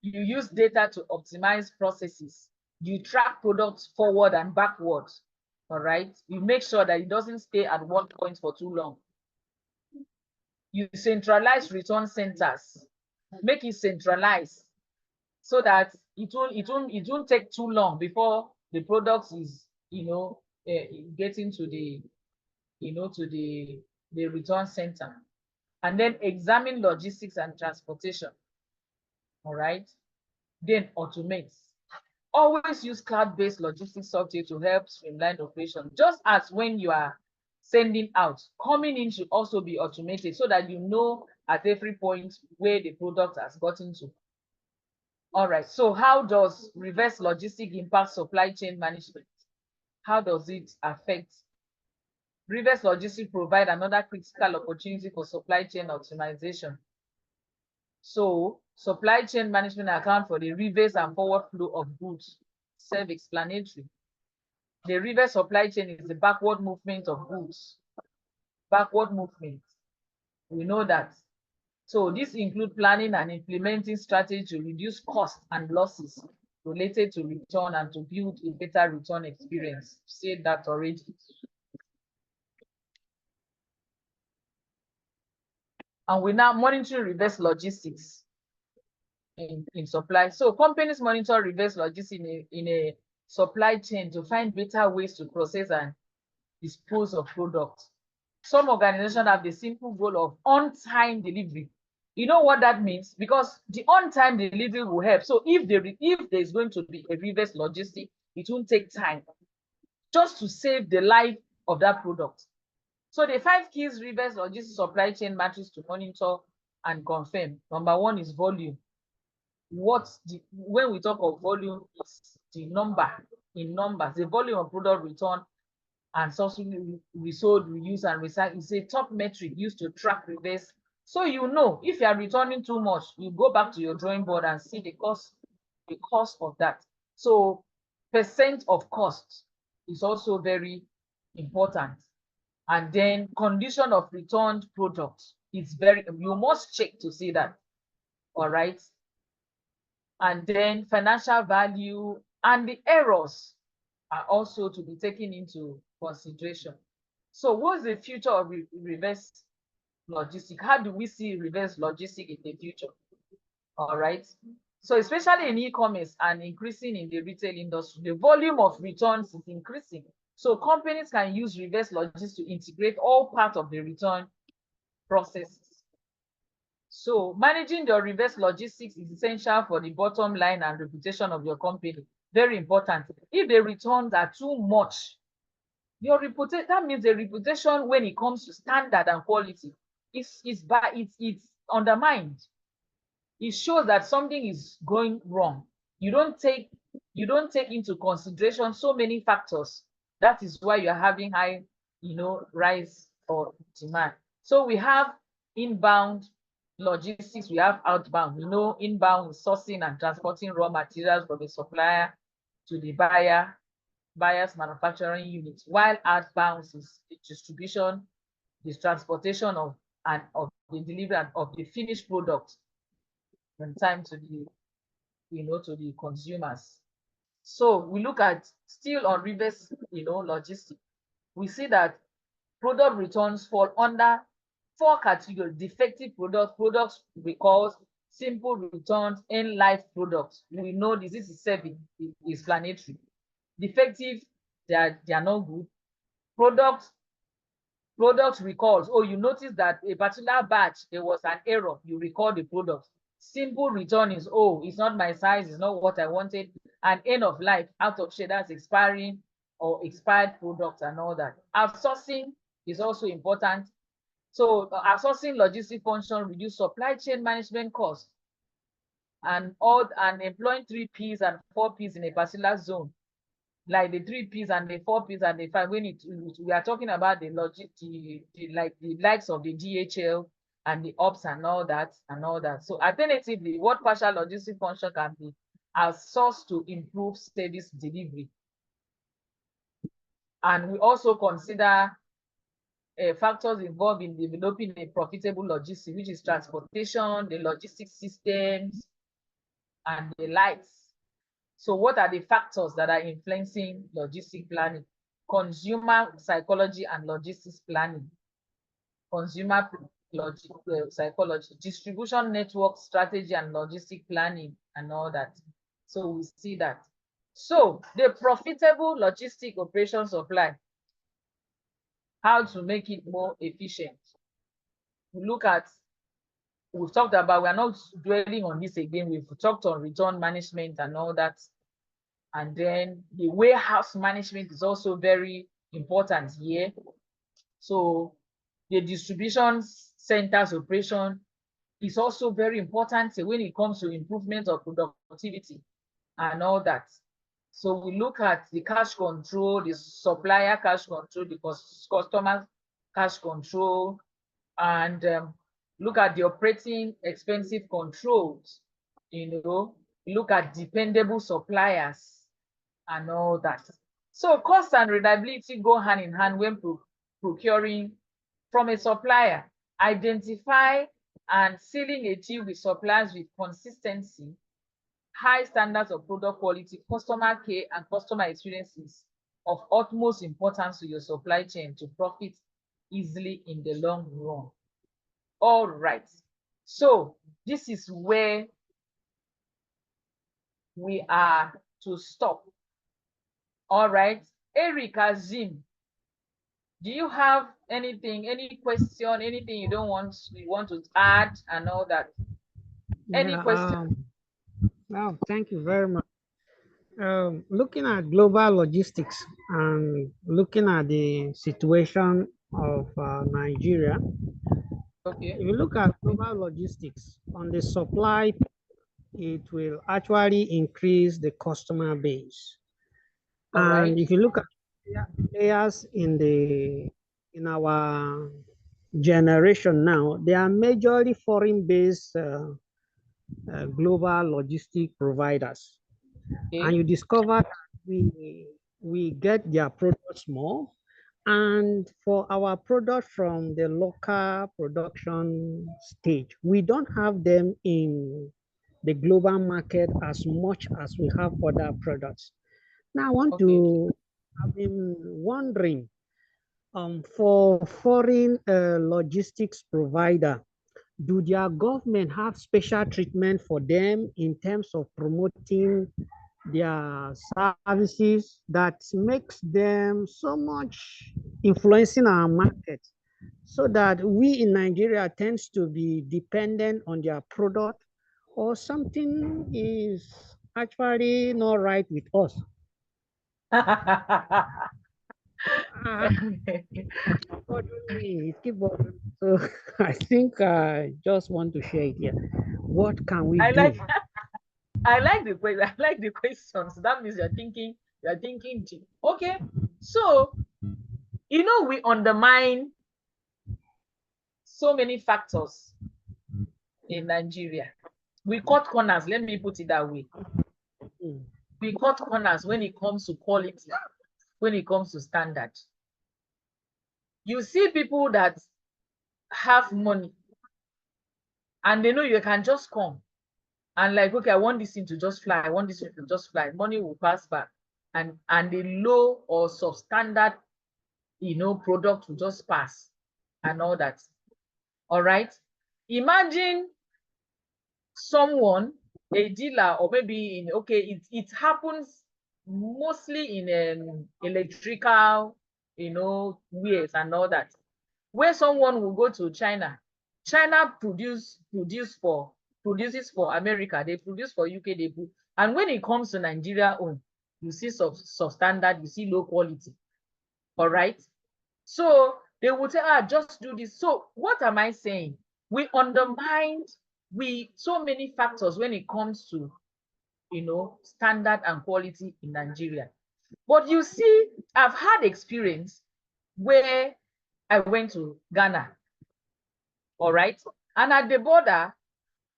You use data to optimize processes. You track products forward and backwards. All right. You make sure that it doesn't stay at one point for too long. You centralize return centers. Make it centralized so that it won't take too long before the product is, getting to the, to the return center. And then examine logistics and transportation. All right. Then automate. Always use cloud-based logistics software to help streamline operation. Just as when you are sending out, coming in should also be automated so that you know at every point where the product has gotten to. All right. So how does reverse logistics impact supply chain management? how does it affect? Reverse logistics provide another critical opportunity for supply chain optimization. So supply chain management account for the reverse and forward flow of goods. Self-explanatory. The reverse supply chain is the backward movement of goods. Backward movement. We know that. So this includes planning and implementing strategies to reduce costs and losses related to return and to build a better return experience. Said that already. And we now monitor reverse logistics in supply. So companies monitor reverse logistics in a supply chain to find better ways to process and dispose of products. Some organizations have the simple goal of on-time delivery. You know what that means? Because the on-time delivery will help. So if there's going to be a reverse logistic, it won't take time just to save the life of that product. So the 5 keys reverse logistics supply chain matrix to monitor and confirm. Number 1 is volume. When we talk of volume, it's the number in numbers, the volume of product returned and subsequently resold, reused, and recycled is a top metric used to track reverse. So you know if you are returning too much, you go back to your drawing board and see the cost of that. So percent of cost is also very important. And then condition of returned product is you must check to see that. All right. And then financial value and the errors are also to be taken into consideration. So what's the future of reverse logistics? How do we see reverse logistics in the future? All right. So especially in e-commerce and increasing in the retail industry, the volume of returns is increasing. So companies can use reverse logistics to integrate all parts of the return processes. So managing your reverse logistics is essential for the bottom line and reputation of your company. Very important. If the returns are too much, your reputation, that means the reputation when it comes to standard and quality it's undermined. It shows that something is going wrong. You don't take into consideration so many factors. That is why you're having high, rise or demand. So we have inbound logistics, we have outbound. Inbound is sourcing and transporting raw materials from the supplier to the buyer's manufacturing unit, while outbound is the distribution, the transportation of the delivery of the finished product in time to the consumers. So we look at still on reverse logistics. We see that product returns fall under 4 categories: defective products recalls, simple returns, end life products. We know this is self-explanatory. Defective, they are not good. Product recalls. Oh, you notice that a particular batch there was an error, you recall the product. Simple return is, oh, it's not my size, it's not what I wanted. And end of life, out of shade, that's expiring or expired products and all that. Outsourcing is also important. So outsourcing logistic function reduce supply chain management costs, and employing 3 Ps and 4 Ps in a particular zone, like the 3 Ps and the 4 Ps and the 5. We are talking about the likes of the DHL and the ops and all that. So alternatively, what partial logistic function can be outsourced to improve service delivery. And we also consider factors involved in developing a profitable logistics, which is transportation, the logistics systems, and the likes. So what are the factors that are influencing logistic planning? Consumer psychology and logistics planning. Consumer psychology, distribution network strategy and logistic planning and all that. So we see that. So the profitable logistic operation supply, how to make it more efficient. We've talked about, we're not dwelling on this again. We've talked on return management and all that. And then the warehouse management is also very important here. So the distribution centers operation is also very important when it comes to improvement of productivity and all that. So we look at the cash control, the supplier cash control, the customer cash control, and look at the operating expensive controls, look at dependable suppliers and all that. So cost and reliability go hand in hand when procuring from a supplier. Identify and sealing a deal with suppliers with consistency, high standards of product quality, customer care, and customer experiences of utmost importance to your supply chain to profit easily in the long run. All right. So this is where we are to stop. All right. Eric Azim, do you have anything, any question, anything you want to add and all that? Any question? Well, thank you very much. Looking at global logistics and looking at the situation of Nigeria, Okay. if you look at global logistics on the supply, it will actually increase the customer base. All right. And if you look at players in our generation now, they are majorly foreign-based global logistic providers. Okay. And you discover that we get their products more. And for our product from the local production stage, we don't have them in the global market as much as we have other products. Now, I've been wondering, for foreign logistics provider, do their government have special treatment for them in terms of promoting their services that makes them so much influencing our market, so that we in Nigeria tends to be dependent on their product, or something is actually not right with us? So I think I just want to share it here. What can we do? I like the question. I like the questions. That means you're thinking deep. Okay. So, we undermine so many factors in Nigeria. We cut corners, let me put it that way. We cut corners when it comes to quality, when it comes to standard. You see people that have money and they know you can just come and like, okay, I want this thing to just fly. I want this thing to just fly. Money will pass back. And the low or substandard, product will just pass and all that. All right. Imagine someone, a dealer, or maybe it happens mostly in electrical, ways and all that, where someone will go to China. China produces for America, they produce for UK, and when it comes to Nigeria you see substandard, you see low quality. All right. So they would say, just do this. So what am I saying? We undermined so many factors when it comes to standard and quality in Nigeria. But you see, I've had experience where I went to Ghana. All right. And at the border,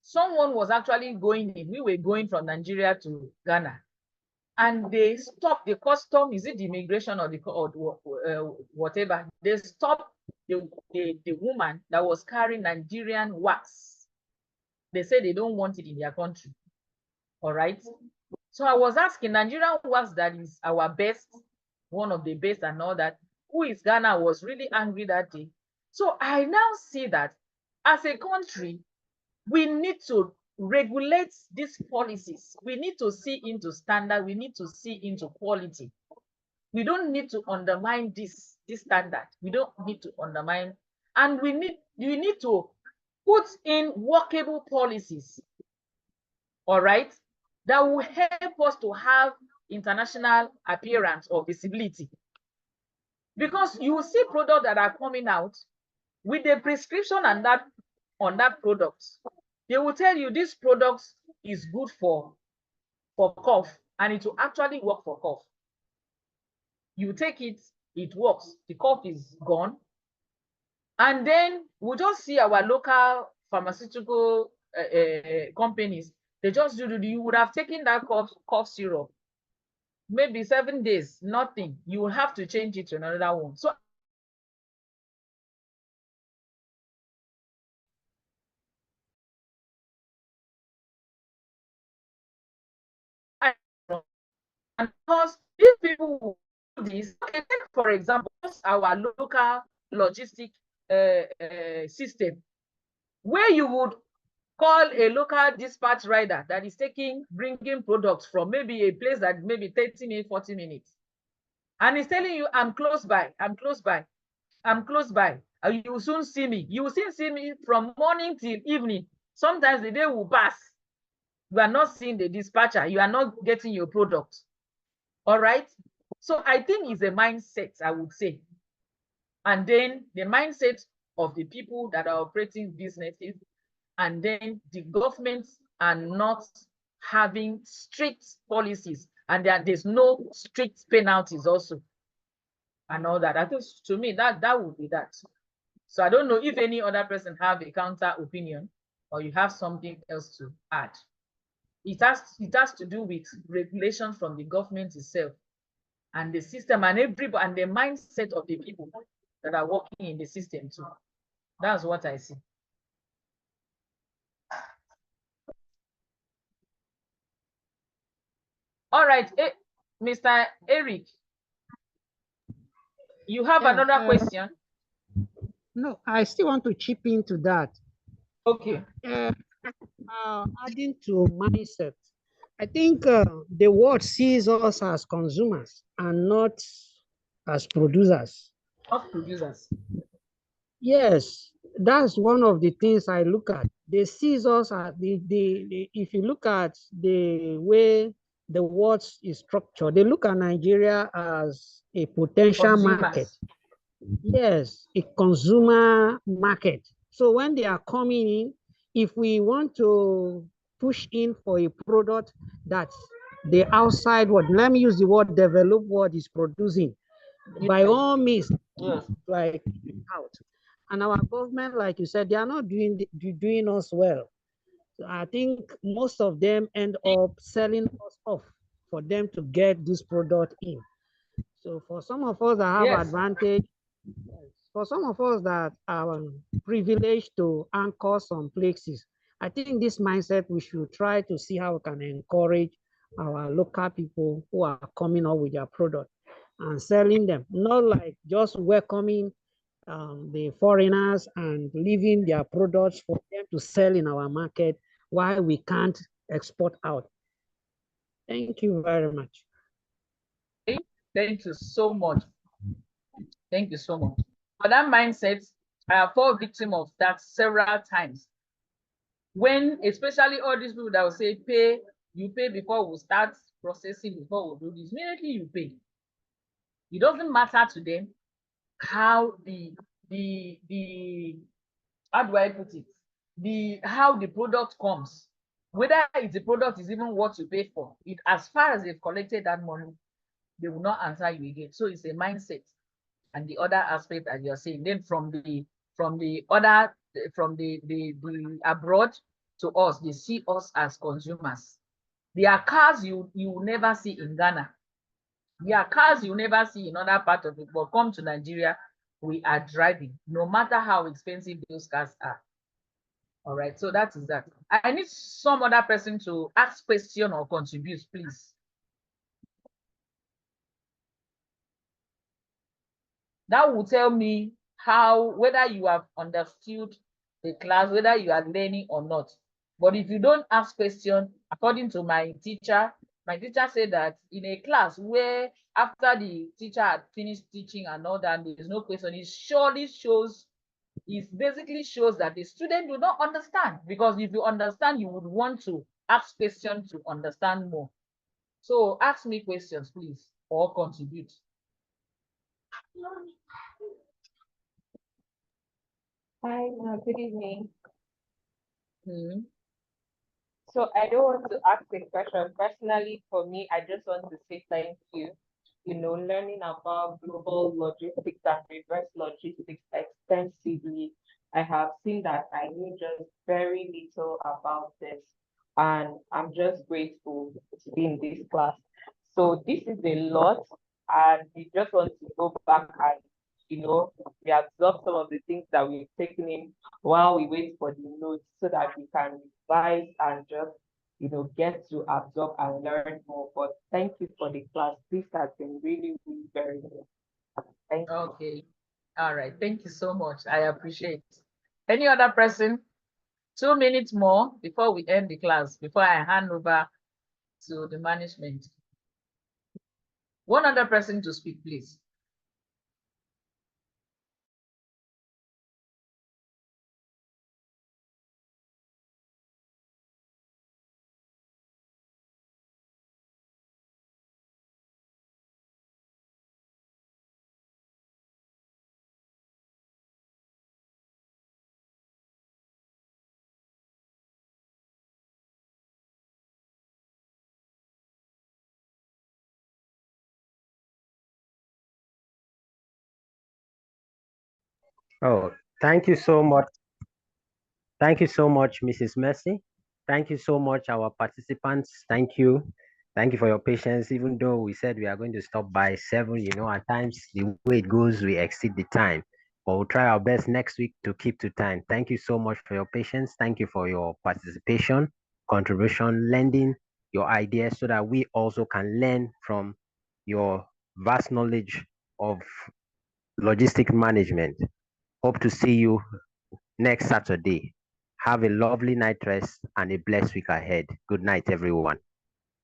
someone was actually going in. We were going from Nigeria to Ghana. And they stopped the custom, is it the immigration or whatever? They stopped the woman that was carrying Nigerian wax. They said they don't want it in their country. All right. So I was asking, Nigerian wax that is our best, one of the best and all that, who is Ghana, was really angry that day. So I now see that as a country, we need to regulate these policies. We need to see into standard. We need to see into quality. We don't need to undermine this standard. We don't need to undermine, and we need to put in workable policies, all right, that will help us to have international appearance or visibility. Because you will see products that are coming out with the prescription and that on that product. They will tell you this product is good for cough. and it will actually work for cough. You take it, it works, the cough is gone. And then we'll just see our local pharmaceutical companies, they just do, you would have taken that cough syrup, maybe 7 days, nothing. You will have to change it to another one. So and because these people do this, okay, take for example, our local logistic system, where you would call a local dispatch rider that is bringing products from maybe a place that maybe 30 minutes, 40 minutes. And he's telling you, I'm close by, I'm close by, I'm close by. You will soon see me. You will soon see me from morning till evening. Sometimes the day will pass. You are not seeing the dispatcher. You are not getting your product. All right. So I think it's a mindset, I would say. And then the mindset of the people that are operating businesses, and then the governments are not having strict policies, and there's no strict penalties also, and all that. I think to me that would be that. So I don't know if any other person have a counter opinion, or you have something else to add. It has to do with regulation from the government itself, and the system, and everybody, and the mindset of the people that are working in the system too. That's what I see. All right, Mr. Eric, you have another question? No, I still want to chip into that. Okay. Adding to mindset, I think the world sees us as consumers and not as producers. Of producers. Yes, that's one of the things I look at. They see us as if you look at the way the world is structured, they look at Nigeria as a potential market. Yes, a consumer market. So when they are coming in, if we want to push in for a product that the outside world, let me use the word developed world, is producing, by all means, like out. And our government, like you said, they are not doing us well. So I think most of them end up selling us off for them to get this product in. So for some of us that have advantage, for some of us that are privileged to anchor some places, I think this mindset, we should try to see how we can encourage our local people who are coming up with their product and selling them, not like just welcoming the foreigners and leaving their products for them to sell in our market while we can't export out. Thank you very much. Thank you so much. Thank you so much. For that mindset, I have fallen victim of that several times. When, especially all these people that will say, you pay before we start processing, before we do this, immediately you pay. It doesn't matter to them how how do I put it? How the product comes, whether the product is even what you pay for. It, as far as they've collected that money, they will not answer you again. So it's a mindset. And the other aspect that you're saying, then from the abroad to us, they see us as consumers. There are cars you will never see in Ghana. There are cars you never see in other parts of it, but come to Nigeria, we are driving, no matter how expensive those cars are. All right, so that is that. I need some other person to ask question or contribute, please. That will tell me whether you have understood the class, whether you are learning or not. But if you don't ask question, according to my teacher said that in a class where after the teacher had finished teaching and all that, there is no question, it basically shows that the student do not understand, because if you understand, you would want to ask questions to understand more. So ask me questions, please, or contribute. Hi, good evening. So I don't want to ask a question. Personally, for me, I just want to say thank you. Learning about global logistics and reverse logistics extensively, I have seen that I knew just very little about this. And I'm just grateful to be in this class. So this is a lot, and we just want to go back and, we absorb some of the things that we've taken in while we wait for the notes so that we can revise and just get to absorb and learn more. But thank you for the class. This has been really, really very good. Thank you. Okay. All right. Thank you so much. I appreciate. Any other person? 2 minutes more before we end the class, before I hand over to the management. One other person to speak, please. Oh, thank you so much. Thank you so much, Mrs. Mercy. Thank you so much, our participants. Thank you. Thank you for your patience. Even though we said we are going to stop by 7, at times the way it goes, we exceed the time. But we'll try our best next week to keep to time. Thank you so much for your patience. Thank you for your participation, contribution, lending your ideas so that we also can learn from your vast knowledge of logistic management. Hope to see you next Saturday. Have a lovely night rest and a blessed week ahead. Good night, everyone.